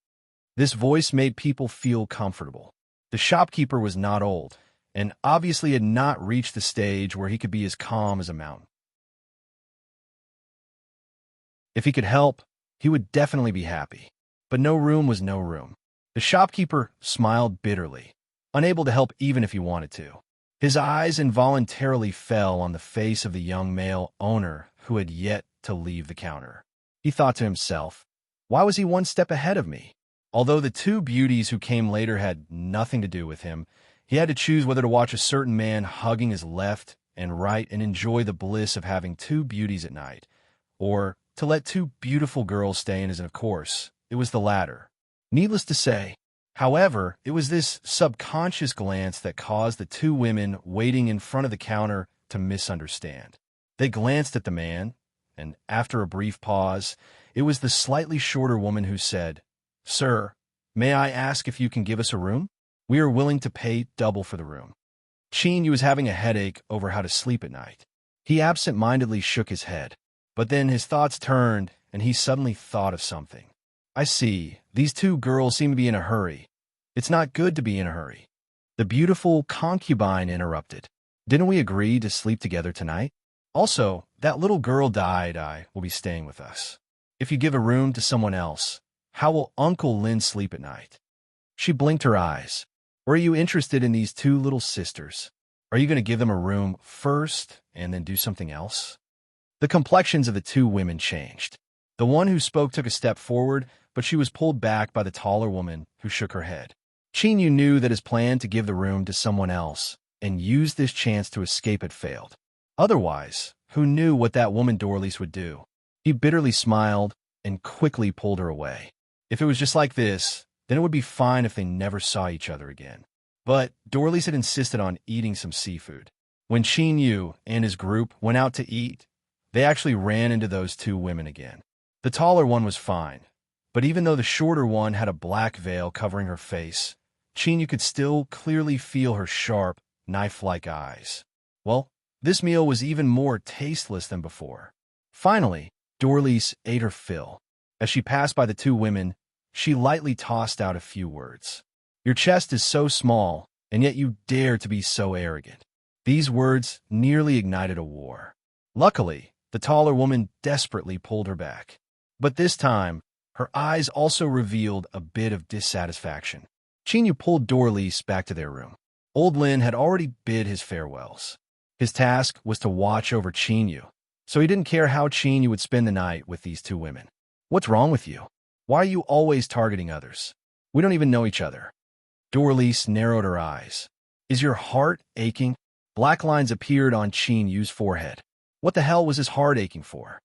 This voice made people feel comfortable. The shopkeeper was not old, and obviously had not reached the stage where he could be as calm as a mountain. If he could help, he would definitely be happy. But no room was no room. The shopkeeper smiled bitterly, unable to help even if he wanted to. His eyes involuntarily fell on the face of the young male owner who had yet to leave the counter. He thought to himself, why was he one step ahead of me? Although the 2 beauties who came later had nothing to do with him, he had to choose whether to watch a certain man hugging his left and right and enjoy the bliss of having 2 beauties at night, or to let 2 beautiful girls stay in his, and of course, it was the latter. Needless to say, however, it was this subconscious glance that caused the 2 women waiting in front of the counter to misunderstand. They glanced at the man, and after a brief pause, it was the slightly shorter woman who said, "Sir, may I ask if you can give us a room? We are willing to pay double for the room." Qin Yu was having a headache over how to sleep at night. He absent-mindedly shook his head, but then his thoughts turned, and he suddenly thought of something. "I see. These 2 girls seem to be in a hurry. It's not good to be in a hurry." The beautiful concubine interrupted. "Didn't we agree to sleep together tonight? Also, that little girl died. I will be staying with us. If you give a room to someone else, how will Uncle Lin sleep at night?" She blinked her eyes. "Or are you interested in these 2 little sisters? Are you going to give them a room first and then do something else?" The complexions of the 2 women changed. The one who spoke took a step forward, but she was pulled back by the taller woman who shook her head. Qin Yu knew that his plan to give the room to someone else and use this chance to escape had failed. Otherwise, who knew what that woman Dorlice would do? He bitterly smiled and quickly pulled her away. If it was just like this, then it would be fine if they never saw each other again. But Dorlice had insisted on eating some seafood. When Qin Yu and his group went out to eat, they actually ran into those 2 women again. The taller one was fine, but even though the shorter one had a black veil covering her face, Qin Yu could still clearly feel her sharp, knife-like eyes. Well, this meal was even more tasteless than before. Finally, Dorlice ate her fill. As she passed by the 2 women, she lightly tossed out a few words. "Your chest is so small, and yet you dare to be so arrogant." These words nearly ignited a war. Luckily, the taller woman desperately pulled her back. But this time, her eyes also revealed a bit of dissatisfaction. Qin Yu pulled Dorlice back to their room. Old Lin had already bid his farewells. His task was to watch over Qin Yu, so he didn't care how Qin Yu would spend the night with these 2 women. "What's wrong with you? Why are you always targeting others? We don't even know each other." Dorlice narrowed her eyes. "Is your heart aching?" Black lines appeared on Qin Yu's forehead. What the hell was his heart aching for?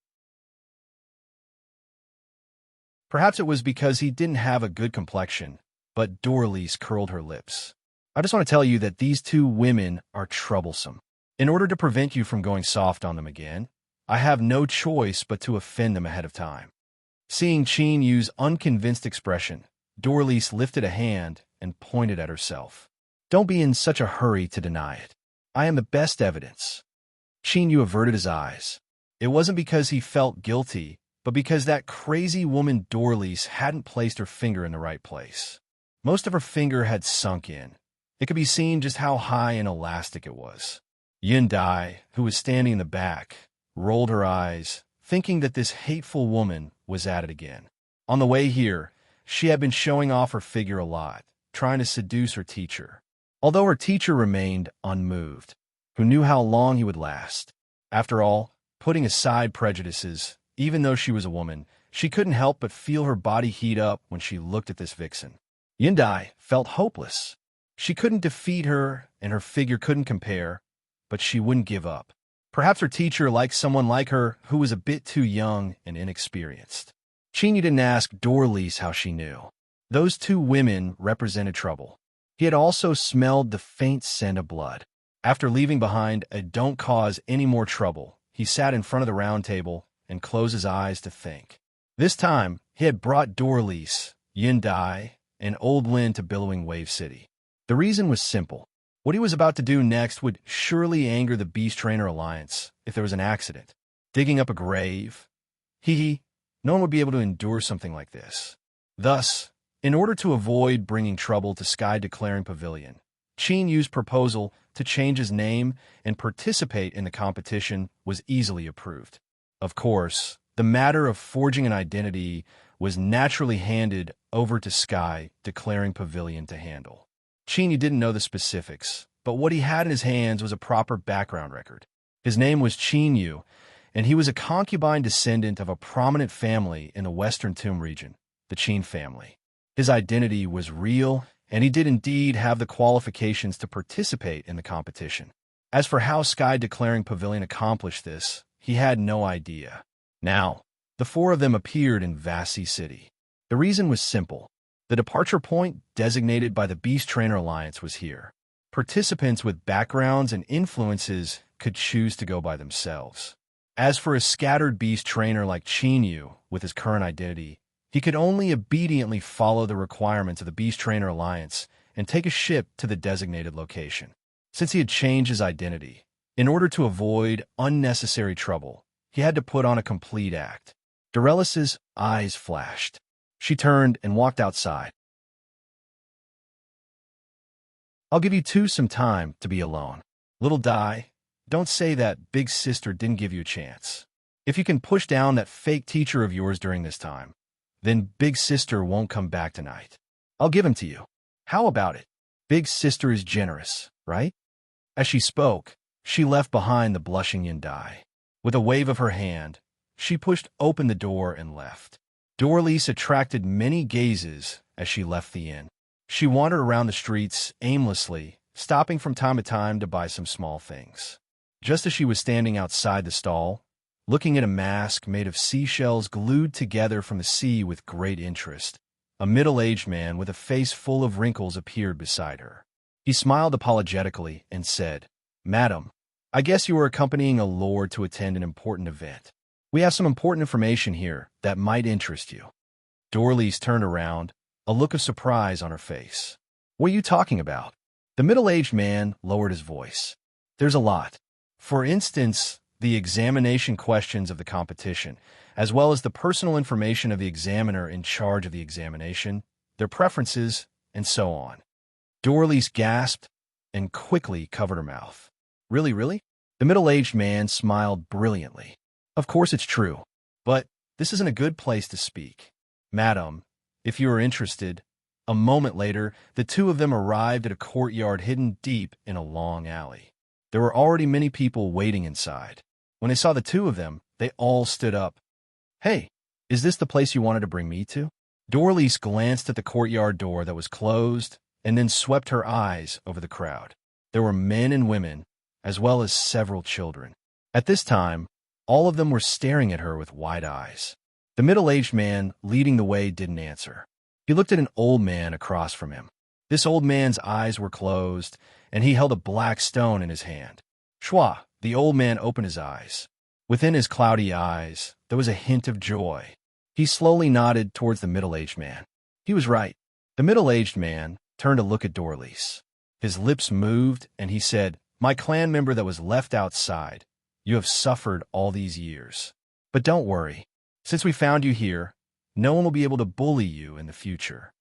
Perhaps it was because he didn't have a good complexion, but Dorlise curled her lips. I just want to tell you that these two women are troublesome. In order to prevent you from going soft on them again, I have no choice but to offend them ahead of time. Seeing Chin Yu's unconvinced expression, Dorlise lifted a hand and pointed at herself. Don't be in such a hurry to deny it. I am the best evidence. Chin Yu averted his eyes. It wasn't because he felt guilty, but because that crazy woman Dorlise hadn't placed her finger in the right place. Most of her finger had sunk in. It could be seen just how high and elastic it was. Yin Dai, who was standing in the back, rolled her eyes, thinking that this hateful woman was at it again. On the way here, she had been showing off her figure a lot, trying to seduce her teacher. Although her teacher remained unmoved, who knew how long he would last. After all, putting aside prejudices, even though she was a woman, she couldn't help but feel her body heat up when she looked at this vixen. Yindai felt hopeless. She couldn't defeat her, and her figure couldn't compare, but she wouldn't give up. Perhaps her teacher liked someone like her who was a bit too young and inexperienced. Chinyu didn't ask Dorlise how she knew. Those two women represented trouble. He had also smelled the faint scent of blood. After leaving behind a "don't cause any more trouble," he sat in front of the round table and closed his eyes to think. This time, he had brought Dorlise, Yindai, and Old Lin to Billowing Wave City. The reason was simple. What he was about to do next would surely anger the Beast Trainer Alliance if there was an accident. Digging up a grave? No one would be able to endure something like this. Thus, in order to avoid bringing trouble to Sky Declaring Pavilion, Chin Yu's proposal to change his name and participate in the competition was easily approved. Of course, the matter of forging an identity was naturally handed over to Sky Declaring Pavilion to handle. Chin Yu didn't know the specifics, but what he had in his hands was a proper background record. His name was Chin Yu, and he was a concubine descendant of a prominent family in the Western Tomb region, the Qin family. His identity was real, and he did indeed have the qualifications to participate in the competition. As for how Sky Declaring Pavilion accomplished this, he had no idea. Now, the four of them appeared in Vasi City. The reason was simple. The departure point designated by the Beast Trainer Alliance was here. Participants with backgrounds and influences could choose to go by themselves. As for a scattered beast trainer like Chin Yu, with his current identity, he could only obediently follow the requirements of the Beast Trainer Alliance and take a ship to the designated location. Since he had changed his identity, in order to avoid unnecessary trouble, he had to put on a complete act. Dorelis's eyes flashed. She turned and walked outside. I'll give you two some time to be alone. Little Dai, don't say that Big Sister didn't give you a chance. If you can push down that fake teacher of yours during this time, then Big Sister won't come back tonight. I'll give him to you. How about it? Big Sister is generous, right? As she spoke, she left behind the blushing Yindai. With a wave of her hand, she pushed open the door and left. Dorlise attracted many gazes as she left the inn. She wandered around the streets aimlessly, stopping from time to time to buy some small things. Just as she was standing outside the stall, looking at a mask made of seashells glued together from the sea with great interest, a middle-aged man with a face full of wrinkles appeared beside her. He smiled apologetically and said, "Madam, I guess you are accompanying a lord to attend an important event. We have some important information here that might interest you." Dorlise turned around, a look of surprise on her face. "What are you talking about?" The middle-aged man lowered his voice. "There's a lot. For instance, the examination questions of the competition, as well as the personal information of the examiner in charge of the examination, their preferences, and so on." Dorlise gasped and quickly covered her mouth. Really? The middle-aged man smiled brilliantly. "Of course it's true, but this isn't a good place to speak. Madam, if you are interested." A moment later, the two of them arrived at a courtyard hidden deep in a long alley. There were already many people waiting inside. When they saw the two of them, they all stood up. "Hey, is this the place you wanted to bring me to?" Dorlise glanced at the courtyard door that was closed and then swept her eyes over the crowd. There were men and women, as well as several children. At this time, all of them were staring at her with wide eyes. The middle-aged man leading the way didn't answer. He looked at an old man across from him. This old man's eyes were closed, and he held a black stone in his hand. Shwa, the old man opened his eyes. Within his cloudy eyes, there was a hint of joy. He slowly nodded towards the middle-aged man. He was right. The middle-aged man turned to look at Dorlice. His lips moved, and he said, "My clan member that was left outside, you have suffered all these years. But don't worry. Since we found you here, no one will be able to bully you in the future."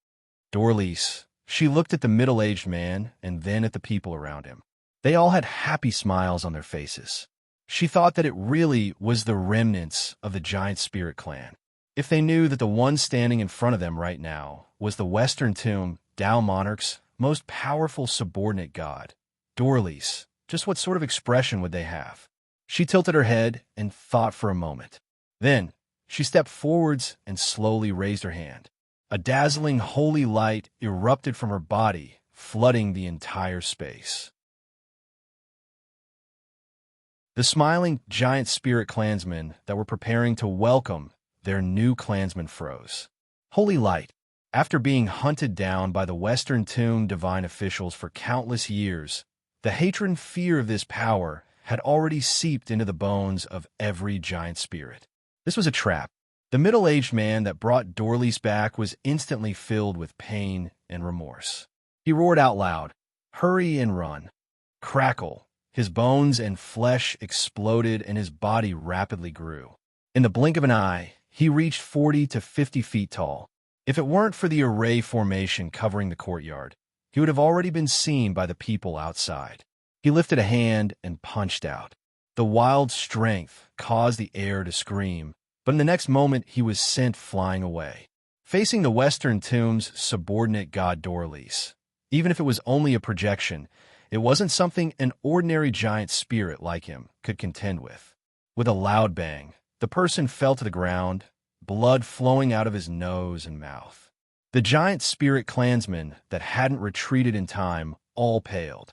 Dorlice, she looked at the middle-aged man and then at the people around him. They all had happy smiles on their faces. She thought that it really was the remnants of the giant spirit clan. If they knew that the one standing in front of them right now was the Western Tomb Tao Monarch's most powerful subordinate god, Dorlice, just what sort of expression would they have? She tilted her head and thought for a moment. Then, she stepped forwards and slowly raised her hand. A dazzling holy light erupted from her body, flooding the entire space. The smiling giant spirit clansmen that were preparing to welcome their new clansmen froze. Holy light, after being hunted down by the Western Tomb divine officials for countless years, the hatred and fear of this power had already seeped into the bones of every giant spirit. This was a trap. The middle-aged man that brought Dorlice back was instantly filled with pain and remorse. He roared out loud, "Hurry and run." Crackle. His bones and flesh exploded and his body rapidly grew. In the blink of an eye, he reached 40 to 50 feet tall. If it weren't for the array formation covering the courtyard, he would have already been seen by the people outside. He lifted a hand and punched out. The wild strength caused the air to scream, but in the next moment he was sent flying away. Facing the Western Tomb's subordinate god Dorlice, even if it was only a projection, it wasn't something an ordinary giant spirit like him could contend with. With a loud bang, the person fell to the ground, blood flowing out of his nose and mouth. The giant spirit clansmen that hadn't retreated in time all paled.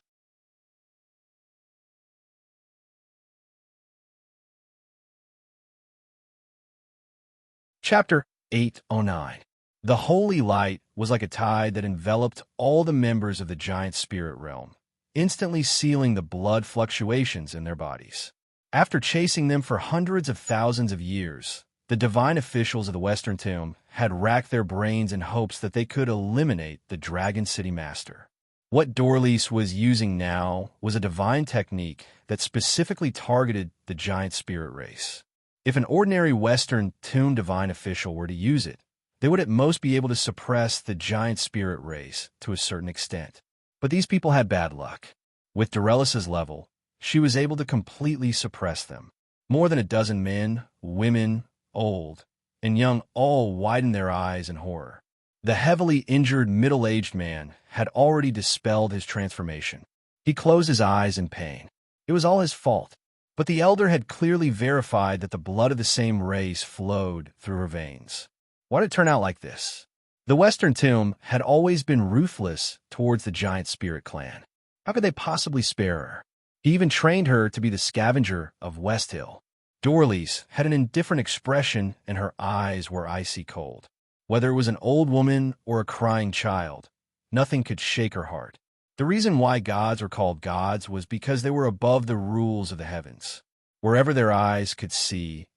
Chapter 809. The holy light was like a tide that enveloped all the members of the giant spirit realm, instantly sealing the blood fluctuations in their bodies. After chasing them for hundreds of thousands of years, the divine officials of the Western Tomb had racked their brains in hopes that they could eliminate the Dragon City Master. What Dorlice was using now was a divine technique that specifically targeted the giant spirit race. If an ordinary Western Tomb divine official were to use it, they would at most be able to suppress the giant spirit race to a certain extent. But these people had bad luck. With Dorlice's level, she was able to completely suppress them. More than a dozen men, women, old, and young all widened their eyes in horror. The heavily injured middle-aged man had already dispelled his transformation. He closed his eyes in pain. It was all his fault. But the elder had clearly verified that the blood of the same race flowed through her veins. Why did it turn out like this? The Western Tomb had always been ruthless towards the giant spirit clan. How could they possibly spare her? He even trained her to be the scavenger of West Hill. Dorlice had an indifferent expression and her eyes were icy cold. Whether it was an old woman or a crying child, nothing could shake her heart. The reason why gods were called gods was because they were above the rules of the heavens. Wherever their eyes could see,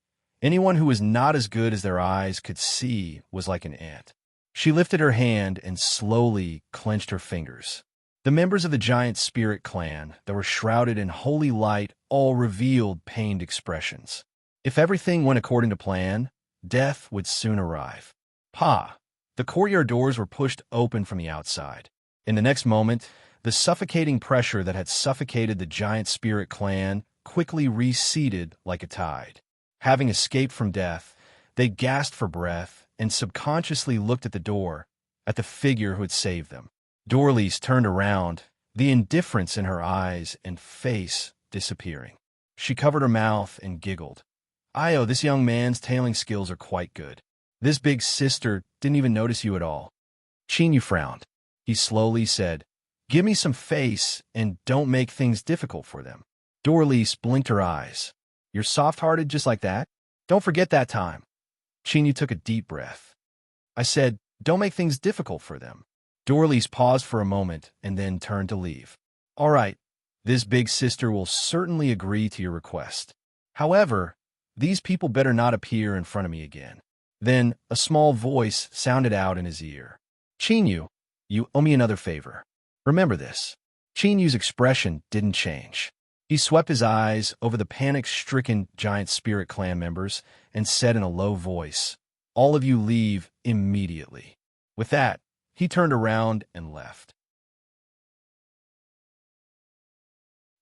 anyone who was not as good as their eyes could see was like an ant. She lifted her hand and slowly clenched her fingers. The members of the giant spirit clan that were shrouded in holy light all revealed pained expressions. If everything went according to plan, death would soon arrive. Pa! The courtyard doors were pushed open from the outside. In the next moment, the suffocating pressure that had suffocated the giant spirit clan quickly receded like a tide. Having escaped from death, they gasped for breath and subconsciously looked at the door, at the figure who had saved them. Dorlice turned around, the indifference in her eyes and face disappearing. She covered her mouth and giggled. "Io, this young man's tailing skills are quite good. This big sister didn't even notice you at all." Chinyu frowned. He slowly said, "Give me some face and don't make things difficult for them." Dorlice blinked her eyes. You're soft-hearted just like that? Don't forget that time. Chinyu took a deep breath. I said, don't make things difficult for them. Dorlice paused for a moment and then turned to leave. All right, this big sister will certainly agree to your request. However, these people better not appear in front of me again. Then a small voice sounded out in his ear. Chinyu, you owe me another favor. Remember this. Chinyu's expression didn't change. He swept his eyes over the panic-stricken giant spirit clan members and said in a low voice, all of you leave immediately. With that, he turned around and left.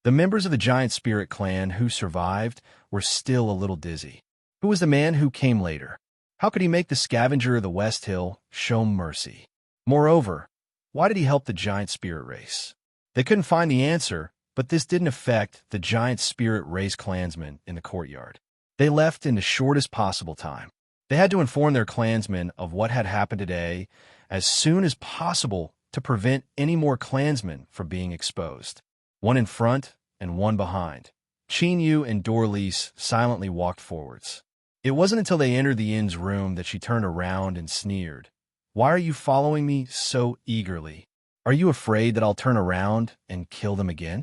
The members of the giant spirit clan who survived were still a little dizzy. Who was the man who came later? How could he make the scavenger of the West Hill show mercy? Moreover, why did he help the giant spirit race? They couldn't find the answer, but this didn't affect the giant spirit race clansmen in the courtyard. They left in the shortest possible time. They had to inform their clansmen of what had happened today as soon as possible to prevent any more clansmen from being exposed. One in front and one behind. Chinyu and Dorlice silently walked forwards. It wasn't until they entered the inn's room that she turned around and sneered. Why are you following me so eagerly? Are you afraid that I'll turn around and kill them again?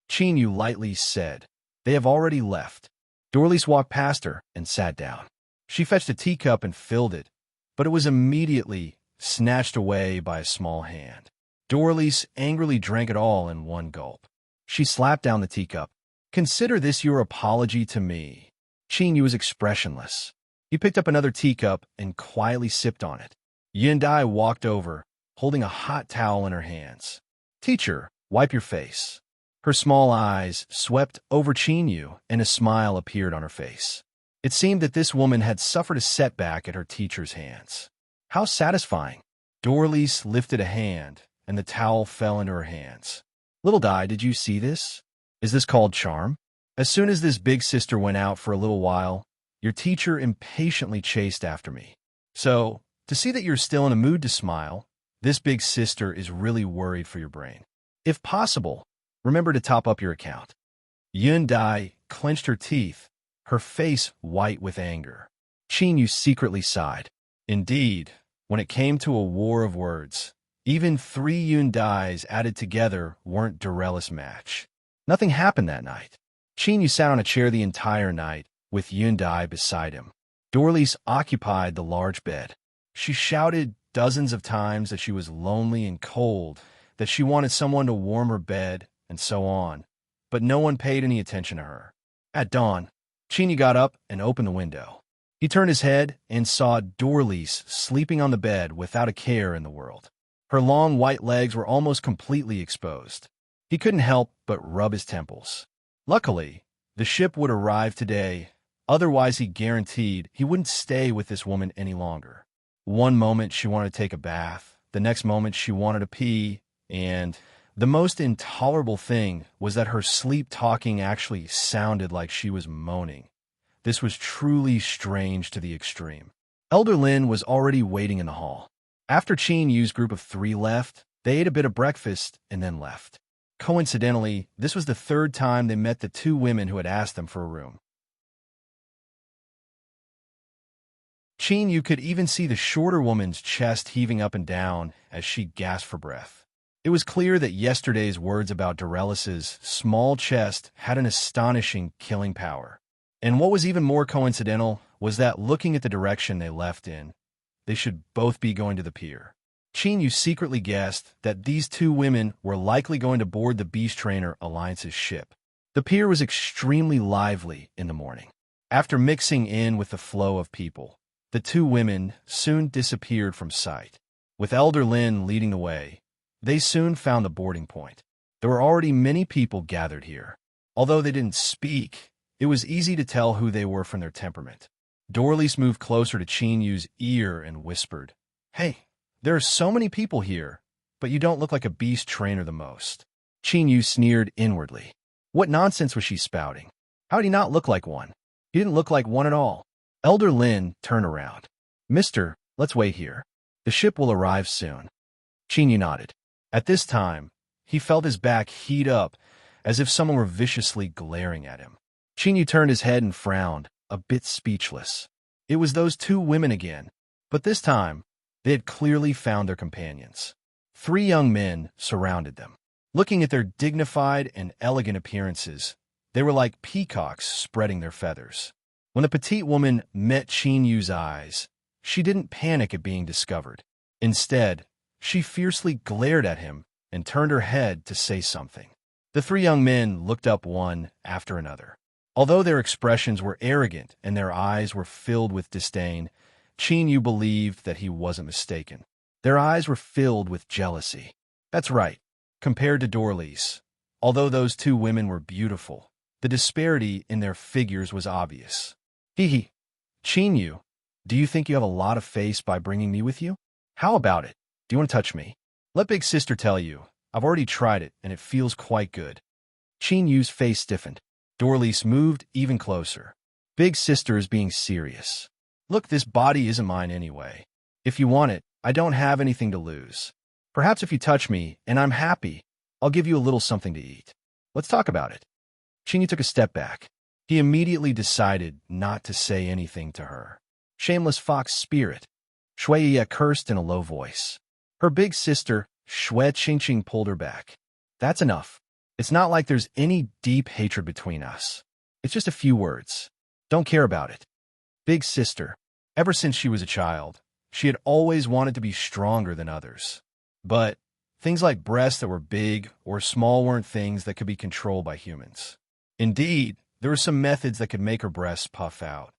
Chinyu lightly said. They have already left. Dorlice walked past her and sat down. She fetched a teacup and filled it, but it was immediately snatched away by a small hand. Dorlice angrily drank it all in one gulp. She slapped down the teacup. Consider this your apology to me. Chinyu was expressionless. He picked up another teacup and quietly sipped on it. Yundai walked over, holding a hot towel in her hands. Teacher, wipe your face. Her small eyes swept over Chinyu, and a smile appeared on her face. It seemed that this woman had suffered a setback at her teacher's hands. How satisfying. Dorlice lifted a hand, and the towel fell into her hands. Little Dai, did you see this? Is this called charm? As soon as this big sister went out for a little while, your teacher impatiently chased after me. So, to see that you're still in a mood to smile, this big sister is really worried for your brain. If possible, remember to top up your account. Yundai clenched her teeth, her face white with anger. Chinyu secretly sighed. Indeed, when it came to a war of words, even 3 Yundais added together weren't Dorelice's match. Nothing happened that night. Chinyu sat on a chair the entire night, with Yundai beside him. Dorlice occupied the large bed. She shouted dozens of times that she was lonely and cold, that she wanted someone to warm her bed, and so on, but no one paid any attention to her. At dawn, Chinyu got up and opened the window. He turned his head and saw Dorlice sleeping on the bed without a care in the world. Her long white legs were almost completely exposed. He couldn't help but rub his temples. Luckily, the ship would arrive today, otherwise he guaranteed he wouldn't stay with this woman any longer. One moment she wanted to take a bath, the next moment she wanted to pee, and the most intolerable thing was that her sleep talking actually sounded like she was moaning. This was truly strange to the extreme. Elder Lin was already waiting in the hall. After Chinyu's group of 3 left, they ate a bit of breakfast and then left. Coincidentally, this was the 3rd time they met the 2 women who had asked them for a room. Chinyu could even see the shorter woman's chest heaving up and down as she gasped for breath. It was clear that yesterday's words about Dorelice's small chest had an astonishing killing power. And what was even more coincidental was that looking at the direction they left in, they should both be going to the pier. Chinyu secretly guessed that these 2 women were likely going to board the Beast Trainer Alliance's ship. The pier was extremely lively in the morning. After mixing in with the flow of people, the 2 women soon disappeared from sight. With Elder Lin leading the way, they soon found the boarding point. There were already many people gathered here. Although they didn't speak, it was easy to tell who they were from their temperament. Dorlice moved closer to Chinyu's ear and whispered, Hey, there are so many people here, but you don't look like a beast trainer the most. Chinyu sneered inwardly. What nonsense was she spouting? How did he not look like one? He didn't look like one at all. Elder Lin turned around. Mister, let's wait here. The ship will arrive soon. Chinyu nodded. At this time, he felt his back heat up as if someone were viciously glaring at him. Yu turned his head and frowned, a bit speechless. It was those two women again, but this time, they had clearly found their companions. Three young men surrounded them. Looking at their dignified and elegant appearances, they were like peacocks spreading their feathers. When the petite woman met Yu's eyes, she didn't panic at being discovered. Instead, she fiercely glared at him and turned her head to say something. The three young men looked up one after another. Although their expressions were arrogant and their eyes were filled with disdain, Yu believed that he wasn't mistaken. Their eyes were filled with jealousy. That's right. Compared to Dorlise, although those two women were beautiful, the disparity in their figures was obvious. Hee. Yu, do you think you have a lot of face by bringing me with you? How about it? Do you want to touch me? Let Big Sister tell you. I've already tried it, and it feels quite good. Yu's face stiffened. Dorlise moved even closer. Big Sister is being serious. Look, this body isn't mine anyway. If you want it, I don't have anything to lose. Perhaps if you touch me, and I'm happy, I'll give you a little something to eat. Let's talk about it. Yu took a step back. He immediately decided not to say anything to her. Shameless fox spirit. Shui cursed in a low voice. Her big sister, Shui Qingqing, pulled her back. That's enough. It's not like there's any deep hatred between us. It's just a few words. Don't care about it. Big sister. Ever since she was a child, she had always wanted to be stronger than others. But things like breasts that were big or small weren't things that could be controlled by humans. Indeed, there were some methods that could make her breasts puff out.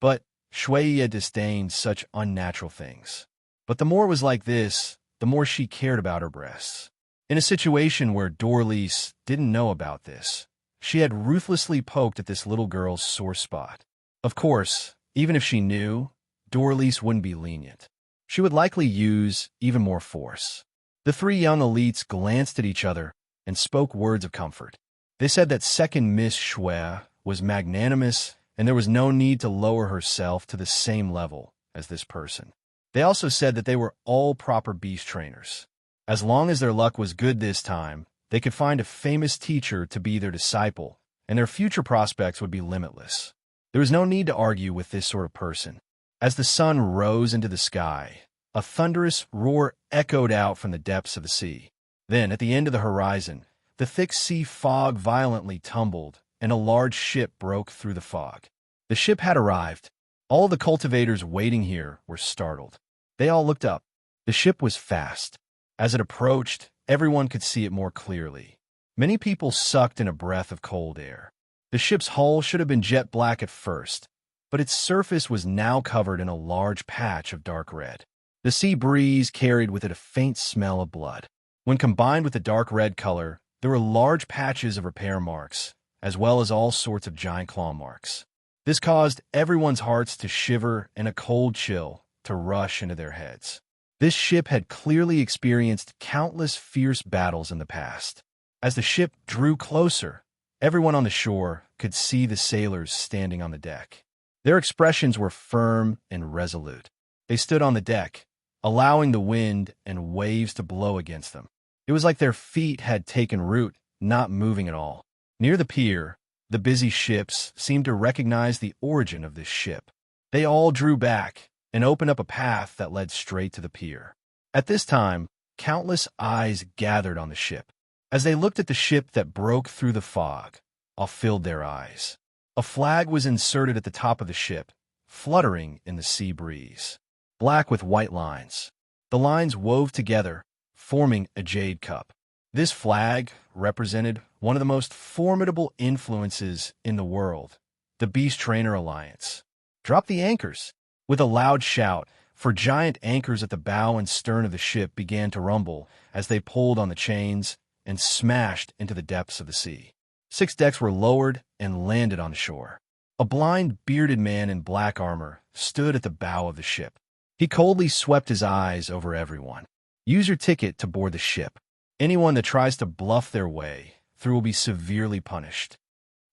But Shui disdained such unnatural things. But the more it was like this, the more she cared about her breasts. In a situation where Dorlise didn't know about this, she had ruthlessly poked at this little girl's sore spot. Of course, even if she knew, Dorlise wouldn't be lenient. She would likely use even more force. The three young elites glanced at each other and spoke words of comfort. They said that second Miss Shui was magnanimous and there was no need to lower herself to the same level as this person. They also said that they were all proper beast trainers. As long as their luck was good this time, they could find a famous teacher to be their disciple, and their future prospects would be limitless. There was no need to argue with this sort of person. As the sun rose into the sky, a thunderous roar echoed out from the depths of the sea. Then, at the end of the horizon, the thick sea fog violently tumbled, and a large ship broke through the fog. The ship had arrived. All the cultivators waiting here were startled. They all looked up. The ship was fast. As it approached, everyone could see it more clearly. Many people sucked in a breath of cold air. The ship's hull should have been jet black at first, but its surface was now covered in a large patch of dark red. The sea breeze carried with it a faint smell of blood. When combined with the dark red color, there were large patches of repair marks, as well as all sorts of giant claw marks. This caused everyone's hearts to shiver and a cold chill to rush into their heads. This ship had clearly experienced countless fierce battles in the past. As the ship drew closer, everyone on the shore could see the sailors standing on the deck. Their expressions were firm and resolute. They stood on the deck, allowing the wind and waves to blow against them. It was like their feet had taken root, not moving at all. Near the pier, the busy ships seemed to recognize the origin of this ship. They all drew back and opened up a path that led straight to the pier. At this time, countless eyes gathered on the ship. As they looked at the ship that broke through the fog, awe filled their eyes. A flag was inserted at the top of the ship, fluttering in the sea breeze. Black with white lines. The lines wove together, forming a jade cup. This flag represented one of the most formidable influences in the world, the Beast Trainer Alliance. Drop the anchors! With a loud shout, for giant anchors at the bow and stern of the ship began to rumble as they pulled on the chains and smashed into the depths of the sea. 6 decks were lowered and landed on shore. A blind, bearded man in black armor stood at the bow of the ship. He coldly swept his eyes over everyone. Use your ticket to board the ship. Anyone that tries to bluff their way through will be severely punished.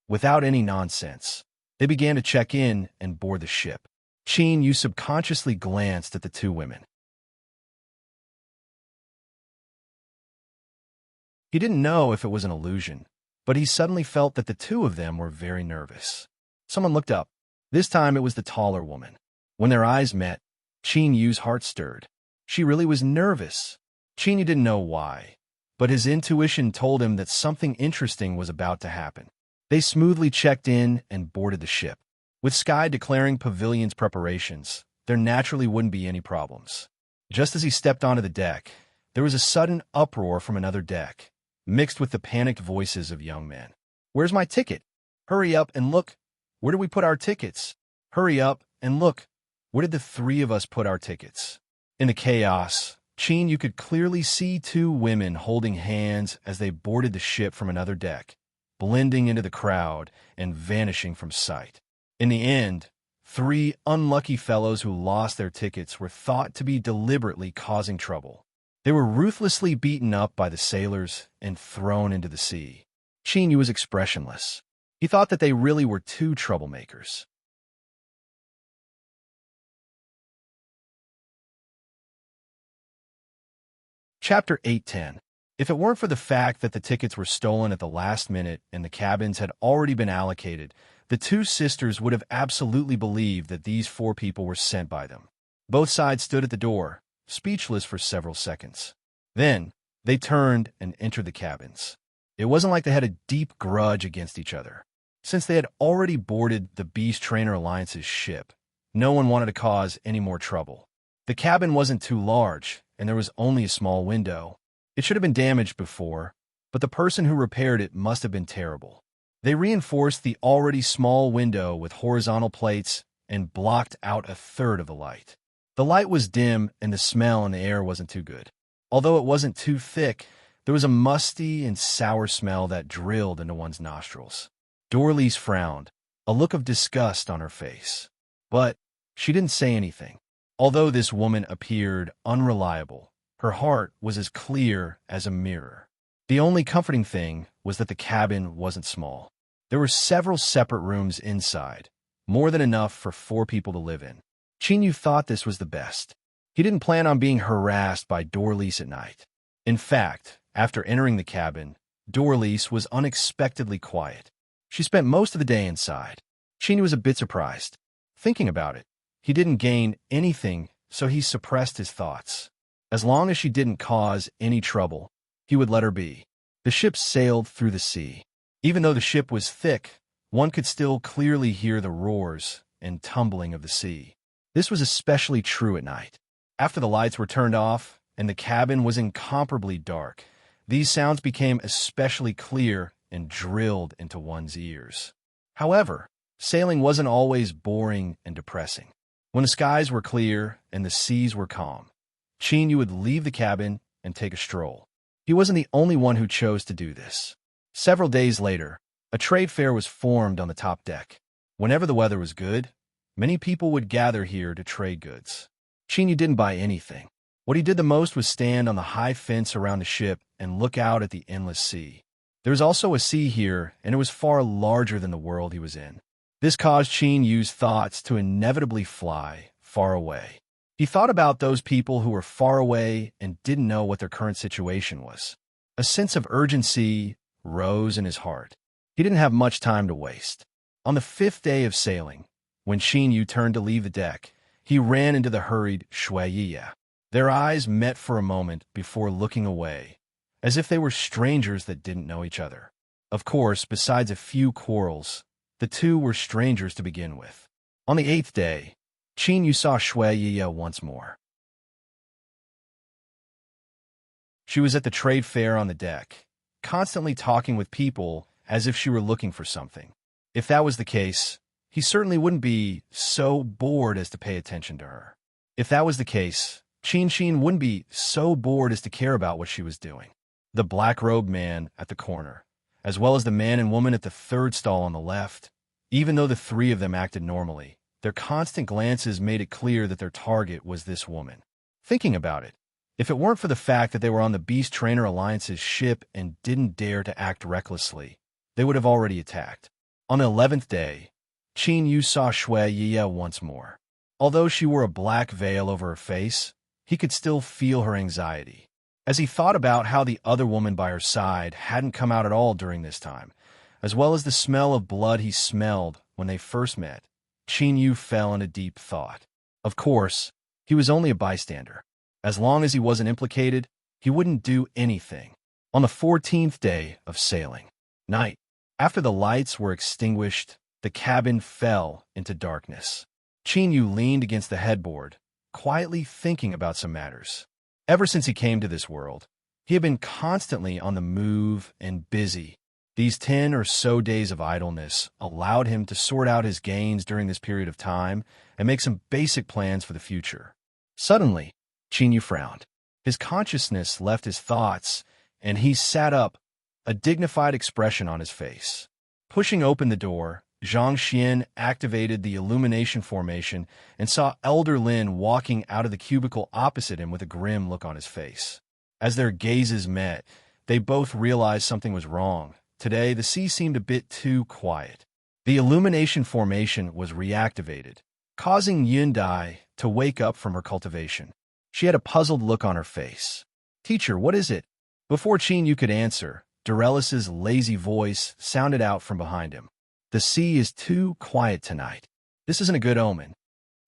Without any nonsense, they began to check in and board the ship. Yu subconsciously glanced at the two women. He didn't know if it was an illusion, but he suddenly felt that the two of them were very nervous. Someone looked up. This time it was the taller woman. When their eyes met, Qin Yu's heart stirred. She really was nervous. Qin Yu didn't know why, but his intuition told him that something interesting was about to happen. They smoothly checked in and boarded the ship. With Sky declaring pavilion's preparations, there naturally wouldn't be any problems. Just as he stepped onto the deck, there was a sudden uproar from another deck, mixed with the panicked voices of young men. "Where's my ticket? Hurry up and look. Where did we put our tickets? Hurry up and look. Where did the three of us put our tickets?" In the chaos, Qin Yu could clearly see two women holding hands as they boarded the ship from another deck, blending into the crowd and vanishing from sight. In the end, three unlucky fellows who lost their tickets were thought to be deliberately causing trouble. They were ruthlessly beaten up by the sailors and thrown into the sea. Qin Yu was expressionless. He thought that they really were two troublemakers. Chapter 8:10. If it weren't for the fact that the tickets were stolen at the last minute and the cabins had already been allocated, the two sisters would have absolutely believed that these four people were sent by them. Both sides stood at the door, speechless for several seconds. Then, they turned and entered the cabins. It wasn't like they had a deep grudge against each other. Since they had already boarded the Beast Trainer Alliance's ship, no one wanted to cause any more trouble. The cabin wasn't too large, and there was only a small window. It should have been damaged before, but the person who repaired it must have been terrible. They reinforced the already small window with horizontal plates and blocked out a third of the light. The light was dim and the smell in the air wasn't too good. Although it wasn't too thick, there was a musty and sour smell that drilled into one's nostrils. Dorlise frowned, a look of disgust on her face. But she didn't say anything. Although this woman appeared unreliable, her heart was as clear as a mirror. The only comforting thing was that the cabin wasn't small. There were several separate rooms inside, more than enough for 4 people to live in. Qin Yu thought this was the best. He didn't plan on being harassed by Dorlise at night. In fact, after entering the cabin, Dorlise was unexpectedly quiet. She spent most of the day inside. Qin Yu was a bit surprised. Thinking about it, he didn't gain anything, so he suppressed his thoughts. As long as she didn't cause any trouble, he would let her be. The ship sailed through the sea. Even though the ship was thick, one could still clearly hear the roars and tumbling of the sea. This was especially true at night. After the lights were turned off and the cabin was incomparably dark, these sounds became especially clear and drilled into one's ears. However, sailing wasn't always boring and depressing. When the skies were clear and the seas were calm, Qin Yu would leave the cabin and take a stroll. He wasn't the only one who chose to do this. Several days later, a trade fair was formed on the top deck. Whenever the weather was good, many people would gather here to trade goods. Qin Yu didn't buy anything. What he did the most was stand on the high fence around the ship and look out at the endless sea. There was also a sea here, and it was far larger than the world he was in. This caused Qin Yu's thoughts to inevitably fly far away. He thought about those people who were far away and didn't know what their current situation was. A sense of urgency rose in his heart. He didn't have much time to waste. On the 5th day of sailing, when Qin Yu turned to leave the deck, he ran into the hurried Shui Yiya. Their eyes met for a moment before looking away, as if they were strangers that didn't know each other. Of course, besides a few quarrels, the two were strangers to begin with. On the 8th day, Qin Yu saw Shui Yiya once more. She was at the trade fair on the deck, constantly talking with people as if she were looking for something. If that was the case, he certainly wouldn't be so bored as to pay attention to her. If that was the case, Qin wouldn't be so bored as to care about what she was doing. The black-robed man at the corner, as well as the man and woman at the 3rd stall on the left, even though the 3 of them acted normally, their constant glances made it clear that their target was this woman. Thinking about it, if it weren't for the fact that they were on the Beast Trainer Alliance's ship and didn't dare to act recklessly, they would have already attacked. On the 11th day, Qin Yu saw Shui Yiya once more. Although she wore a black veil over her face, he could still feel her anxiety. As he thought about how the other woman by her side hadn't come out at all during this time, as well as the smell of blood he smelled when they first met, Qin Yu fell into deep thought. Of course, he was only a bystander. As long as he wasn't implicated, he wouldn't do anything. On the 14th day of sailing, night, after the lights were extinguished, the cabin fell into darkness. Qin Yu leaned against the headboard, quietly thinking about some matters. Ever since he came to this world, he had been constantly on the move and busy. These 10 or so days of idleness allowed him to sort out his gains during this period of time and make some basic plans for the future. Suddenly, Qin Yu frowned. His consciousness left his thoughts, and he sat up, a dignified expression on his face. Pushing open the door, Zhang Xian activated the illumination formation and saw Elder Lin walking out of the cubicle opposite him with a grim look on his face. As their gazes met, they both realized something was wrong. Today, the sea seemed a bit too quiet. The illumination formation was reactivated, causing Yundai to wake up from her cultivation. She had a puzzled look on her face. "Teacher, what is it?" Before Qin Yu could answer, Dorelis's lazy voice sounded out from behind him. "The sea is too quiet tonight. This isn't a good omen."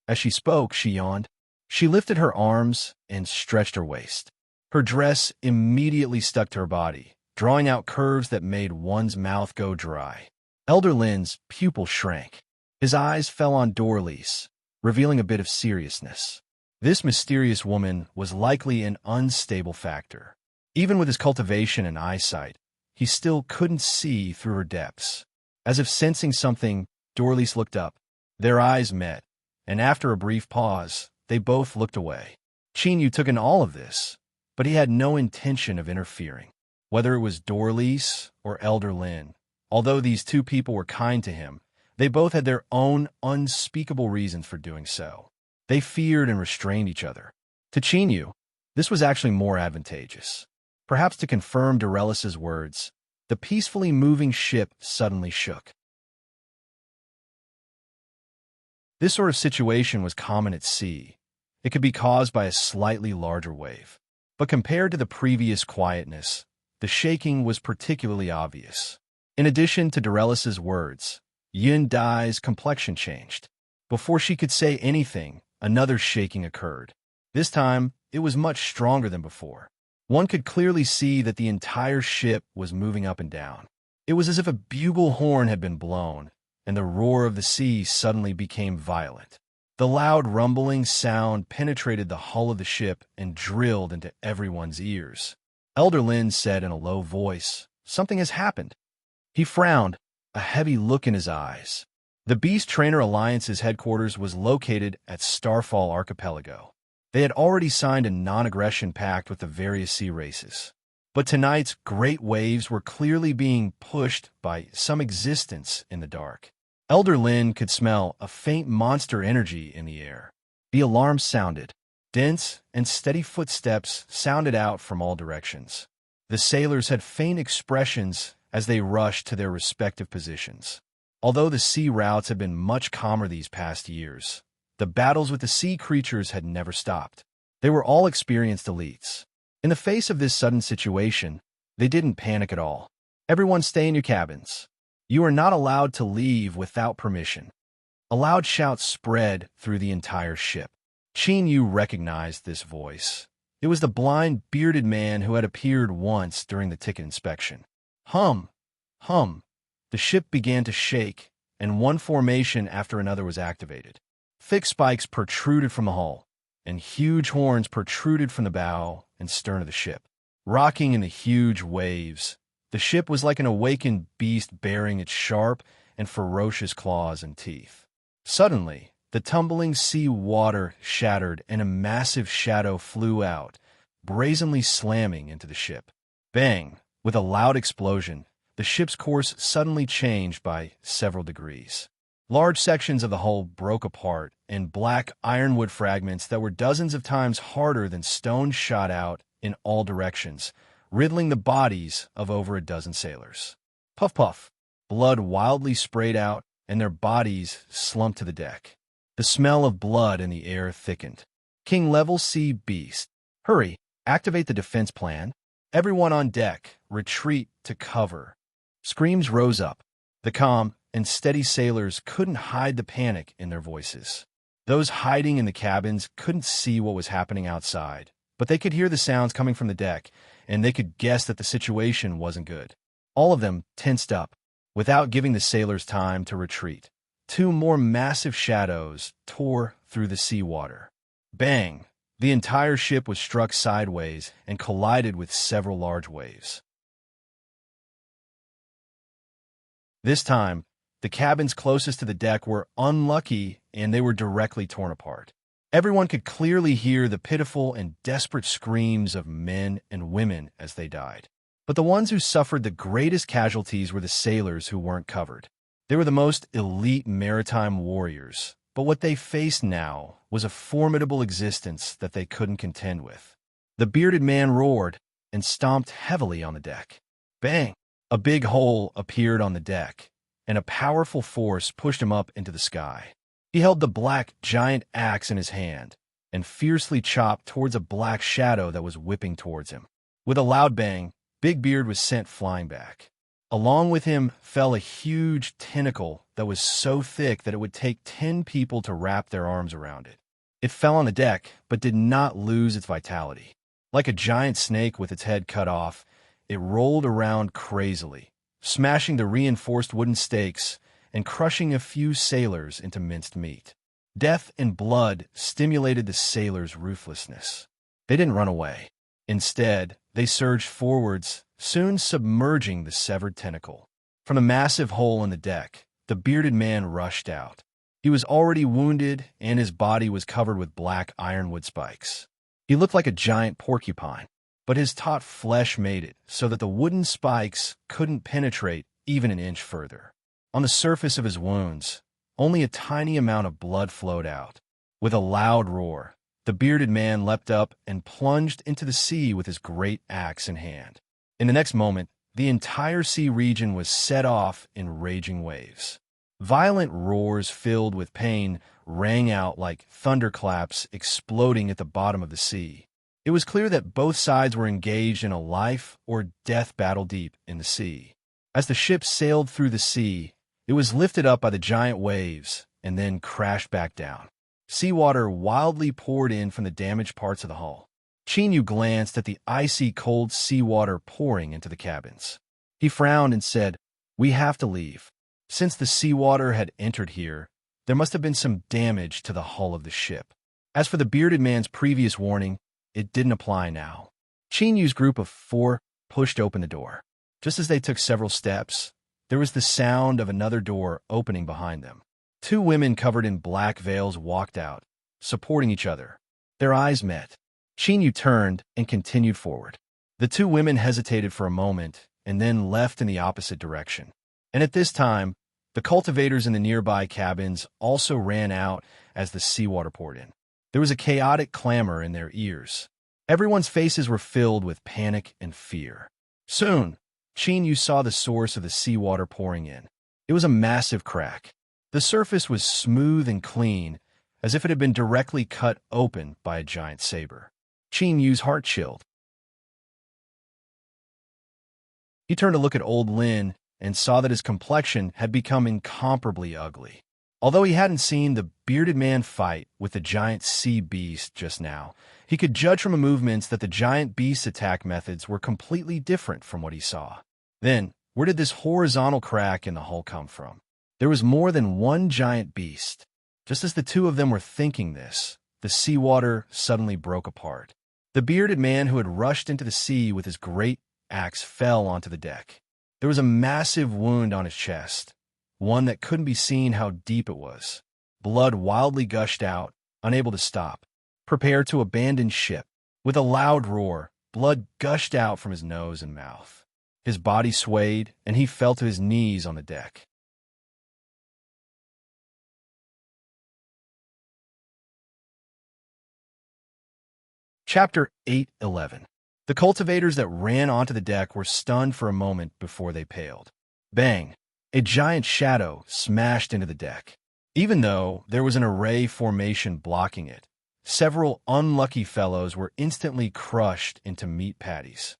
As she spoke, she yawned. She lifted her arms and stretched her waist. Her dress immediately stuck to her body, drawing out curves that made one's mouth go dry. Elder Lin's pupil shrank. His eyes fell on Dorlis, revealing a bit of seriousness. This mysterious woman was likely an unstable factor. Even with his cultivation and eyesight, he still couldn't see through her depths. As if sensing something, Dorlis looked up. Their eyes met, and after a brief pause, they both looked away. Qin Yu took in all of this, but he had no intention of interfering. Whether it was Dorlis or Elder Lin, although these two people were kind to him, they both had their own unspeakable reasons for doing so. They feared and restrained each other. To Qin Yu, this was actually more advantageous. Perhaps to confirm Dorelis's words, the peacefully moving ship suddenly shook. This sort of situation was common at sea. It could be caused by a slightly larger wave. But compared to the previous quietness, the shaking was particularly obvious. In addition to Dorelis's words, Yundai's complexion changed. Before she could say anything, another shaking occurred. This time, it was much stronger than before. One could clearly see that the entire ship was moving up and down. It was as if a bugle horn had been blown, and the roar of the sea suddenly became violent. The loud rumbling sound penetrated the hull of the ship and drilled into everyone's ears. Elder Lin said in a low voice, "Something has happened." He frowned, a heavy look in his eyes. The Beast Trainer Alliance's headquarters was located at Starfall Archipelago. They had already signed a non-aggression pact with the various sea races. But tonight's great waves were clearly being pushed by some existence in the dark. Elder Lin could smell a faint monster energy in the air. The alarm sounded. Dense and steady footsteps sounded out from all directions. The sailors had faint expressions as they rushed to their respective positions. Although the sea routes had been much calmer these past years, the battles with the sea creatures had never stopped. They were all experienced elites. In the face of this sudden situation, they didn't panic at all. "Everyone stay in your cabins. You are not allowed to leave without permission." A loud shout spread through the entire ship. Qin Yu recognized this voice. It was the blind, bearded man who had appeared once during the ticket inspection. Hum! Hum! The ship began to shake, and one formation after another was activated. Thick spikes protruded from the hull, and huge horns protruded from the bow and stern of the ship. Rocking in the huge waves, the ship was like an awakened beast baring its sharp and ferocious claws and teeth. Suddenly, the tumbling sea water shattered and a massive shadow flew out, brazenly slamming into the ship. Bang! With a loud explosion, the ship's course suddenly changed by several degrees. Large sections of the hull broke apart, and black ironwood fragments that were dozens of times harder than stone shot out in all directions, riddling the bodies of over a dozen sailors. Puff puff! Blood wildly sprayed out, and their bodies slumped to the deck. The smell of blood in the air thickened. King Level C Beast. Hurry, activate the defense plan. Everyone on deck, retreat to cover. Screams rose up. The calm and steady sailors couldn't hide the panic in their voices. Those hiding in the cabins couldn't see what was happening outside, but they could hear the sounds coming from the deck, and they could guess that the situation wasn't good. All of them tensed up, without giving the sailors time to retreat. Two more massive shadows tore through the seawater. Bang! The entire ship was struck sideways and collided with several large waves. This time, the cabins closest to the deck were unlucky and they were directly torn apart. Everyone could clearly hear the pitiful and desperate screams of men and women as they died. But the ones who suffered the greatest casualties were the sailors who weren't covered. They were the most elite maritime warriors, but what they faced now was a formidable existence that they couldn't contend with. The bearded man roared and stomped heavily on the deck. Bang! A big hole appeared on the deck, and a powerful force pushed him up into the sky. He held the black giant axe in his hand and fiercely chopped towards a black shadow that was whipping towards him. With a loud bang, Big Beard was sent flying back. Along with him fell a huge tentacle that was so thick that it would take 10 people to wrap their arms around it. It fell on the deck, but did not lose its vitality. Like a giant snake with its head cut off, it rolled around crazily, smashing the reinforced wooden stakes and crushing a few sailors into minced meat. Death and blood stimulated the sailors' ruthlessness. They didn't run away. Instead, they surged forwards, soon submerging the severed tentacle. From a massive hole in the deck, the bearded man rushed out. He was already wounded, and his body was covered with black ironwood spikes. He looked like a giant porcupine, but his taut flesh made it so that the wooden spikes couldn't penetrate even an inch further. On the surface of his wounds, only a tiny amount of blood flowed out. With a loud roar, the bearded man leapt up and plunged into the sea with his great axe in hand. In the next moment, the entire sea region was set off in raging waves. Violent roars filled with pain rang out like thunderclaps exploding at the bottom of the sea. It was clear that both sides were engaged in a life-or-death battle deep in the sea. As the ship sailed through the sea, it was lifted up by the giant waves and then crashed back down. Seawater wildly poured in from the damaged parts of the hull. Chinyu glanced at the icy cold seawater pouring into the cabins. He frowned and said, "We have to leave." Since the seawater had entered here, there must have been some damage to the hull of the ship. As for the bearded man's previous warning, it didn't apply now. Chinyu's group of 4 pushed open the door. Just as they took several steps, there was the sound of another door opening behind them. 2 women covered in black veils walked out, supporting each other. Their eyes met. Chinyu turned and continued forward. The 2 women hesitated for a moment and then left in the opposite direction. And at this time, the cultivators in the nearby cabins also ran out as the seawater poured in. There was a chaotic clamor in their ears. Everyone's faces were filled with panic and fear. Soon, Chinyu saw the source of the seawater pouring in. It was a massive crack. The surface was smooth and clean, as if it had been directly cut open by a giant saber. Chinyu's heart chilled. He turned to look at old Lin and saw that his complexion had become incomparably ugly. Although he hadn't seen the bearded man fight with the giant sea beast just now, he could judge from the movements that the giant beast's attack methods were completely different from what he saw. Then, where did this horizontal crack in the hull come from? There was more than one giant beast. Just as the 2 of them were thinking this, the seawater suddenly broke apart. The bearded man who had rushed into the sea with his great axe fell onto the deck. There was a massive wound on his chest, one that couldn't be seen how deep it was. Blood wildly gushed out, unable to stop. Prepare to abandon ship. With a loud roar, blood gushed out from his nose and mouth. His body swayed, and he fell to his knees on the deck. Chapter 8:11. The cultivators that ran onto the deck were stunned for a moment before they paled. Bang! A giant shadow smashed into the deck. Even though there was an array formation blocking it, several unlucky fellows were instantly crushed into meat patties.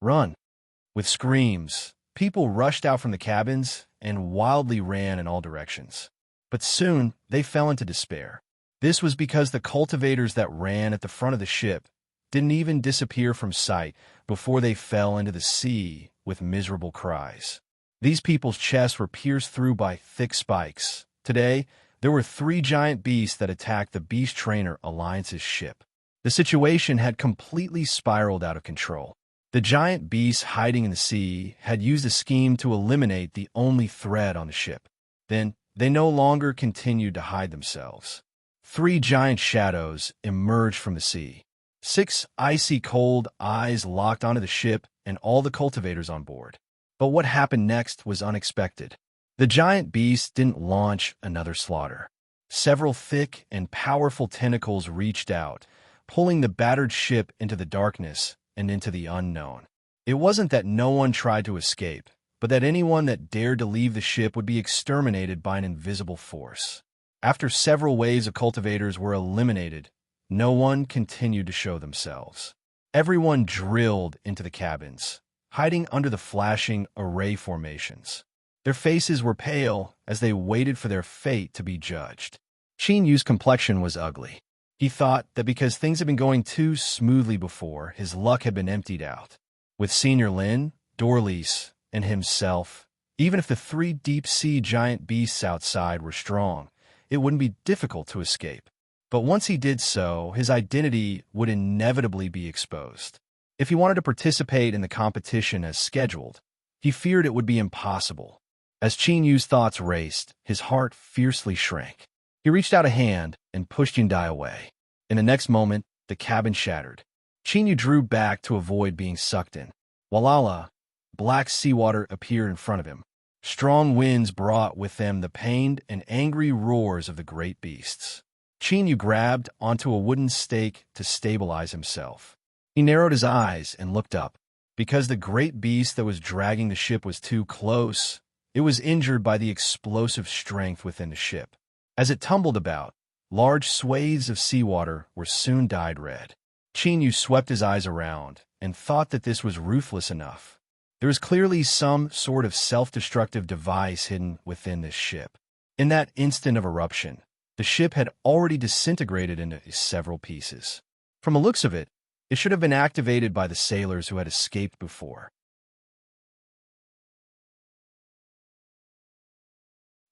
Run! With screams, People rushed out from the cabins and wildly ran in all directions. But soon, they fell into despair. This was because the cultivators that ran at the front of the ship didn't even disappear from sight before they fell into the sea with miserable cries. These people's chests were pierced through by thick spikes. Today, there were 3 giant beasts that attacked the Beast Trainer Alliance's ship. The situation had completely spiraled out of control. The giant beasts hiding in the sea had used a scheme to eliminate the only threat on the ship. Then, they no longer continued to hide themselves. 3 giant shadows emerged from the sea. 6 icy cold eyes locked onto the ship and all the cultivators on board. But what happened next was unexpected. The giant beasts didn't launch another slaughter. Several thick and powerful tentacles reached out, pulling the battered ship into the darkness and into the unknown. It wasn't that no one tried to escape, but that anyone that dared to leave the ship would be exterminated by an invisible force. After several waves of cultivators were eliminated, no one continued to show themselves. Everyone drilled into the cabins, hiding under the flashing array formations. Their faces were pale as they waited for their fate to be judged. Qin Yu's complexion was ugly. He thought that because things had been going too smoothly before, his luck had been emptied out. With Senior Lin, Dorlice, and himself, even if the 3 deep-sea giant beasts outside were strong, it wouldn't be difficult to escape. But once he did so, his identity would inevitably be exposed. If he wanted to participate in the competition as scheduled, he feared it would be impossible. As Qin Yu's thoughts raced, his heart fiercely shrank. He reached out a hand and pushed Yundai away. In the next moment, the cabin shattered. Qin Yu drew back to avoid being sucked in. Walala, black seawater appeared in front of him. Strong winds brought with them the pained and angry roars of the great beasts. Qin Yu grabbed onto a wooden stake to stabilize himself. He narrowed his eyes and looked up. Because the great beast that was dragging the ship was too close, it was injured by the explosive strength within the ship. As it tumbled about, large swathes of seawater were soon dyed red. Qin Yu swept his eyes around and thought that this was ruthless enough. There was clearly some sort of self-destructive device hidden within this ship. In that instant of eruption, the ship had already disintegrated into several pieces. From the looks of it, it should have been activated by the sailors who had escaped before.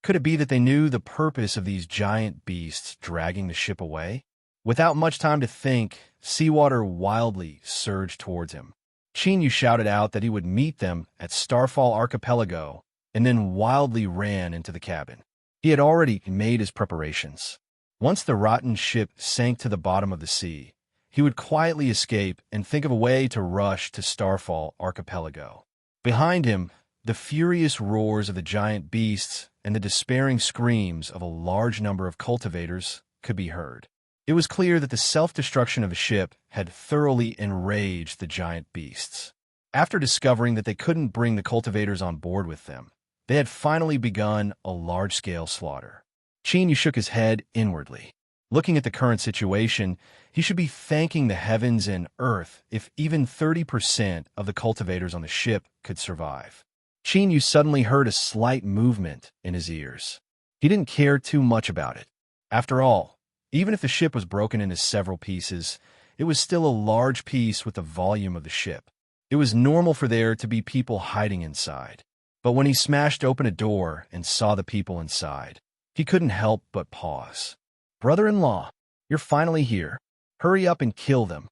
Could it be that they knew the purpose of these giant beasts dragging the ship away? Without much time to think, seawater wildly surged towards him. Qin Yu shouted out that he would meet them at Starfall Archipelago and then wildly ran into the cabin. He had already made his preparations. Once the rotten ship sank to the bottom of the sea, he would quietly escape and think of a way to rush to Starfall Archipelago. Behind him, the furious roars of the giant beasts and the despairing screams of a large number of cultivators could be heard. It was clear that the self-destruction of a ship had thoroughly enraged the giant beasts. After discovering that they couldn't bring the cultivators on board with them, they had finally begun a large-scale slaughter. Qin Yu shook his head inwardly. Looking at the current situation, he should be thanking the heavens and earth if even 30% of the cultivators on the ship could survive. Qin Yu suddenly heard a slight movement in his ears. He didn't care too much about it. After all, even if the ship was broken into several pieces, it was still a large piece with the volume of the ship. It was normal for there to be people hiding inside. But when he smashed open a door and saw the people inside, he couldn't help but pause. "Brother-in-law, you're finally here. Hurry up and kill them."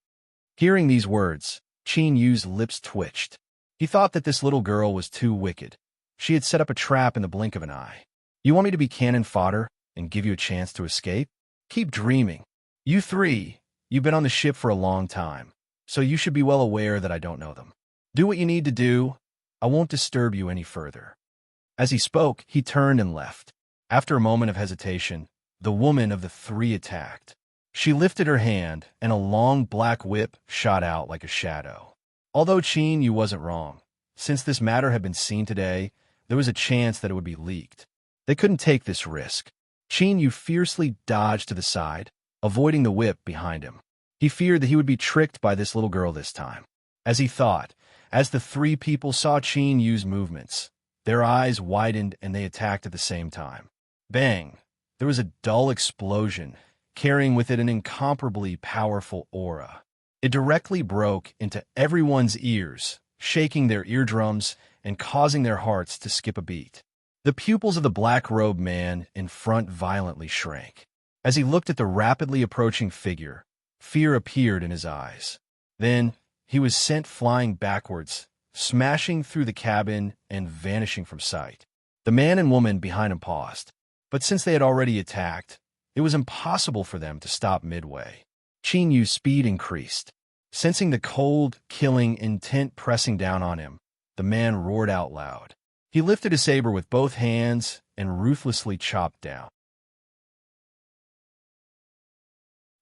Hearing these words, Qin Yu's lips twitched. He thought that this little girl was too wicked. She had set up a trap in the blink of an eye. "You want me to be cannon fodder and give you a chance to escape? Keep dreaming. You 3, you've been on the ship for a long time, so you should be well aware that I don't know them. Do what you need to do. I won't disturb you any further." As he spoke, he turned and left. After a moment of hesitation, the woman of the 3 attacked. She lifted her hand, and a long black whip shot out like a shadow. Although Qin Yu wasn't wrong, since this matter had been seen today, there was a chance that it would be leaked. They couldn't take this risk. Qin Yu fiercely dodged to the side, avoiding the whip behind him. He feared that he would be tricked by this little girl this time. As he thought, As the three people saw Qin Yu's movements, their eyes widened and they attacked at the same time. Bang! There was a dull explosion, carrying with it an incomparably powerful aura. It directly broke into everyone's ears, shaking their eardrums and causing their hearts to skip a beat. The pupils of the black-robed man in front violently shrank. As he looked at the rapidly approaching figure, fear appeared in his eyes. Then, he was sent flying backwards, smashing through the cabin and vanishing from sight. The man and woman behind him paused, but since they had already attacked, it was impossible for them to stop midway. Qin Yu's speed increased. Sensing the cold, killing intent pressing down on him, the man roared out loud. He lifted his saber with both hands and ruthlessly chopped down.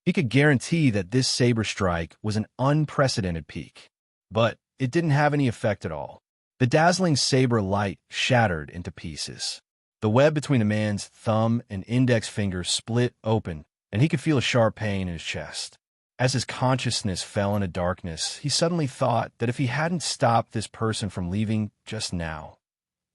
He could guarantee that this saber strike was an unprecedented peak. But it didn't have any effect at all. The dazzling saber light shattered into pieces. The web between the man's thumb and index finger split open, and he could feel a sharp pain in his chest. As his consciousness fell into darkness, he suddenly thought that if he hadn't stopped this person from leaving just now,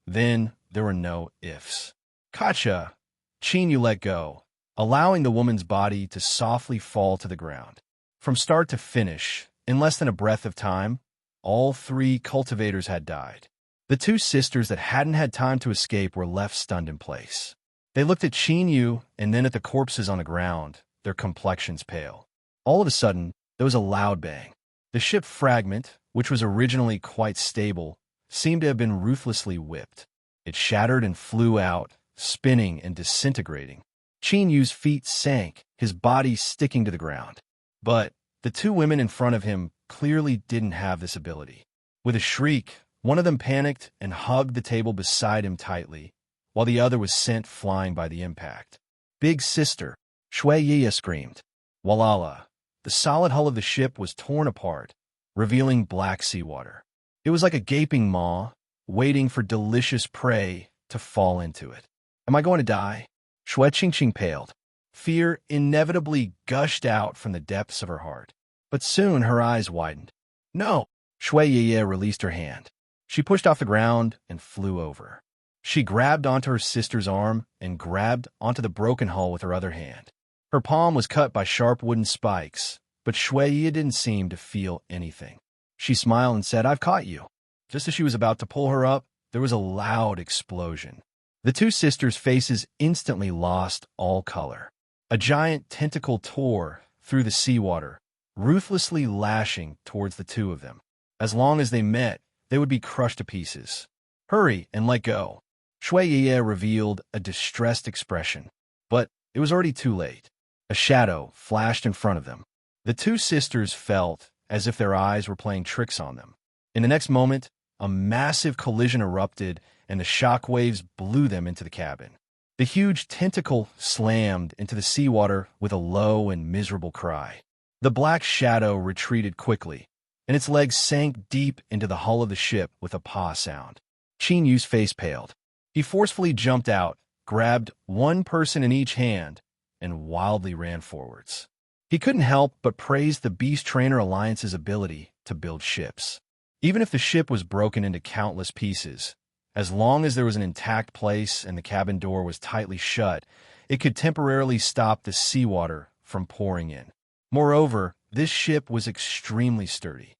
then there were no ifs. Katja! Qin Yu let go, allowing the woman's body to softly fall to the ground. From start to finish, in less than a breath of time, all three cultivators had died. The two sisters that hadn't had time to escape were left stunned in place. They looked at Qin Yu and then at the corpses on the ground, their complexions pale. All of a sudden, there was a loud bang. The ship fragment, which was originally quite stable, seemed to have been ruthlessly whipped. It shattered and flew out, spinning and disintegrating. Qin Yu's feet sank, his body sticking to the ground. But the two women in front of him clearly didn't have this ability. With a shriek, one of them panicked and hugged the table beside him tightly, while the other was sent flying by the impact. "Big sister," Shui Yi screamed. Walala! The solid hull of the ship was torn apart, revealing black seawater. It was like a gaping maw, waiting for delicious prey to fall into it. "Am I going to die?" Shui Qingqing paled. Fear inevitably gushed out from the depths of her heart. But soon her eyes widened. "No!" Shui Yi released her hand. She pushed off the ground and flew over. She grabbed onto her sister's arm and grabbed onto the broken hull with her other hand. Her palm was cut by sharp wooden spikes, but Shui Yi didn't seem to feel anything. She smiled and said, "I've caught you." Just as she was about to pull her up, there was a loud explosion. The two sisters' faces instantly lost all color. A giant tentacle tore through the seawater, ruthlessly lashing towards the two of them. As long as they met, they would be crushed to pieces. "Hurry and let go." Shui Yi revealed a distressed expression, but it was already too late. A shadow flashed in front of them. The two sisters felt as if their eyes were playing tricks on them. In the next moment, a massive collision erupted and the shock waves blew them into the cabin. The huge tentacle slammed into the seawater with a low and miserable cry. The black shadow retreated quickly, and its legs sank deep into the hull of the ship with a paw sound. Qin Yu's face paled. He forcefully jumped out, grabbed one person in each hand, and wildly ran forwards. He couldn't help but praise the Beast Trainer Alliance's ability to build ships. Even if the ship was broken into countless pieces, as long as there was an intact place and the cabin door was tightly shut, it could temporarily stop the seawater from pouring in. Moreover, this ship was extremely sturdy.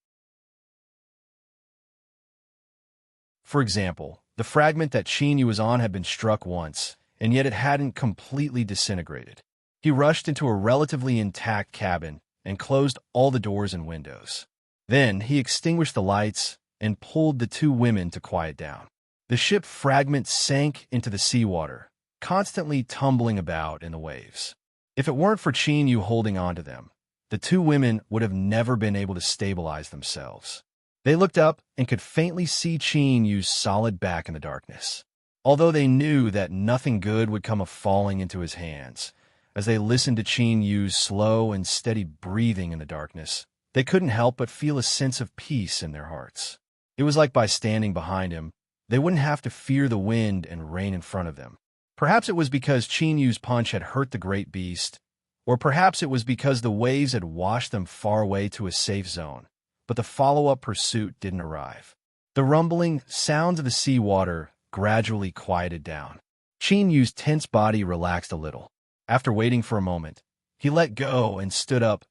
For example, the fragment that Qin Yu was on had been struck once, and yet it hadn't completely disintegrated. He rushed into a relatively intact cabin and closed all the doors and windows. Then he extinguished the lights and pulled the two women to quiet down. The ship fragment sank into the seawater, constantly tumbling about in the waves. If it weren't for Qin Yu holding on to them, the two women would have never been able to stabilize themselves. They looked up and could faintly see Qin Yu's solid back in the darkness. Although they knew that nothing good would come of falling into his hands, as they listened to Qin Yu's slow and steady breathing in the darkness, they couldn't help but feel a sense of peace in their hearts. It was like by standing behind him, they wouldn't have to fear the wind and rain in front of them. Perhaps it was because Qin Yu's punch had hurt the great beast, or perhaps it was because the waves had washed them far away to a safe zone, but the follow-up pursuit didn't arrive. The rumbling sounds of the seawater gradually quieted down. Qin Yu's tense body relaxed a little. After waiting for a moment, he let go and stood up,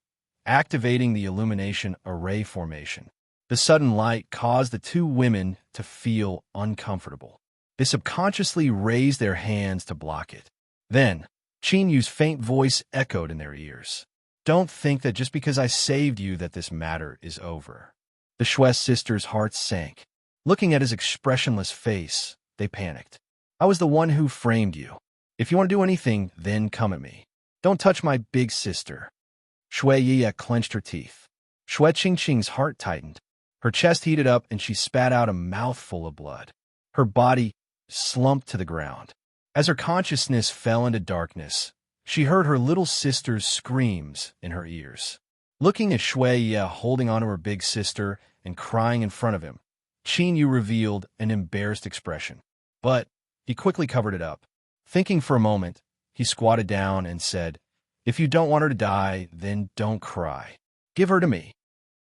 activating the illumination array formation. The sudden light caused the two women to feel uncomfortable. They subconsciously raised their hands to block it. Then, Qin Yu's faint voice echoed in their ears. "Don't think that just because I saved you that this matter is over." The Shui sisters' hearts sank. Looking at his expressionless face, they panicked. "I was the one who framed you. If you want to do anything, then come at me. Don't touch my big sister." Shui Yi clenched her teeth. Shui Qingqing's heart tightened. Her chest heated up and she spat out a mouthful of blood. Her body slumped to the ground. As her consciousness fell into darkness, she heard her little sister's screams in her ears. Looking at Shui Yi holding onto her big sister and crying in front of him, Qin Yu revealed an embarrassed expression. But he quickly covered it up. Thinking for a moment, he squatted down and said, "If you don't want her to die, then don't cry. Give her to me."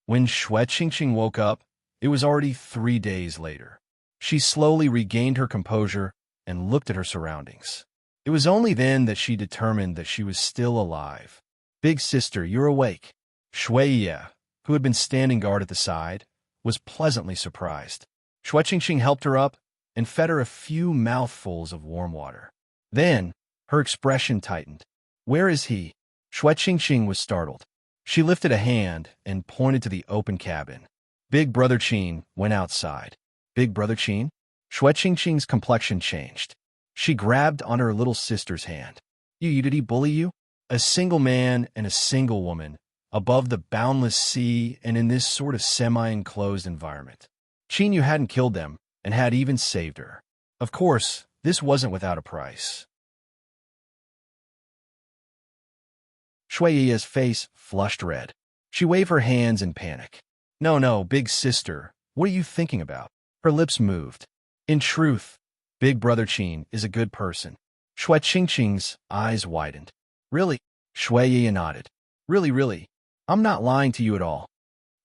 When Shui Qingqing woke up, it was already 3 days later. She slowly regained her composure and looked at her surroundings. It was only then that she determined that she was still alive. "Big sister, you're awake." Shui Yi, who had been standing guard at the side, was pleasantly surprised. Shui Qingqing helped her up and fed her a few mouthfuls of warm water. Then, her expression tightened. "Where is he?" Shui Qingqing was startled. She lifted a hand and pointed to the open cabin. Big Brother Qin went outside. "Big Brother Qin?" Shui Qingqing's complexion changed. She grabbed onto her little sister's hand. Did he bully you?" A single man and a single woman, above the boundless sea and in this sort of semi-enclosed environment. Qin Yu hadn't killed them and had even saved her. Of course, this wasn't without a price. Shui Yi's face flushed red. She waved her hands in panic. No, big sister, what are you thinking about?" Her lips moved. "In truth, Big Brother Qin is a good person." Shui Qingqing's eyes widened. "Really?" Shui Yi nodded. Really, I'm not lying to you at all."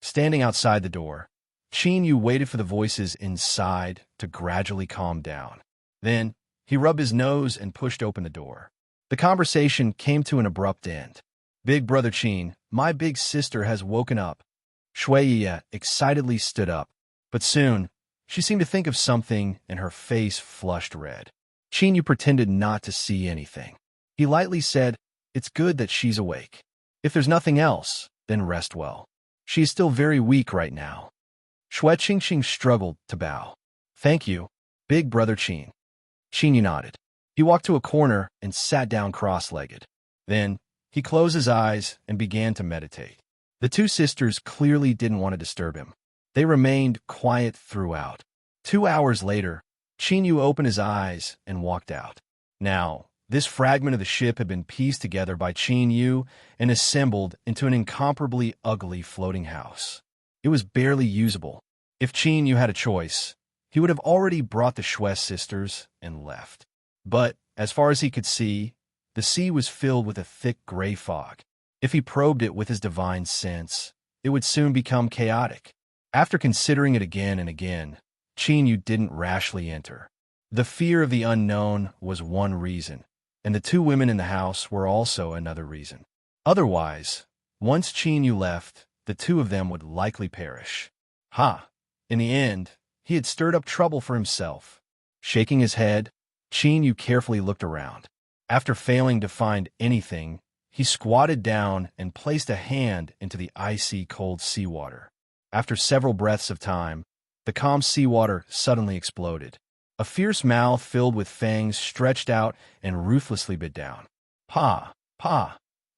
Standing outside the door, Qin Yu waited for the voices inside to gradually calm down. Then, he rubbed his nose and pushed open the door. The conversation came to an abrupt end. "Big Brother Qin, my big sister has woken up." Shui Yi excitedly stood up, but soon, she seemed to think of something and her face flushed red. Qin Yu pretended not to see anything. He lightly said, "It's good that she's awake. If there's nothing else, then rest well. She is still very weak right now." Shui Qingqing struggled to bow. "Thank you, Big Brother Qin." Qin Yu nodded. He walked to a corner and sat down cross-legged. Then, he closed his eyes and began to meditate. The two sisters clearly didn't want to disturb him. They remained quiet throughout. 2 hours later, Qin Yu opened his eyes and walked out. Now, this fragment of the ship had been pieced together by Qin Yu and assembled into an incomparably ugly floating house. It was barely usable. If Qin Yu had a choice, he would have already brought the Shui sisters and left. But, as far as he could see, the sea was filled with a thick gray fog. If he probed it with his divine sense, it would soon become chaotic. After considering it again and again, Qin Yu didn't rashly enter. The fear of the unknown was one reason, and the two women in the house were also another reason. Otherwise, once Qin Yu left, the two of them would likely perish. In the end, he had stirred up trouble for himself. Shaking his head, Qin Yu carefully looked around. After failing to find anything, he squatted down and placed a hand into the icy cold seawater. After several breaths of time, the calm seawater suddenly exploded. A fierce mouth filled with fangs stretched out and ruthlessly bit down. Pa!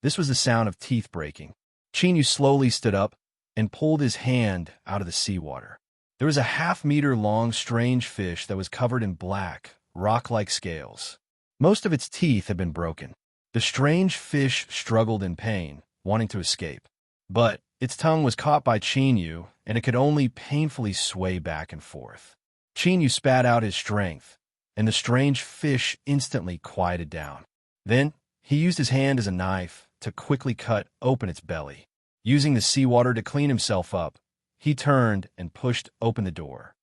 This was the sound of teeth breaking. Qin Yu slowly stood up and pulled his hand out of the seawater. There was a half-meter-long strange fish that was covered in black, rock-like scales. Most of its teeth had been broken. The strange fish struggled in pain, wanting to escape. But its tongue was caught by Qin Yu, and it could only painfully sway back and forth. Qin Yu spat out his strength, and the strange fish instantly quieted down. Then, he used his hand as a knife to quickly cut open its belly. Using the seawater to clean himself up, he turned and pushed open the door.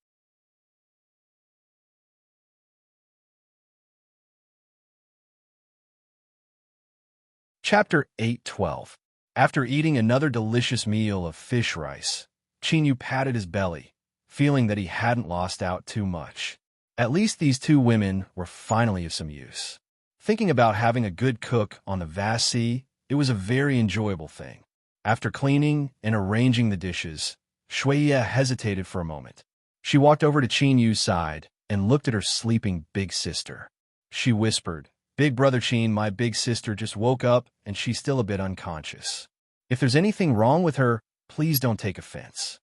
Chapter 8:12. After eating another delicious meal of fish rice, Chinyu patted his belly, feeling that he hadn't lost out too much. At least these two women were finally of some use. Thinking about having a good cook on the vast sea, it was a very enjoyable thing. After cleaning and arranging the dishes, Shuiya hesitated for a moment. She walked over to Chinyu's side and looked at her sleeping big sister. She whispered, "Big brother Chin, my big sister just woke up and she's still a bit unconscious. If there's anything wrong with her, please don't take offense."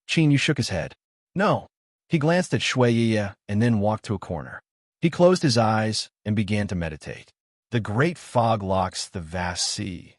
Chinyu shook his head. "No." He glanced at Shuiya and then walked to a corner. He closed his eyes and began to meditate. The great fog locks the vast sea.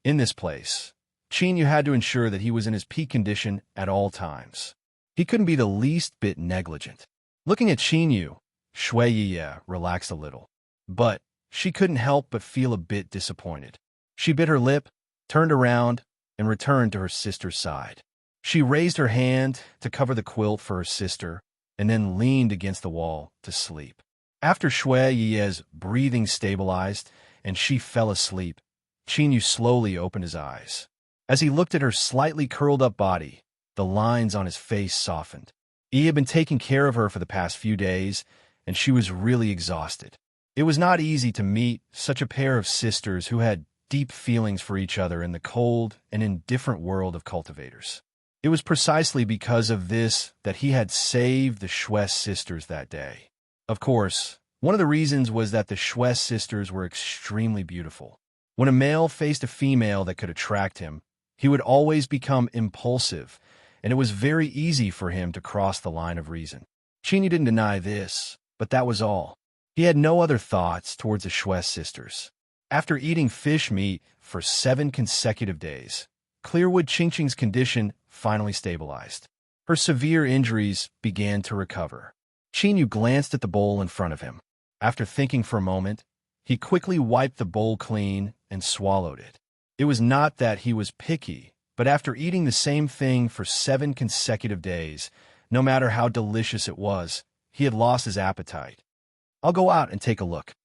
In this place, Chinyu had to ensure that he was in his peak condition at all times. He couldn't be the least bit negligent. Looking at Chinyu, Shuiya relaxed a little. But she couldn't help but feel a bit disappointed. She bit her lip, turned around, and returned to her sister's side. She raised her hand to cover the quilt for her sister, and then leaned against the wall to sleep. After Shuiya's breathing stabilized and she fell asleep, Chinyu slowly opened his eyes. As he looked at her slightly curled-up body, the lines on his face softened. He had been taking care of her for the past few days, and she was really exhausted. It was not easy to meet such a pair of sisters who had deep feelings for each other in the cold and indifferent world of cultivators. It was precisely because of this that he had saved the Shues sisters that day. Of course, one of the reasons was that the Shues sisters were extremely beautiful. When a male faced a female that could attract him, he would always become impulsive, and it was very easy for him to cross the line of reason. Chinyu didn't deny this, but that was all. He had no other thoughts towards the Shues sisters. After eating fish meat for 7 consecutive days, Clearwood Chingching's condition finally stabilized. Her severe injuries began to recover. Chinyu glanced at the bowl in front of him. After thinking for a moment, he quickly wiped the bowl clean and swallowed it. It was not that he was picky, but after eating the same thing for 7 consecutive days, no matter how delicious it was, he had lost his appetite. "I'll go out and take a look."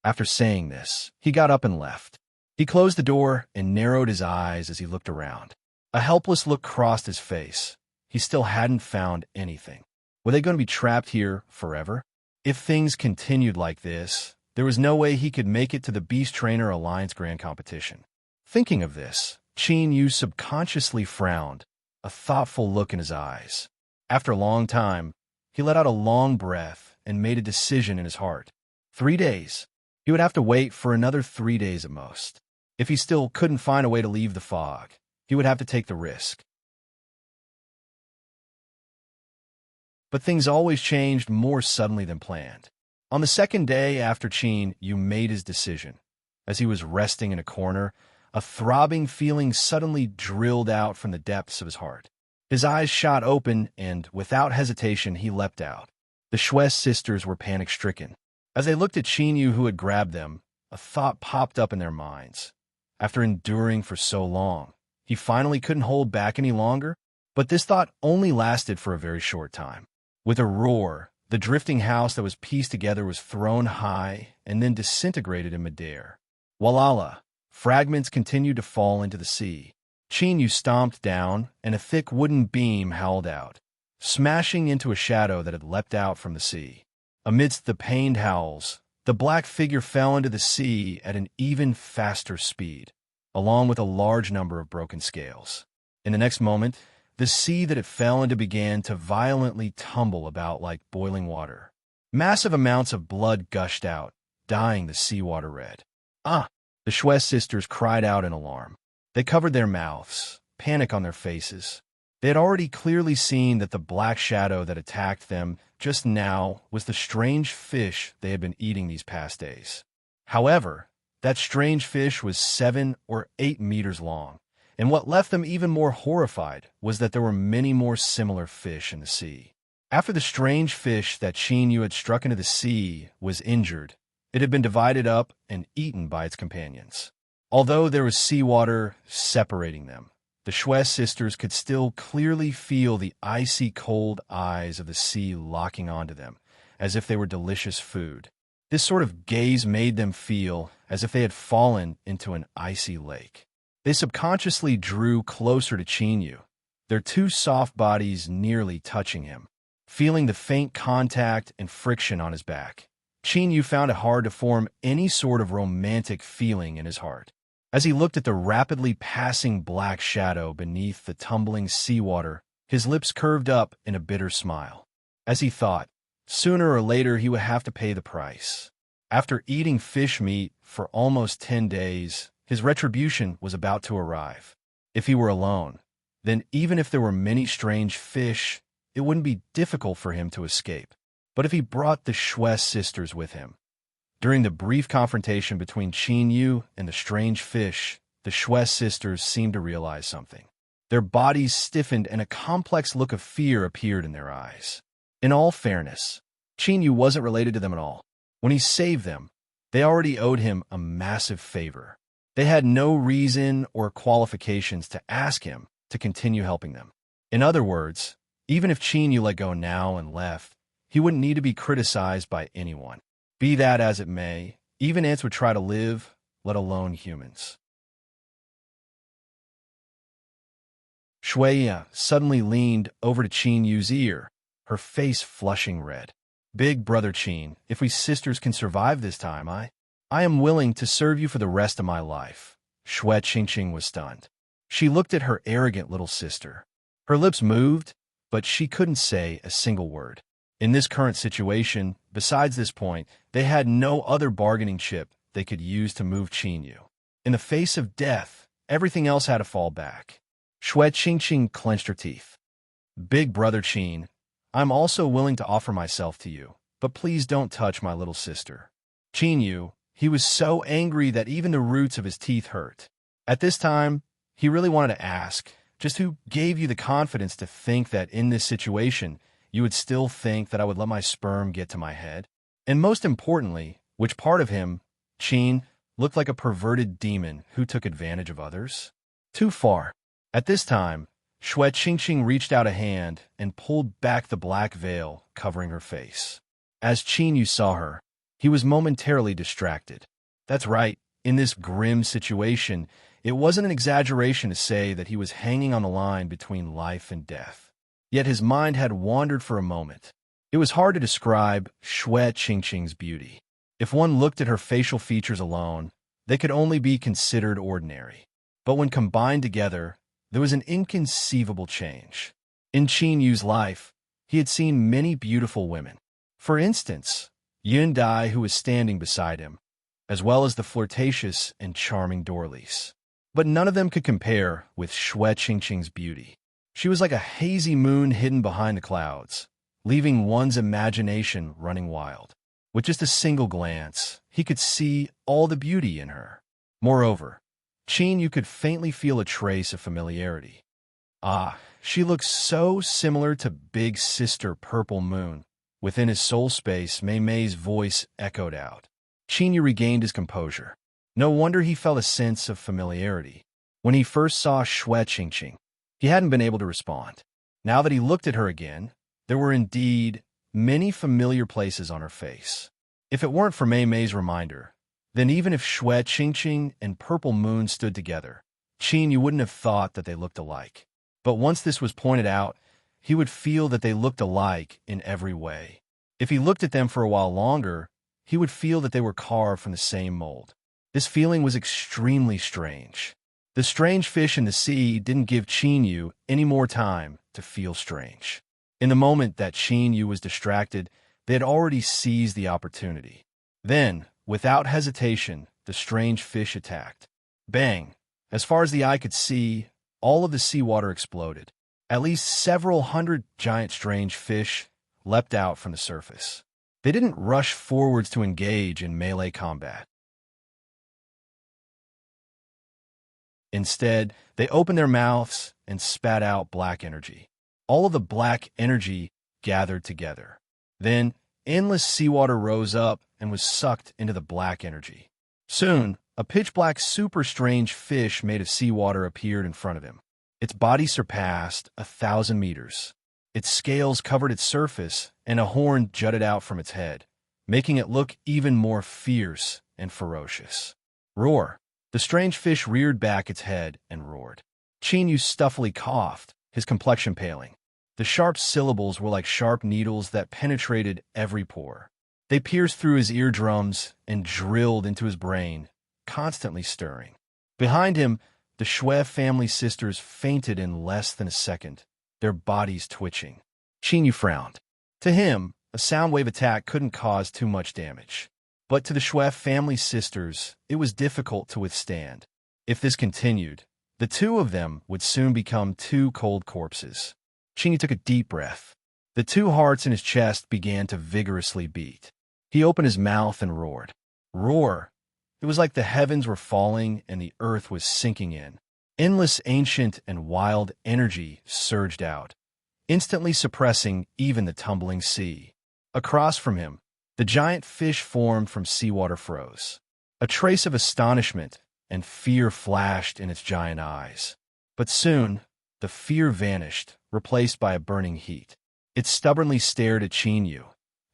After saying this, he got up and left. He closed the door and narrowed his eyes as he looked around. A helpless look crossed his face. He still hadn't found anything. Were they going to be trapped here forever? If things continued like this, there was no way he could make it to the Beast Trainer Alliance Grand Competition. Thinking of this, Chinyu subconsciously frowned, a thoughtful look in his eyes. After a long time, he let out a long breath and made a decision in his heart. 3 days. He would have to wait for another 3 days at most. If he still couldn't find a way to leave the fog, he would have to take the risk. But things always changed more suddenly than planned. On the second day after Chinyu made his decision, as he was resting in a corner, a throbbing feeling suddenly drilled out from the depths of his heart. His eyes shot open, and without hesitation, he leapt out. The Shues sisters were panic-stricken. As they looked at Chinyu, who had grabbed them, a thought popped up in their minds. After enduring for so long, he finally couldn't hold back any longer, but this thought only lasted for a very short time. With a roar, the drifting house that was pieced together was thrown high and then disintegrated in midair. Walala, fragments continued to fall into the sea. Chinyu stomped down, and a thick wooden beam howled out, smashing into a shadow that had leapt out from the sea. Amidst the pained howls, the black figure fell into the sea at an even faster speed, along with a large number of broken scales. In the next moment, the sea that it fell into began to violently tumble about like boiling water. Massive amounts of blood gushed out, dyeing the seawater red. "Ah!" The Shues sisters cried out in alarm. They covered their mouths, panic on their faces. They had already clearly seen that the black shadow that attacked them just now was the strange fish they had been eating these past days. However, that strange fish was 7 or 8 meters long, and what left them even more horrified was that there were many more similar fish in the sea. After the strange fish that Chinyu had struck into the sea was injured, it had been divided up and eaten by its companions. Although there was seawater separating them, The Shui sisters could still clearly feel the icy cold eyes of the sea locking onto them, as if they were delicious food. This sort of gaze made them feel as if they had fallen into an icy lake. They subconsciously drew closer to Chinyu, their two soft bodies nearly touching him. Feeling the faint contact and friction on his back, Chinyu found it hard to form any sort of romantic feeling in his heart. As he looked at the rapidly passing black shadow beneath the tumbling seawater, his lips curved up in a bitter smile. As he thought, sooner or later he would have to pay the price. After eating fish meat for almost 10 days, his retribution was about to arrive. If he were alone, then even if there were many strange fish, it wouldn't be difficult for him to escape. But if he brought the Shui sisters with him, during the brief confrontation between Chinyu and the strange fish, the Shui sisters seemed to realize something. Their bodies stiffened and a complex look of fear appeared in their eyes. In all fairness, Chinyu wasn't related to them at all. When he saved them, they already owed him a massive favor. They had no reason or qualifications to ask him to continue helping them. In other words, even if Chinyu let go now and left, he wouldn't need to be criticized by anyone. Be that as it may, even ants would try to live, let alone humans. Shuya suddenly leaned over to Chinyu's ear, her face flushing red. Big brother Chin, if we sisters can survive this time, I am willing to serve you for the rest of my life. Shui Qingqing was stunned. She looked at her arrogant little sister. Her lips moved, but she couldn't say a single word. In this current situation, besides this point, they had no other bargaining chip they could use to move Chinyu. In the face of death, everything else had to fall back. Shui Qingqing clenched her teeth. Big brother Chin, I'm also willing to offer myself to you, but please don't touch my little sister. Chinyu, he was so angry that even the roots of his teeth hurt. At this time, he really wanted to ask, just who gave you the confidence to think that in this situation, you would still think that I would let my sperm get to my head? And most importantly, which part of him, Chin, looked like a perverted demon who took advantage of others? Too far. At this time, Shui Qingqing reached out a hand and pulled back the black veil covering her face. As Chinyu saw her, he was momentarily distracted. That's right, in this grim situation, it wasn't an exaggeration to say that he was hanging on the line between life and death. Yet his mind had wandered for a moment. It was hard to describe Shui Qingqing's beauty. If one looked at her facial features alone, they could only be considered ordinary. But when combined together, there was an inconceivable change. In Chinyu's life, he had seen many beautiful women. For instance, Yun Dai, who was standing beside him, as well as the flirtatious and charming Dorlice. But none of them could compare with Shui Qingqing's beauty. She was like a hazy moon hidden behind the clouds, leaving one's imagination running wild. With just a single glance, he could see all the beauty in her. Moreover, Chinyu could faintly feel a trace of familiarity. Ah, she looked so similar to big sister Purple Moon. Within his soul space, Mei Mei's voice echoed out. Chinyu regained his composure. No wonder he felt a sense of familiarity. When he first saw Shui Qingqing, he hadn't been able to respond. Now that he looked at her again, there were indeed many familiar places on her face. If it weren't for Mei Mei's reminder, then even if Shui Qingqing and Purple Moon stood together, Chinyu wouldn't have thought that they looked alike. But once this was pointed out, he would feel that they looked alike in every way. If he looked at them for a while longer, he would feel that they were carved from the same mold. This feeling was extremely strange. The strange fish in the sea didn't give Chinyu any more time to feel strange. In the moment that Chinyu was distracted, they had already seized the opportunity. Then, without hesitation, the strange fish attacked. Bang! As far as the eye could see, all of the seawater exploded. At least several hundred giant strange fish leapt out from the surface. They didn't rush forwards to engage in melee combat. Instead, they opened their mouths and spat out black energy. All of the black energy gathered together. Then, endless seawater rose up and was sucked into the black energy. Soon, a pitch-black super strange fish made of seawater appeared in front of him. Its body surpassed 1,000 meters. Its scales covered its surface, and a horn jutted out from its head, making it look even more fierce and ferocious. Roar! The strange fish reared back its head and roared. Chinyu stuffily coughed, his complexion paling. The sharp syllables were like sharp needles that penetrated every pore. They pierced through his eardrums and drilled into his brain, constantly stirring. Behind him, the Shui family sisters fainted in less than a second, their bodies twitching. Chinyu frowned. To him, a sound wave attack couldn't cause too much damage. But to the Shui family sisters, it was difficult to withstand. If this continued, the two of them would soon become two cold corpses. Chinyu took a deep breath. The two hearts in his chest began to vigorously beat. He opened his mouth and roared. Roar! It was like the heavens were falling and the earth was sinking in. Endless ancient and wild energy surged out, instantly suppressing even the tumbling sea. Across from him, the giant fish formed from seawater froze. A trace of astonishment and fear flashed in its giant eyes. But soon, the fear vanished, replaced by a burning heat. It stubbornly stared at Chinyu,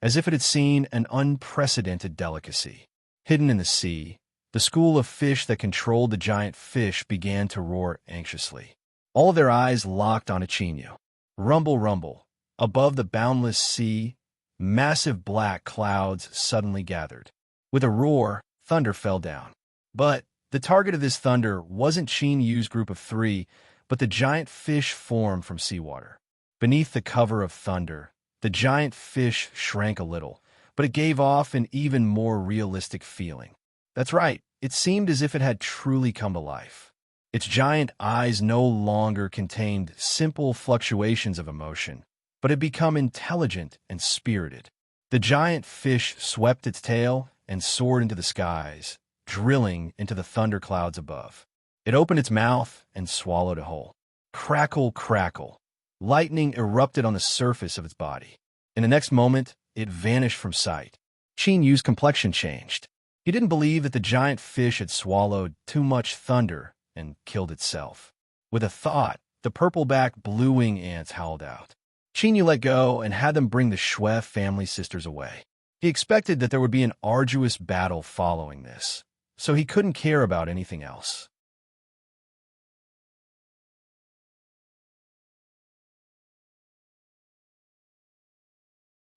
as if it had seen an unprecedented delicacy. Hidden in the sea, the school of fish that controlled the giant fish began to roar anxiously. All their eyes locked onto Chinyu. Rumble, rumble. Above the boundless sea, massive black clouds suddenly gathered. With a roar, thunder fell down. But the target of this thunder wasn't Chinyu's group of three, but the giant fish formed from seawater. Beneath the cover of thunder, the giant fish shrank a little, but it gave off an even more realistic feeling. That's right, it seemed as if it had truly come to life. Its giant eyes no longer contained simple fluctuations of emotion, but had become intelligent and spirited. The giant fish swept its tail and soared into the skies, drilling into the thunderclouds above. It opened its mouth and swallowed it whole. Crackle, crackle. Lightning erupted on the surface of its body. In the next moment, it vanished from sight. Chinyu's complexion changed. He didn't believe that the giant fish had swallowed too much thunder and killed itself. With a thought, the purple-backed blue-wing ants howled out. Chinyu let go and had them bring the Shui family sisters away. He expected that there would be an arduous battle following this, so he couldn't care about anything else.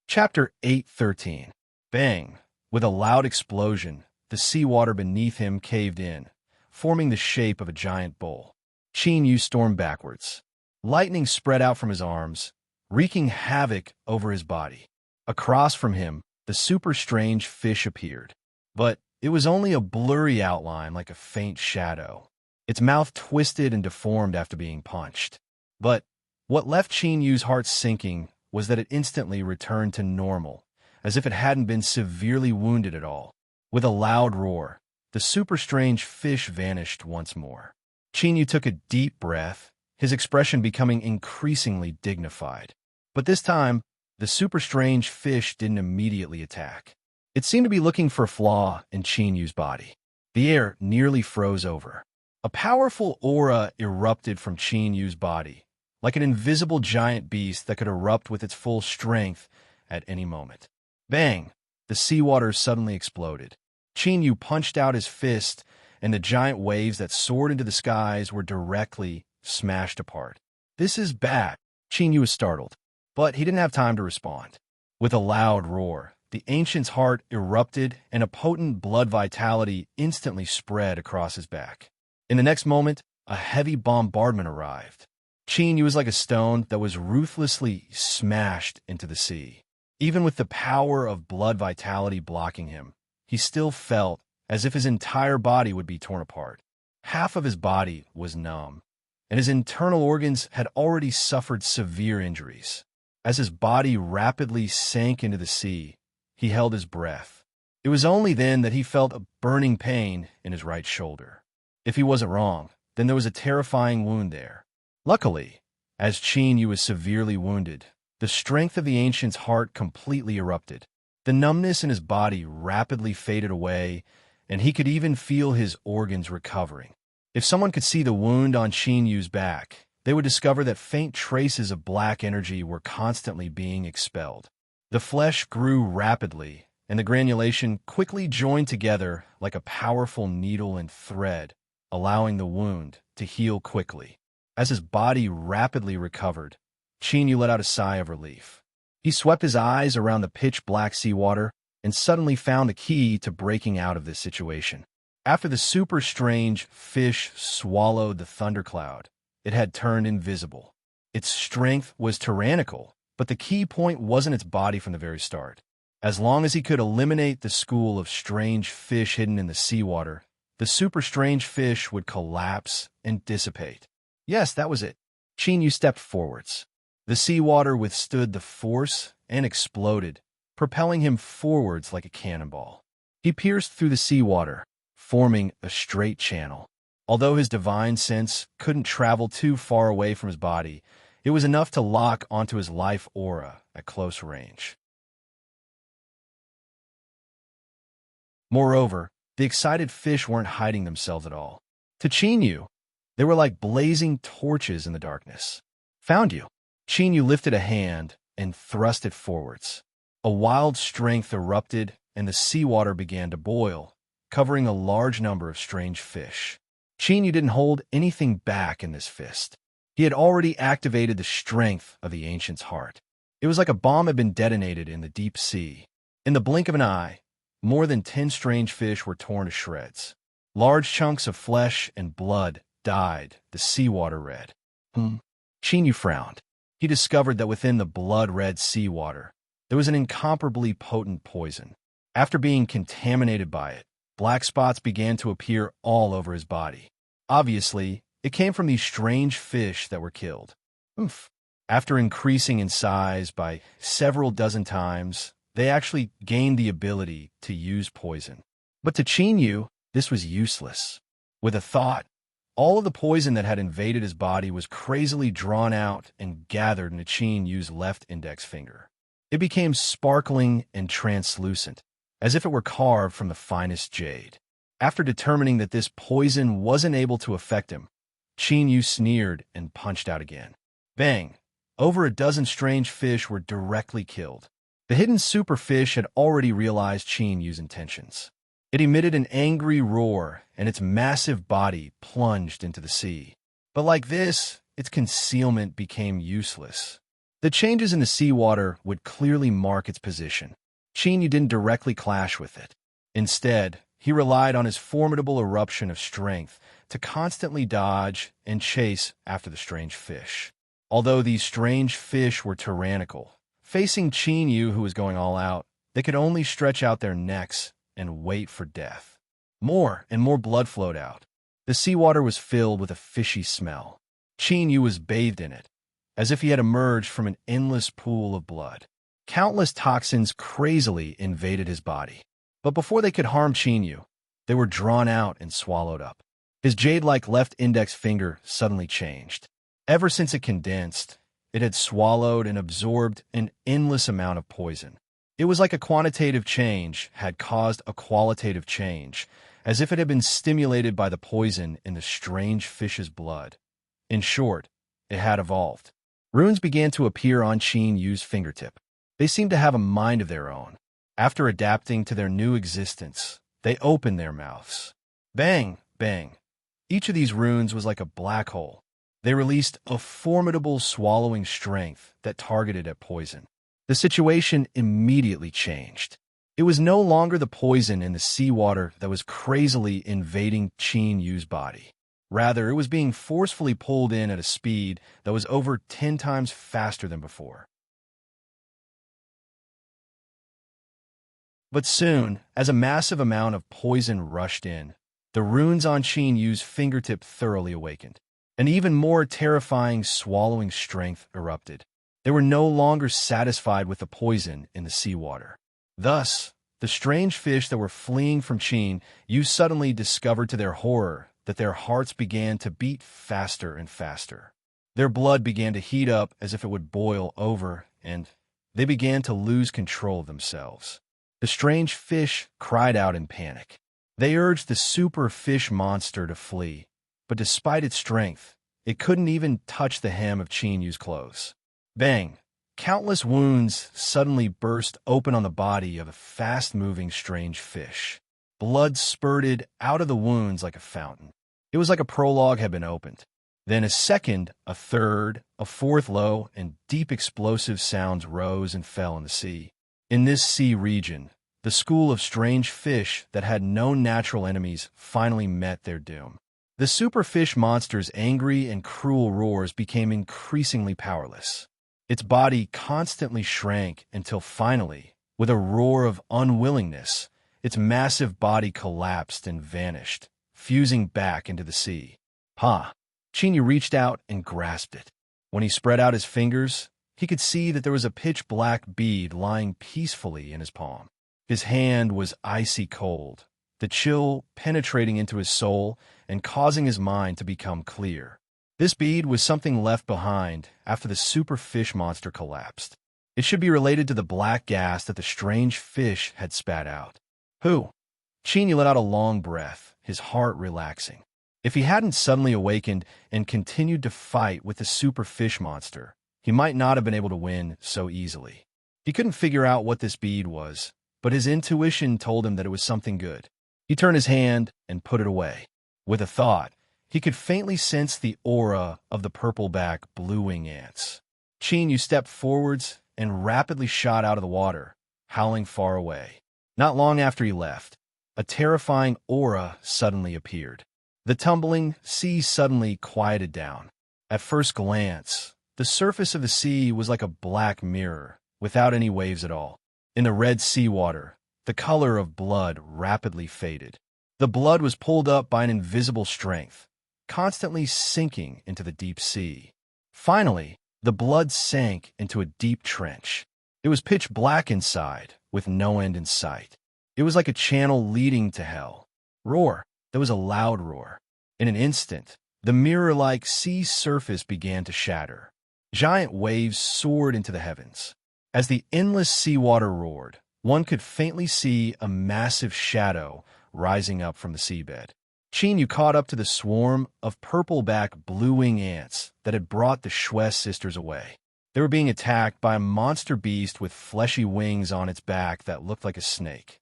Chapter 8:13. Bang! With a loud explosion, the seawater beneath him caved in, forming the shape of a giant bowl. Chinyu stormed backwards. Lightning spread out from his arms, wreaking havoc over his body. Across from him, the super strange fish appeared. But it was only a blurry outline like a faint shadow. Its mouth twisted and deformed after being punched. But what left Chinyu's heart sinking was that it instantly returned to normal, as if it hadn't been severely wounded at all. With a loud roar, the super strange fish vanished once more. Chinyu took a deep breath, his expression becoming increasingly dignified. But this time, the super strange fish didn't immediately attack. It seemed to be looking for a flaw in Chinyu's body. The air nearly froze over. A powerful aura erupted from Chinyu's body, like an invisible giant beast that could erupt with its full strength at any moment. Bang! The seawater suddenly exploded. Chinyu punched out his fist, and the giant waves that soared into the skies were directly smashed apart. This is bad. Chinyu was startled, but he didn't have time to respond. With a loud roar, the ancient's heart erupted, and a potent blood vitality instantly spread across his back. In the next moment, a heavy bombardment arrived. Chinyu was like a stone that was ruthlessly smashed into the sea. Even with the power of blood vitality blocking him, he still felt as if his entire body would be torn apart. Half of his body was numb, and his internal organs had already suffered severe injuries. As his body rapidly sank into the sea, he held his breath. It was only then that he felt a burning pain in his right shoulder. If he wasn't wrong, then there was a terrifying wound there. Luckily, as Chinyu was severely wounded, the strength of the ancient's heart completely erupted. The numbness in his body rapidly faded away, and he could even feel his organs recovering. If someone could see the wound on Chinyu's back, they would discover that faint traces of black energy were constantly being expelled. The flesh grew rapidly, and the granulation quickly joined together like a powerful needle and thread, allowing the wound to heal quickly. As his body rapidly recovered, Chinyu let out a sigh of relief. He swept his eyes around the pitch-black seawater and suddenly found the key to breaking out of this situation. After the super strange fish swallowed the thundercloud, it had turned invisible. Its strength was tyrannical, but the key point wasn't its body from the very start. As long as he could eliminate the school of strange fish hidden in the seawater, the super strange fish would collapse and dissipate. Yes, that was it. Chinyu stepped forwards. The seawater withstood the force and exploded, propelling him forwards like a cannonball. He pierced through the seawater, forming a straight channel. Although his divine sense couldn't travel too far away from his body, it was enough to lock onto his life aura at close range. Moreover, the excited fish weren't hiding themselves at all. To Chinyu, they were like blazing torches in the darkness. Found you. Chinyu lifted a hand and thrust it forwards. A wild strength erupted, and the seawater began to boil, covering a large number of strange fish. Chinyu didn't hold anything back in this fist. He had already activated the strength of the ancient's heart. It was like a bomb had been detonated in the deep sea. In the blink of an eye, more than 10 strange fish were torn to shreds. Large chunks of flesh and blood dyed the seawater red. Chinyu frowned. He discovered that within the blood-red seawater, there was an incomparably potent poison. After being contaminated by it, black spots began to appear all over his body. Obviously, it came from these strange fish that were killed. After increasing in size by several dozen times, they actually gained the ability to use poison. But to Chinyu, this was useless. With a thought, all of the poison that had invaded his body was crazily drawn out and gathered into Chinyu's left index finger. It became sparkling and translucent, as if it were carved from the finest jade. After determining that this poison wasn't able to affect him, Chinyu sneered and punched out again. Bang! Over a dozen strange fish were directly killed. The hidden superfish had already realized Chinyu's intentions. It emitted an angry roar, and its massive body plunged into the sea. But like this, its concealment became useless. The changes in the seawater would clearly mark its position. Chinyu didn't directly clash with it. Instead, he relied on his formidable eruption of strength to constantly dodge and chase after the strange fish. Although these strange fish were tyrannical, facing Chinyu, who was going all out, they could only stretch out their necks and wait for death. More and more blood flowed out. The seawater was filled with a fishy smell. Chinyu was bathed in it, as if he had emerged from an endless pool of blood. Countless toxins crazily invaded his body. But before they could harm Chinyu, they were drawn out and swallowed up. His jade-like left index finger suddenly changed. Ever since it condensed, it had swallowed and absorbed an endless amount of poison. It was like a quantitative change had caused a qualitative change, as if it had been stimulated by the poison in the strange fish's blood. In short, it had evolved. Runes began to appear on Chinyu's fingertip. They seemed to have a mind of their own. After adapting to their new existence, they opened their mouths. Bang, bang. Each of these runes was like a black hole. They released a formidable swallowing strength that targeted at poison. The situation immediately changed. It was no longer the poison in the seawater that was crazily invading Chinyu's body. Rather, it was being forcefully pulled in at a speed that was over 10 times faster than before. But soon, as a massive amount of poison rushed in, the runes on Chinyu's fingertip thoroughly awakened. An even more terrifying swallowing strength erupted. They were no longer satisfied with the poison in the seawater. Thus, the strange fish that were fleeing from Chinyu suddenly discovered to their horror that their hearts began to beat faster and faster. Their blood began to heat up as if it would boil over, and they began to lose control of themselves. The strange fish cried out in panic. They urged the super fish monster to flee, but despite its strength, It couldn't even touch the hem of Chinyu's clothes. Bang! Countless wounds suddenly burst open on the body of a fast-moving strange fish. Blood spurted out of the wounds like a fountain. It was like a prologue had been opened. Then a second, a third, a fourth low, and deep explosive sounds rose and fell in the sea. In this sea region, the school of strange fish that had no natural enemies finally met their doom. The superfish monster's angry and cruel roars became increasingly powerless. Its body constantly shrank until finally, with a roar of unwillingness, its massive body collapsed and vanished, fusing back into the sea. Ha! Chinyu reached out and grasped it. When he spread out his fingers, he could see that there was a pitch-black bead lying peacefully in his palm. His hand was icy cold, the chill penetrating into his soul and causing his mind to become clear. This bead was something left behind after the super fish monster collapsed. It should be related to the black gas that the strange fish had spat out. Who? Chinyu let out a long breath, his heart relaxing. If he hadn't suddenly awakened and continued to fight with the super fish monster, he might not have been able to win so easily. He couldn't figure out what this bead was, but his intuition told him that it was something good. He turned his hand and put it away. With a thought, he could faintly sense the aura of the purple-back blue-wing ants. Chinyu stepped forwards and rapidly shot out of the water, howling far away. Not long after he left, a terrifying aura suddenly appeared. The tumbling sea suddenly quieted down. At first glance, the surface of the sea was like a black mirror, without any waves at all. In the red seawater, the color of blood rapidly faded. The blood was pulled up by an invisible strength, constantly sinking into the deep sea. Finally, the blood sank into a deep trench. It was pitch black inside, with no end in sight. It was like a channel leading to hell. Roar! There was a loud roar. In an instant, the mirror-like sea surface began to shatter. Giant waves soared into the heavens. As the endless seawater roared, one could faintly see a massive shadow rising up from the seabed. Chinyu caught up to the swarm of purple-back blue-wing ants that had brought the Shui sisters away. They were being attacked by a monster beast with fleshy wings on its back that looked like a snake.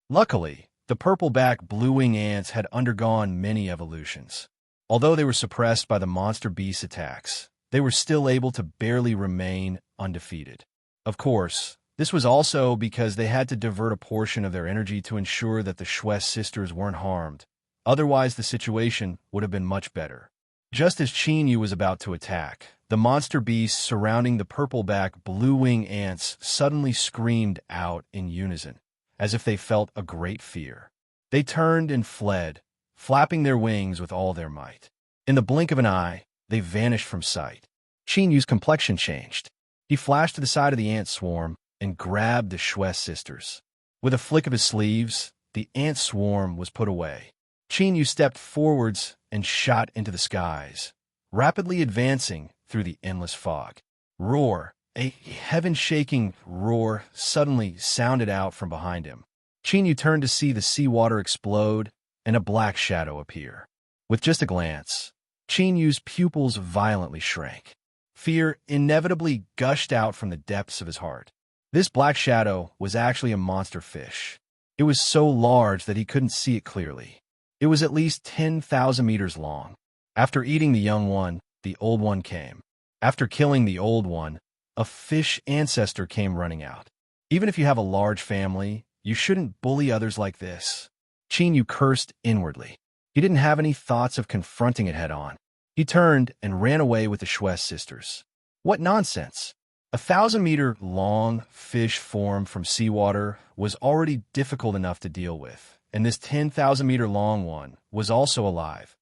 Luckily, the purple-back blue-wing ants had undergone many evolutions. Although they were suppressed by the monster beast's attacks, they were still able to barely remain undefeated. Of course, this was also because they had to divert a portion of their energy to ensure that the Shui sisters weren't harmed. Otherwise, the situation would have been much better. Just as Chinyu was about to attack, the monster beasts surrounding the purple-back blue-wing ants suddenly screamed out in unison, as if they felt a great fear. They turned and fled, flapping their wings with all their might. In the blink of an eye, they vanished from sight. Chinyu's complexion changed. He flashed to the side of the ant swarm and grabbed the Shui sisters. With a flick of his sleeves, the ant swarm was put away. Chinyu stepped forwards and shot into the skies, rapidly advancing through the endless fog. Roar! A heaven-shaking roar suddenly sounded out from behind him. Chinyu turned to see the seawater explode and a black shadow appear. With just a glance, Chinyu's pupils violently shrank. Fear inevitably gushed out from the depths of his heart. This black shadow was actually a monster fish. It was so large that he couldn't see it clearly. It was at least 10,000 meters long. After eating the young one, the old one came. After killing the old one, a fish ancestor came running out. Even if you have a large family, you shouldn't bully others like this. Chinyu cursed inwardly. He didn't have any thoughts of confronting it head-on. He turned and ran away with the Shui sisters. What nonsense! 1,000-meter-long fish formed from seawater was already difficult enough to deal with, and this 10,000-meter-long one was also alive.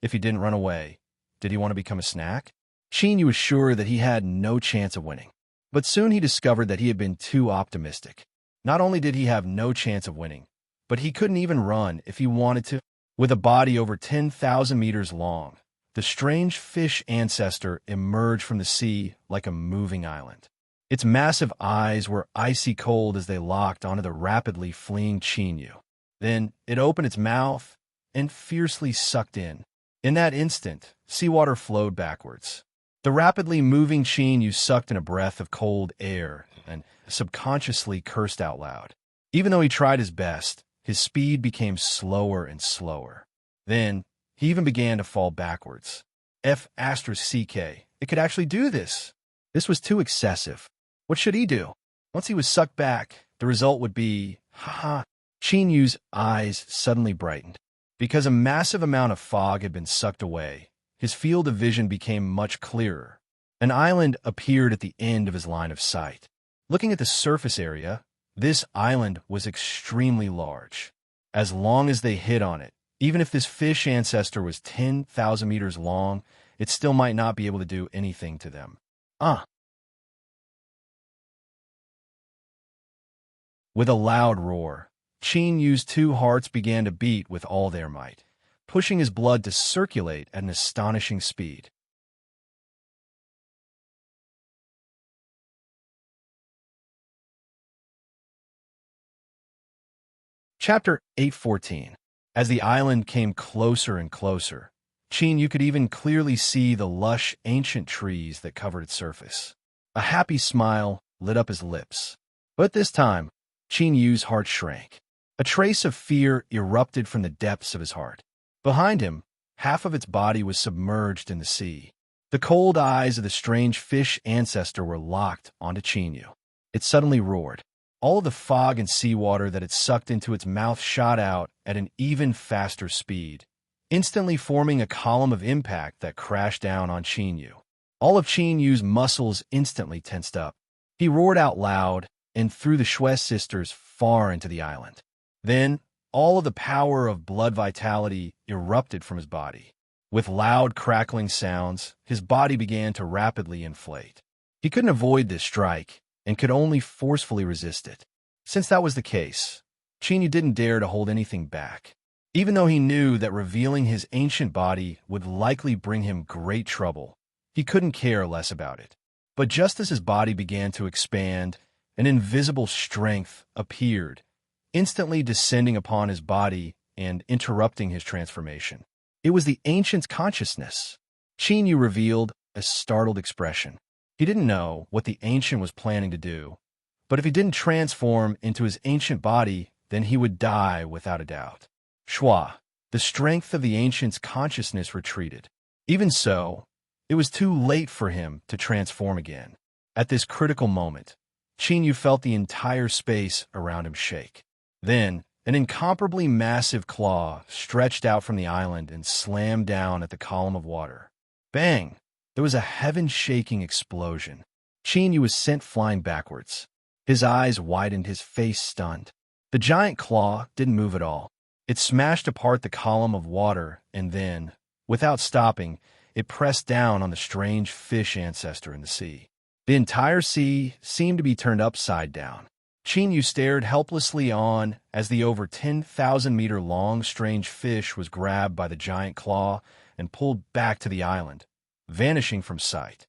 If he didn't run away, did he want to become a snack? Chinyu was sure that he had no chance of winning. But soon he discovered that he had been too optimistic. Not only did he have no chance of winning, but he couldn't even run if he wanted to. With a body over 10,000 meters long, the strange fish ancestor emerged from the sea like a moving island. Its massive eyes were icy cold as they locked onto the rapidly fleeing Chinyu. Then it opened its mouth and fiercely sucked in. In that instant, seawater flowed backwards. The rapidly moving Chin sucked in a breath of cold air and subconsciously cursed out loud. Even though he tried his best, his speed became slower and slower. Then, he even began to fall backwards. F***, it could actually do this. This was too excessive. What should he do? Once he was sucked back, the result would be, haha. Chinyu's eyes suddenly brightened. Because a massive amount of fog had been sucked away, his field of vision became much clearer. An island appeared at the end of his line of sight. Looking at the surface area, this island was extremely large. As long as they hit on it, even if this fish ancestor was 10,000 meters long, it still might not be able to do anything to them. With a loud roar, Chinyu's two hearts began to beat with all their might, pushing his blood to circulate at an astonishing speed. Chapter 8:14. As the island came closer and closer, Chinyu could even clearly see the lush, ancient trees that covered its surface. A happy smile lit up his lips. But this time, Chinyu's heart shrank. A trace of fear erupted from the depths of his heart. Behind him, half of its body was submerged in the sea. The cold eyes of the strange fish ancestor were locked onto Chinyu. It suddenly roared. All of the fog and seawater that it sucked into its mouth shot out at an even faster speed, instantly forming a column of impact that crashed down on Chinyu. All of Chinyu's muscles instantly tensed up. He roared out loud and threw the Shui sisters far into the island. Then, all of the power of blood vitality erupted from his body. With loud crackling sounds, his body began to rapidly inflate. He couldn't avoid this strike and could only forcefully resist it. Since that was the case, Chinyu didn't dare to hold anything back. Even though he knew that revealing his ancient body would likely bring him great trouble, he couldn't care less about it. But just as his body began to expand, an invisible strength appeared, instantly descending upon his body and interrupting his transformation. It was the ancient's consciousness. Chinyu revealed a startled expression. He didn't know what the ancient was planning to do, but if he didn't transform into his ancient body, then he would die without a doubt. Shua, the strength of the ancient's consciousness retreated. Even so, it was too late for him to transform again. At this critical moment, Chinyu felt the entire space around him shake. Then, an incomparably massive claw stretched out from the island and slammed down at the column of water. Bang! There was a heaven-shaking explosion. Chinyu was sent flying backwards. His eyes widened, his face stunned. The giant claw didn't move at all. It smashed apart the column of water, and then, without stopping, it pressed down on the strange fish ancestor in the sea. The entire sea seemed to be turned upside down. Chinyu stared helplessly on as the over 10,000-meter-long strange fish was grabbed by the giant claw and pulled back to the island, vanishing from sight.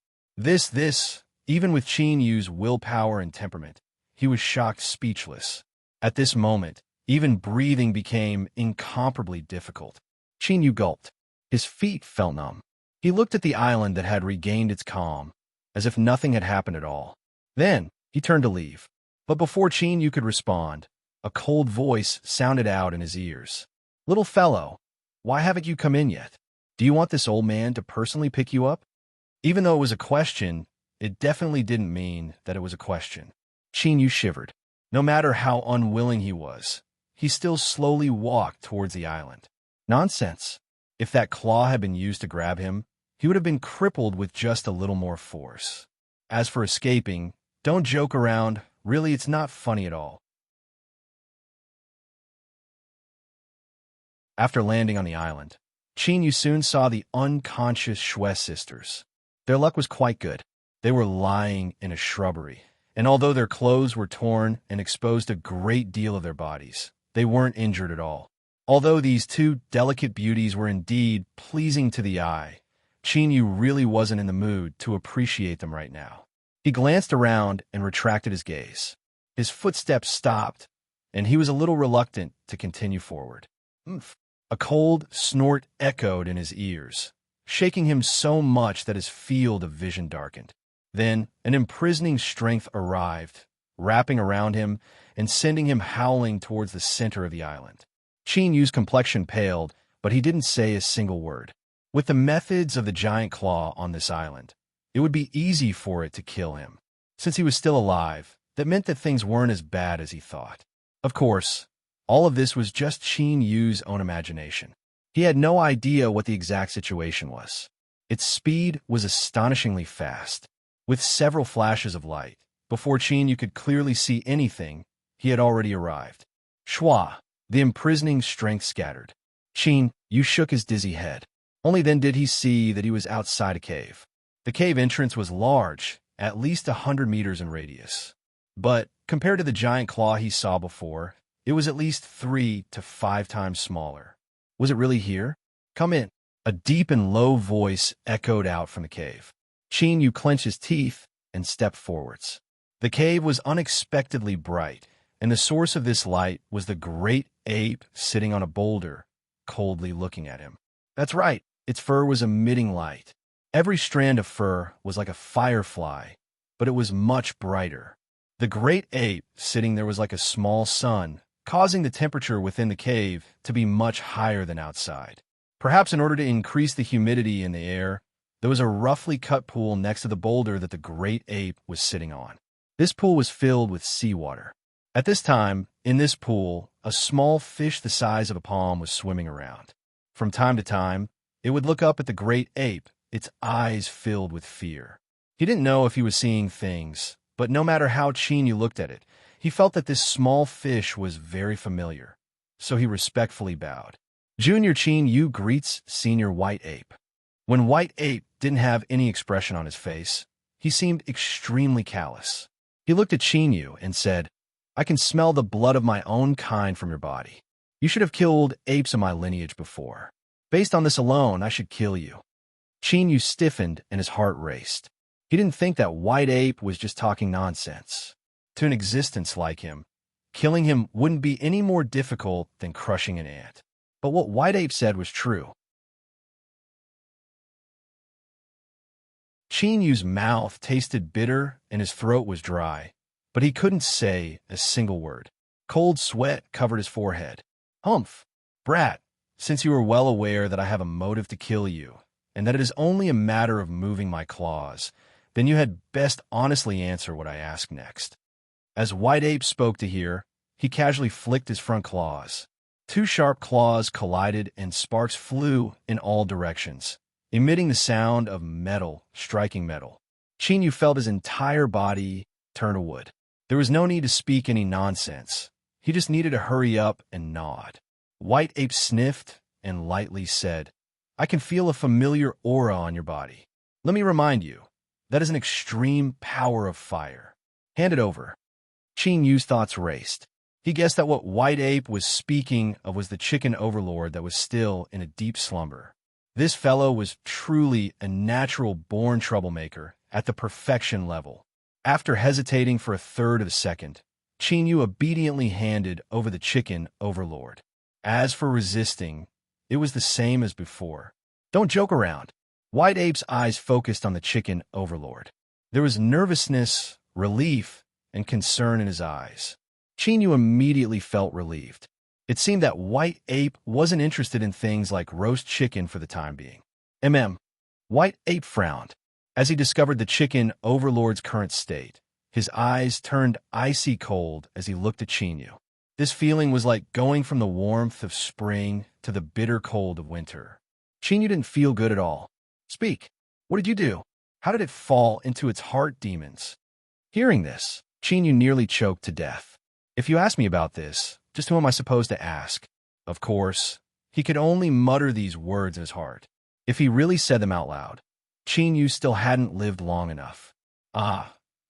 Even with Chinyu's willpower and temperament, he was shocked speechless. At this moment, even breathing became incomparably difficult. Chinyu gulped. His feet felt numb. He looked at the island that had regained its calm, as if nothing had happened at all. Then, he turned to leave. But before Chinyu could respond, a cold voice sounded out in his ears. "Little fellow, why haven't you come in yet? Do you want this old man to personally pick you up?" Even though it was a question, it definitely didn't mean that it was a question. Chinyu shivered. No matter how unwilling he was, he still slowly walked towards the island. Nonsense. If that claw had been used to grab him, he would have been crippled with just a little more force. As for escaping, don't joke around. Really, it's not funny at all. After landing on the island, Chinyu soon saw the unconscious Shui sisters. Their luck was quite good. They were lying in a shrubbery, and although their clothes were torn and exposed a great deal of their bodies, they weren't injured at all. Although these two delicate beauties were indeed pleasing to the eye, Chinyu really wasn't in the mood to appreciate them right now. He glanced around and retracted his gaze. His footsteps stopped, and he was a little reluctant to continue forward. A cold snort echoed in his ears, shaking him so much that his field of vision darkened. Then an imprisoning strength arrived, wrapping around him and sending him howling towards the center of the island. Qin Yu's complexion paled, but he didn't say a single word. With the methods of the giant claw on this island, it would be easy for it to kill him. Since he was still alive, that meant that things weren't as bad as he thought. Of course, all of this was just Qin Yu's own imagination. He had no idea what the exact situation was. Its speed was astonishingly fast. With several flashes of light, before Qin Yu could clearly see anything, he had already arrived. Shua, the imprisoning strength scattered. Qin Yu shook his dizzy head. Only then did he see that he was outside a cave. The cave entrance was large, at least 100 meters in radius. But, compared to the giant claw he saw before, it was at least 3 to 5 times smaller. Was it really here? Come in. A deep and low voice echoed out from the cave. Qin Yu clenched his teeth and stepped forwards. The cave was unexpectedly bright, and the source of this light was the great ape sitting on a boulder, coldly looking at him. That's right, its fur was emitting light. Every strand of fur was like a firefly, but it was much brighter. The great ape sitting there was like a small sun, causing the temperature within the cave to be much higher than outside. Perhaps in order to increase the humidity in the air, there was a roughly cut pool next to the boulder that the great ape was sitting on. This pool was filled with seawater. At this time, in this pool, a small fish the size of a palm was swimming around. From time to time, it would look up at the great ape, its eyes filled with fear. He didn't know if he was seeing things, but no matter how Qin Yu looked at it, he felt that this small fish was very familiar, so he respectfully bowed. Junior Qin Yu greets Senior White Ape. When White Ape didn't have any expression on his face, he seemed extremely callous. He looked at Qin Yu and said, I can smell the blood of my own kind from your body. You should have killed apes of my lineage before. Based on this alone, I should kill you. Qin Yu stiffened and his heart raced. He didn't think that White Ape was just talking nonsense. To an existence like him, killing him wouldn't be any more difficult than crushing an ant. But what White Ape said was true. Qin Yu's mouth tasted bitter and his throat was dry, but he couldn't say a single word. Cold sweat covered his forehead. Humph, brat, since you are well aware that I have a motive to kill you, and that it is only a matter of moving my claws, then you had best honestly answer what I ask next. As White Ape spoke to hear, he casually flicked his front claws. 2 sharp claws collided and sparks flew in all directions, emitting the sound of metal striking metal. Qin Yu felt his entire body turn to wood. There was no need to speak any nonsense. He just needed to hurry up and nod. White Ape sniffed and lightly said, I can feel a familiar aura on your body. Let me remind you, that is an extreme power of fire. Hand it over. Qin Yu's thoughts raced. He guessed that what White Ape was speaking of was the chicken overlord that was still in a deep slumber. This fellow was truly a natural-born troublemaker at the perfection level. After hesitating for a third of a second, Qin Yu obediently handed over the chicken overlord. As for resisting, it was the same as before. Don't joke around. White Ape's eyes focused on the chicken overlord. There was nervousness, relief, and concern in his eyes. Qin Yu immediately felt relieved. It seemed that White Ape wasn't interested in things like roast chicken for the time being. White Ape frowned. As he discovered the chicken overlord's current state, his eyes turned icy cold as he looked at Qin Yu. This feeling was like going from the warmth of spring to the bitter cold of winter. Qin Yu didn't feel good at all. Speak. What did you do? How did it fall into its heart demons? Hearing this, Qin Yu nearly choked to death. If you ask me about this, just who am I supposed to ask? Of course, he could only mutter these words in his heart. If he really said them out loud, Qin Yu still hadn't lived long enough.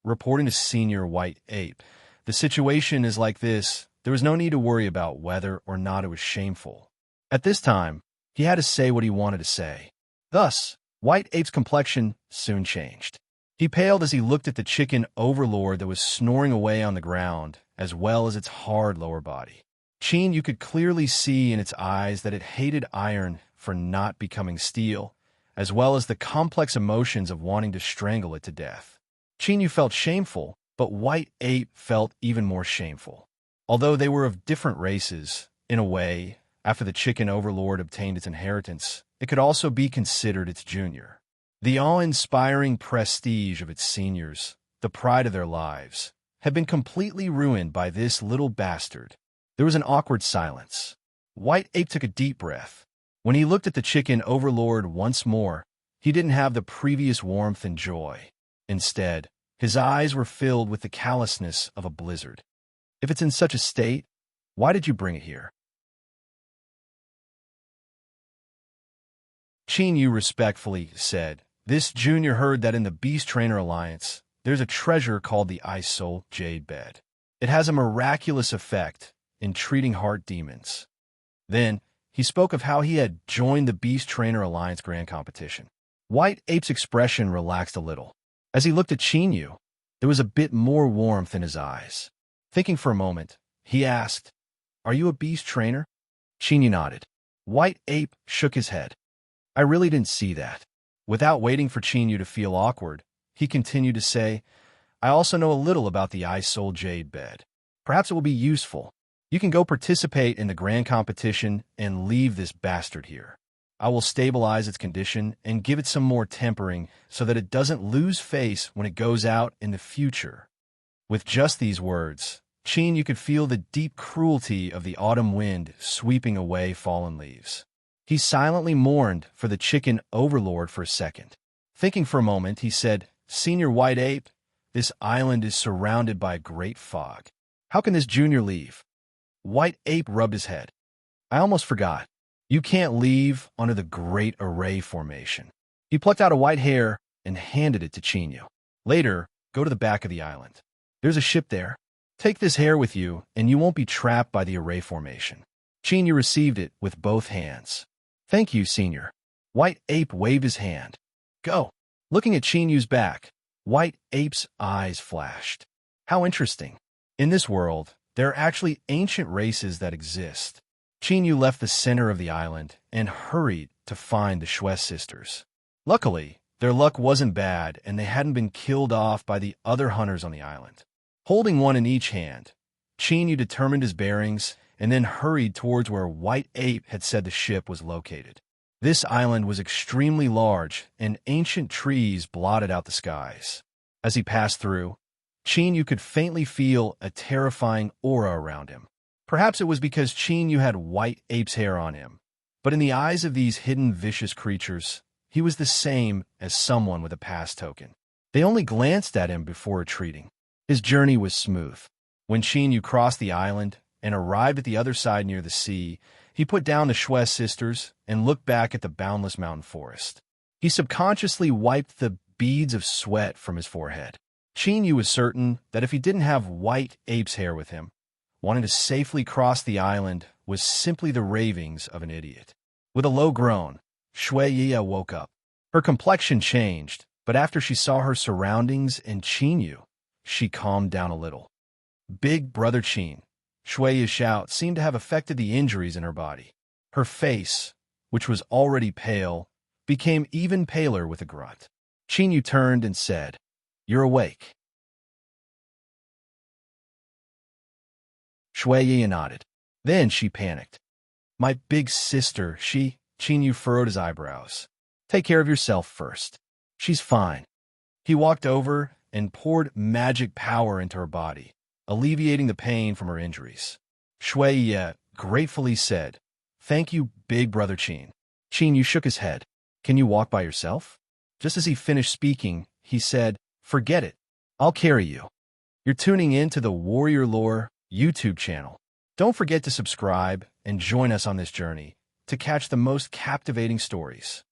Reporting to Senior White Ape, the situation is like this. There was no need to worry about whether or not it was shameful. At this time, he had to say what he wanted to say. Thus, White Ape's complexion soon changed. He paled as he looked at the chicken overlord that was snoring away on the ground, as well as its hard lower body. Qin, you could clearly see in its eyes that it hated iron for not becoming steel, as well as the complex emotions of wanting to strangle it to death. Qin, you felt shameful, but White Ape felt even more shameful. Although they were of different races, in a way, after the chicken overlord obtained its inheritance, it could also be considered its junior. The awe-inspiring prestige of its seniors, the pride of their lives, had been completely ruined by this little bastard. There was an awkward silence. White Ape took a deep breath. When he looked at the chicken overlord once more, he didn't have the previous warmth and joy. Instead, his eyes were filled with the callousness of a blizzard. If it's in such a state, why did you bring it here? Qin Yu respectfully said, "This junior heard that in the Beast Trainer Alliance, there's a treasure called the Ice Soul Jade Bed. It has a miraculous effect in treating heart demons." Then, he spoke of how he had joined the Beast Trainer Alliance Grand Competition. White Ape's expression relaxed a little. As he looked at Qin Yu, there was a bit more warmth in his eyes. Thinking for a moment, he asked, "Are you a beast trainer?" Qin Yu nodded. White Ape shook his head. "I really didn't see that." Without waiting for Qin Yu to feel awkward, he continued to say, "I also know a little about the Ice Soul Jade Bed. Perhaps it will be useful. You can go participate in the grand competition and leave this bastard here. I will stabilize its condition and give it some more tempering so that it doesn't lose face when it goes out in the future." With just these words, Qin Yu could feel the deep cruelty of the autumn wind sweeping away fallen leaves. He silently mourned for the chicken overlord for a second. Thinking for a moment, he said, "Senior White Ape, this island is surrounded by a great fog. How can this junior leave?" White Ape rubbed his head. "I almost forgot. You can't leave under the Great Array Formation." He plucked out a white hair and handed it to Qin Yu. "Later, go to the back of the island. There's a ship there. Take this hair with you, and you won't be trapped by the Array Formation." Qin Yu received it with both hands. "Thank you, Senior." White Ape waved his hand. "Go." Looking at Qin Yu's back, White Ape's eyes flashed. How interesting. In this world, there are actually ancient races that exist. Qin Yu left the center of the island and hurried to find the Shui sisters. Luckily, their luck wasn't bad and they hadn't been killed off by the other hunters on the island. Holding one in each hand, Qin Yu determined his bearings and then hurried towards where White Ape had said the ship was located. This island was extremely large, and ancient trees blotted out the skies. As he passed through, Qin Yu could faintly feel a terrifying aura around him. Perhaps it was because Qin Yu had White Ape's hair on him, but in the eyes of these hidden vicious creatures, he was the same as someone with a pass token. They only glanced at him before retreating. His journey was smooth. When Qin Yu crossed the island and arrived at the other side near the sea, he put down the Shui sisters and looked back at the boundless mountain forest. He subconsciously wiped the beads of sweat from his forehead. Qin Yu was certain that if he didn't have White Ape's hair with him, wanting to safely cross the island was simply the ravings of an idiot. With a low groan, Shui Yi woke up. Her complexion changed, but after she saw her surroundings and Qin Yu, she calmed down a little. "Big brother Qin." Shui Yi's shout seemed to have affected the injuries in her body. Her face, which was already pale, became even paler with a grunt. Qin Yu turned and said, "You're awake." Shui Yi nodded. Then she panicked. "My big sister, she..." Qin Yu furrowed his eyebrows. "Take care of yourself first. She's fine." He walked over and poured magic power into her body, alleviating the pain from her injuries. Shui Yi gratefully said, "Thank you, big brother Qin." Qin Yu shook his head. "Can you walk by yourself?" Just as he finished speaking, he said, "Forget it. I'll carry you." You're tuning in to the Warrior Lore YouTube channel. Don't forget to subscribe and join us on this journey to catch the most captivating stories.